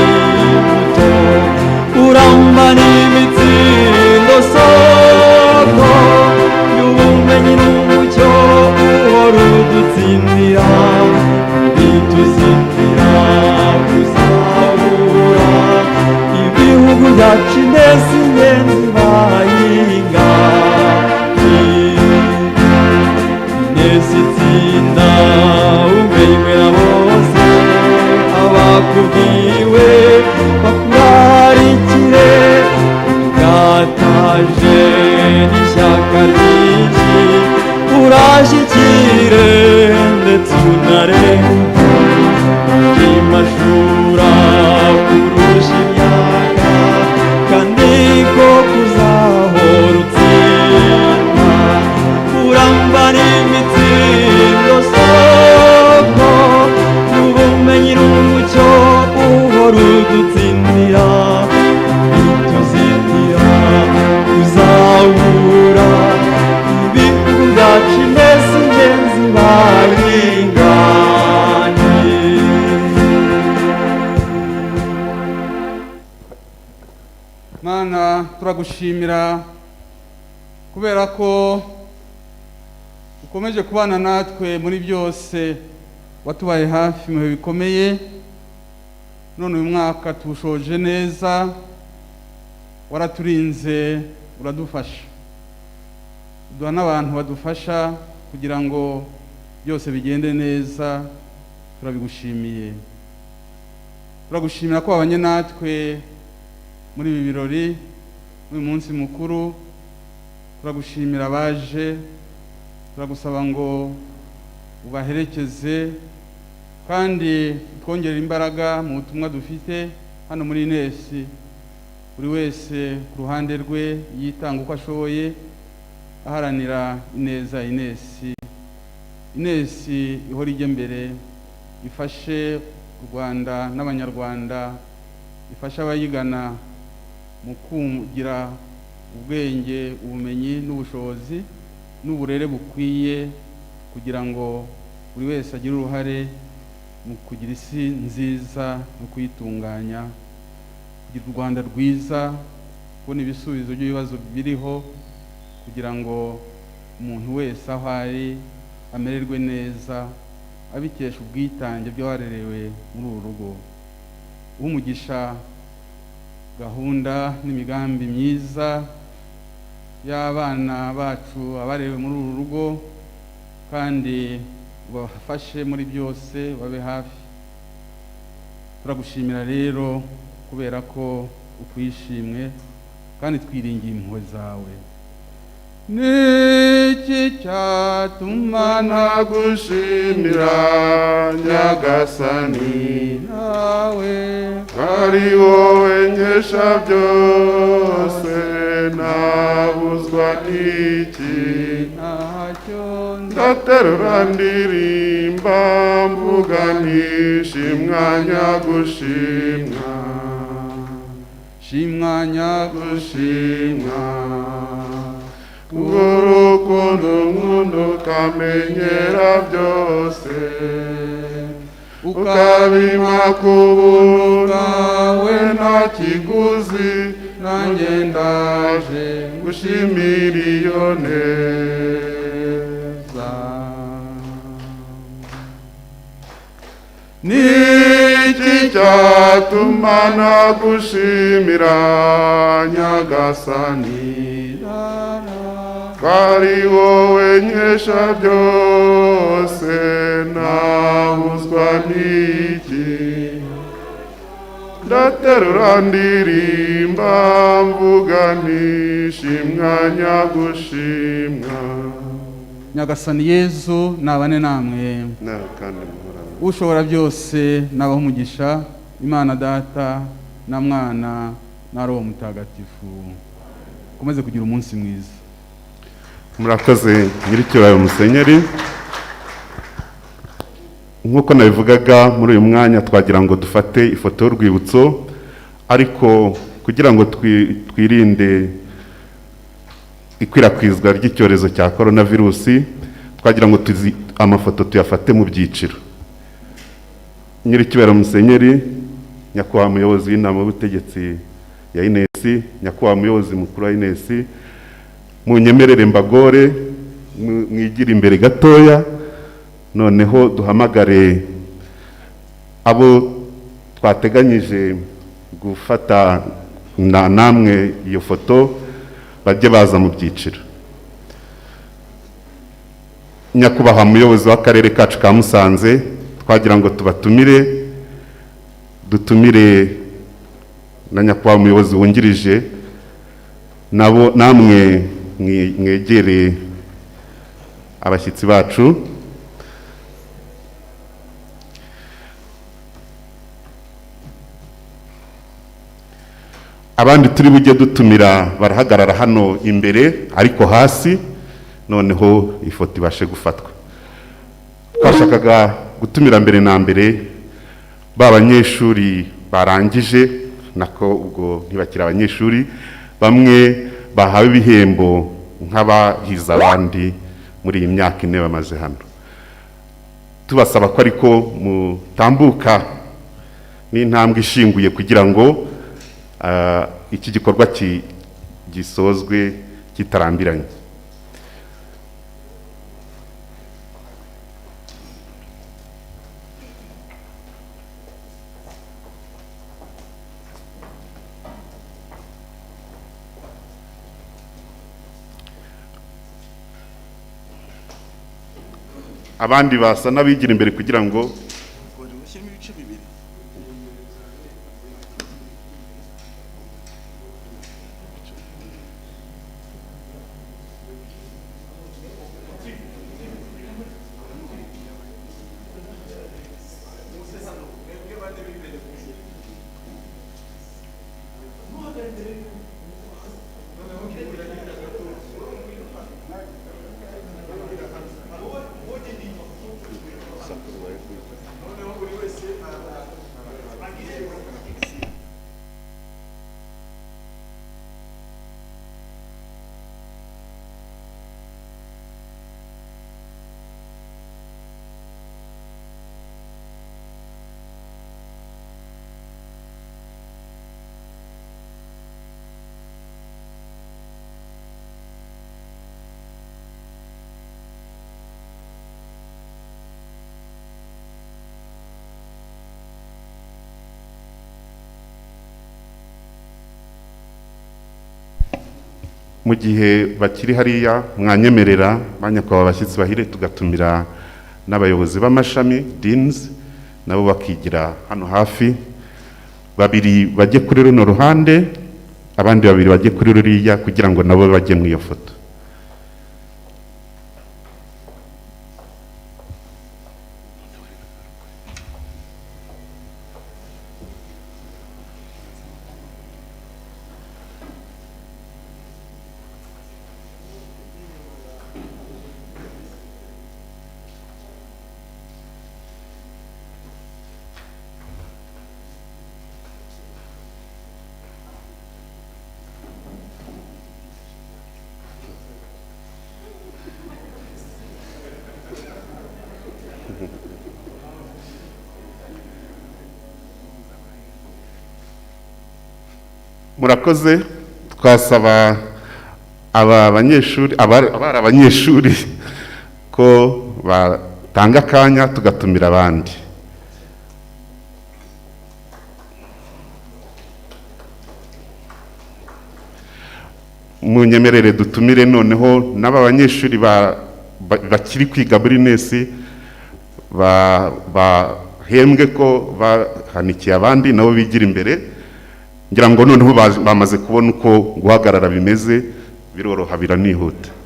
muto, uramba n'imitsindo soko y'ubumenyi n'umucyo uhora udutsindira, ntituzitira kuzahura ibihugu byacu mbese ingenzi bayinganje. Ineza itsinda umenywe na bose, abakubwiwe bakurarikire, ukataje n'ishyaka ryinshi, urashyikire ndetse unarenga imashura kurusha imyaka, kandi ko kuzahora utsinda, uramba n'imitsindo soko y'ubumenyi n'umucyo uhora udutsindira, ntituzitira kuzahura ibihugu byacu mbese ingenzi bayinganye. Mana, turagushimira kubera ko ukomeje kubana natwe muri byose, watubaye hafi mu bihe bikomeye, none uyu mwaka tuwushoje neza, waraturinze uradufasha, duha n'abantu badufasha kugira ngo byose bigende neza, turabigushimiye. Turagushimira ko wabanye natwe muri ibi birori, muri uyu munsi mukuru, turagushimira abaje, turagusaba ngo ubaherekeze kandi twongere imbaraga mu butumwa dufite hano muri Ines, buri wese ku ruhande rwe yitanga uko ashoboye aharanira ineza Ines ihora ijya mbere, ifashe u Rwanda n'Abanyarwanda, ifashe abayigana mu kugira ubwenge, ubumenyi n'ubushobozi n'uburere bukwiye, kugira ngo buri wese agire uruhare mu kugira isi nziza no kuyitunganya, kugira u Rwanda rwiza, kubona ibisubizo by'ibibazo biriho, kugira ngo umuntu wese aho ari amererwe neza, abikesha ubwitange by'abarerewe muri uru rugo. Umugisha gahunda n'imigambi myiza y'abana bacu abarerewe muri uru rugo, kandi ubafashe muri byose, babe hafi. Turagushimira rero kubera ko ukwishimwe kandi twiringiye impuhwe zawe. Niki cyatuma nagushimira Nyagasani, nawe ari wowe nkesha byose nabuzwa n'iki ndaterura ndirimba mvuga nishimwa nyagushimwa shimwa nyagushimwa urukundo nkunda ukamenyera byose ukabima ku buntu bwawe nta kiguzi nanjye ndaje gushimira iyo neza niki cyatuma nagushimira nyagasani ari wowe nkesha byose nabuzwa n'iki ndaterura ndirimba mvuga nishimwa nyagushimwa nyagasani yezu nabane namwe ushobora byose nabaho umugisha imana data na mwana na roho mutagatifu ukomeze kugira umunsi mwiza. Murakoze nyiricyubahiro musenyeri. Nk'uko nabivugaga muri uyu mwanya twagira ngo dufate ifoto y'urwibutso, ariko kugira ngo twirinde ikwirakwizwa ry'icyorezo cya coronavirusi, twagira ngo amafoto tuyafate mu byiciro. Nyiricyubahiro musenyeri, nyakubahwa muyobozi w'inama y'ubutegetsi ya Ines, nyakubahwa muyobozi mukuru wa Ines, munyemerere mbagore mwigira imbere gatoya, noneho duhamagare abo twateganyije gufata namwe iyo foto bajye baza mu byiciro. Nyakubahwa muyobozi w'akarere kacu ka Musanze, twagira ngo tubatumire, dutumire na nyakubahwa muyobozi wungirije, nabo namwe mwegere abashyitsi bacu. Abandi turi bujye dutumira barahagarara hano imbere ariko hasi, noneho ifoto ibashe gufatwa. Twashakaga gutumira mbere na mbere b'abanyeshuri barangije, nako ubwo ntibakira abanyeshuri, bamwe bahawe ibihembo nk'abahize abandi muri iyi myaka ine bamaze hano. Tubasaba ko ariko mutambuka n'intambwe ishinguye kugira ngo iki gikorwa gisozwe kitarambiranye. Abandi basa n'abigira imbere kugira ngo mu gihe bakiri hariya mwanyemerera banyakubahwa abashyitsi bahire tugatumira n'abayobozi b'amashami deans, nabo bakigira hano hafi, babiri bajye kuri runo ruhande, abandi babiri bajye kuri ruriya kugira ngo nabo bajye mu iyo foto. murakoze twasaba aba banyeshuri abari abanyeshuri ko batanga akanya tugatumira abandi. Munyemerere dutumire noneho n'aba banyeshuri bakiri kwiga muri nesi bahembwe ko bahanikiye abandi nabo bigira imbere, ngira ngo noneho bamaze kubona uko guhagarara bimeze, biroroha biranihuta.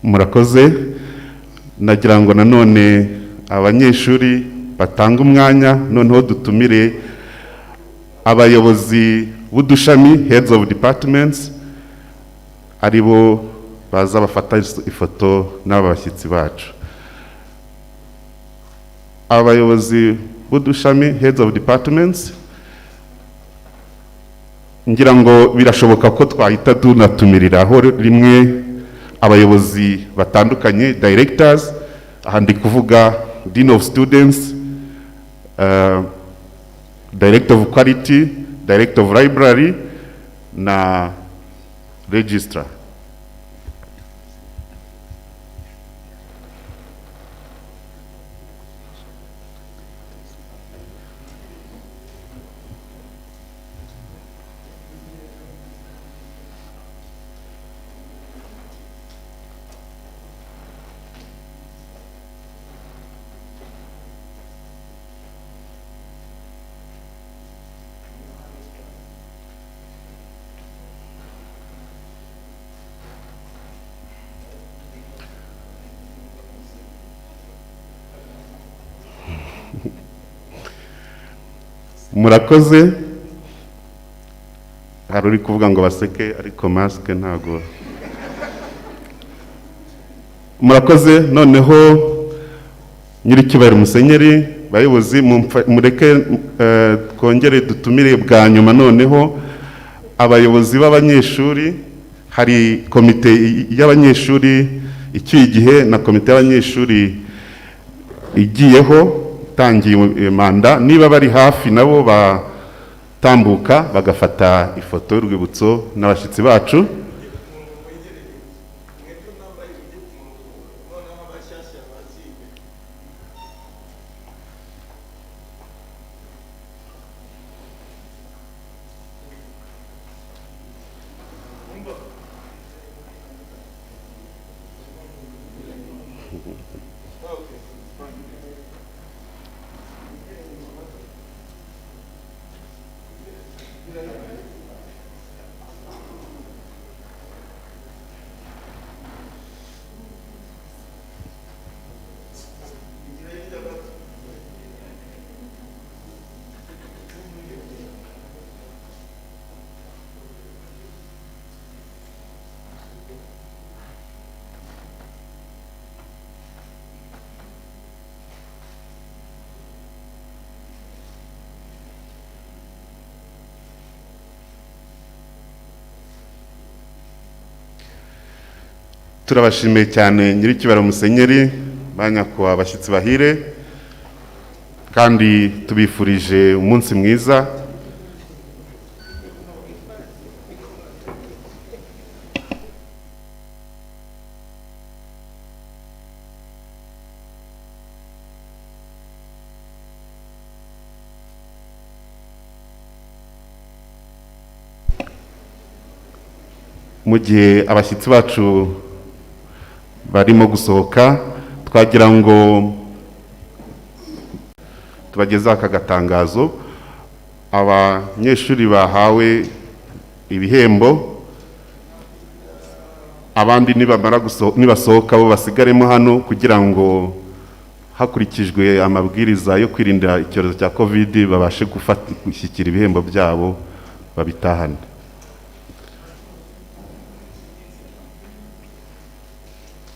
Murakoze, nagira ngo nanone abanyeshuri batanga umwanya noneho dutumire abayobozi b'udushami, heads of departments, aribo baza bafata ifoto n'abashyitsi bacu. Abayobozi b'udushami, heads of departments, ngira ngo birashoboka ko twahita tunatumiriraho rimwe abayobozi batandukanye, directors, aha ndi kuvuga dean of students, director of quality, director of library na registrar. Murakoze, hari uri kuvuga ngo baseke ariko maske ntago. Murakoze, noneho nyiricyubahiro musenyeri, bayobozi mureke twongere dutumire bwa nyuma noneho abayobozi b'abanyeshuri. Hari komite y'abanyeshuri icyuye igihe na komite y'abanyeshuri igiyeho tangiye manda, niba bari hafi nabo batambuka bagafata ifoto y'urwibutso n'abashyitsi bacu. Turabashimiye cyane nyiricyubahiro musenyeri, banyakubahwa abashyitsi bahire. kandi tubifurije umunsi mwiza. Mu gihe abashyitsi bacu barimo gusohoka, twagira ngo tubagezeho aka gatangazo. Abanyeshuri bahawe ibihembo, abandi nibasohoka bo basigaremo hano kugira ngo hakurikijwe amabwiriza yo kwirinda icyorezo cya COVID babashe gushyikira ibihembo byabo babitahane.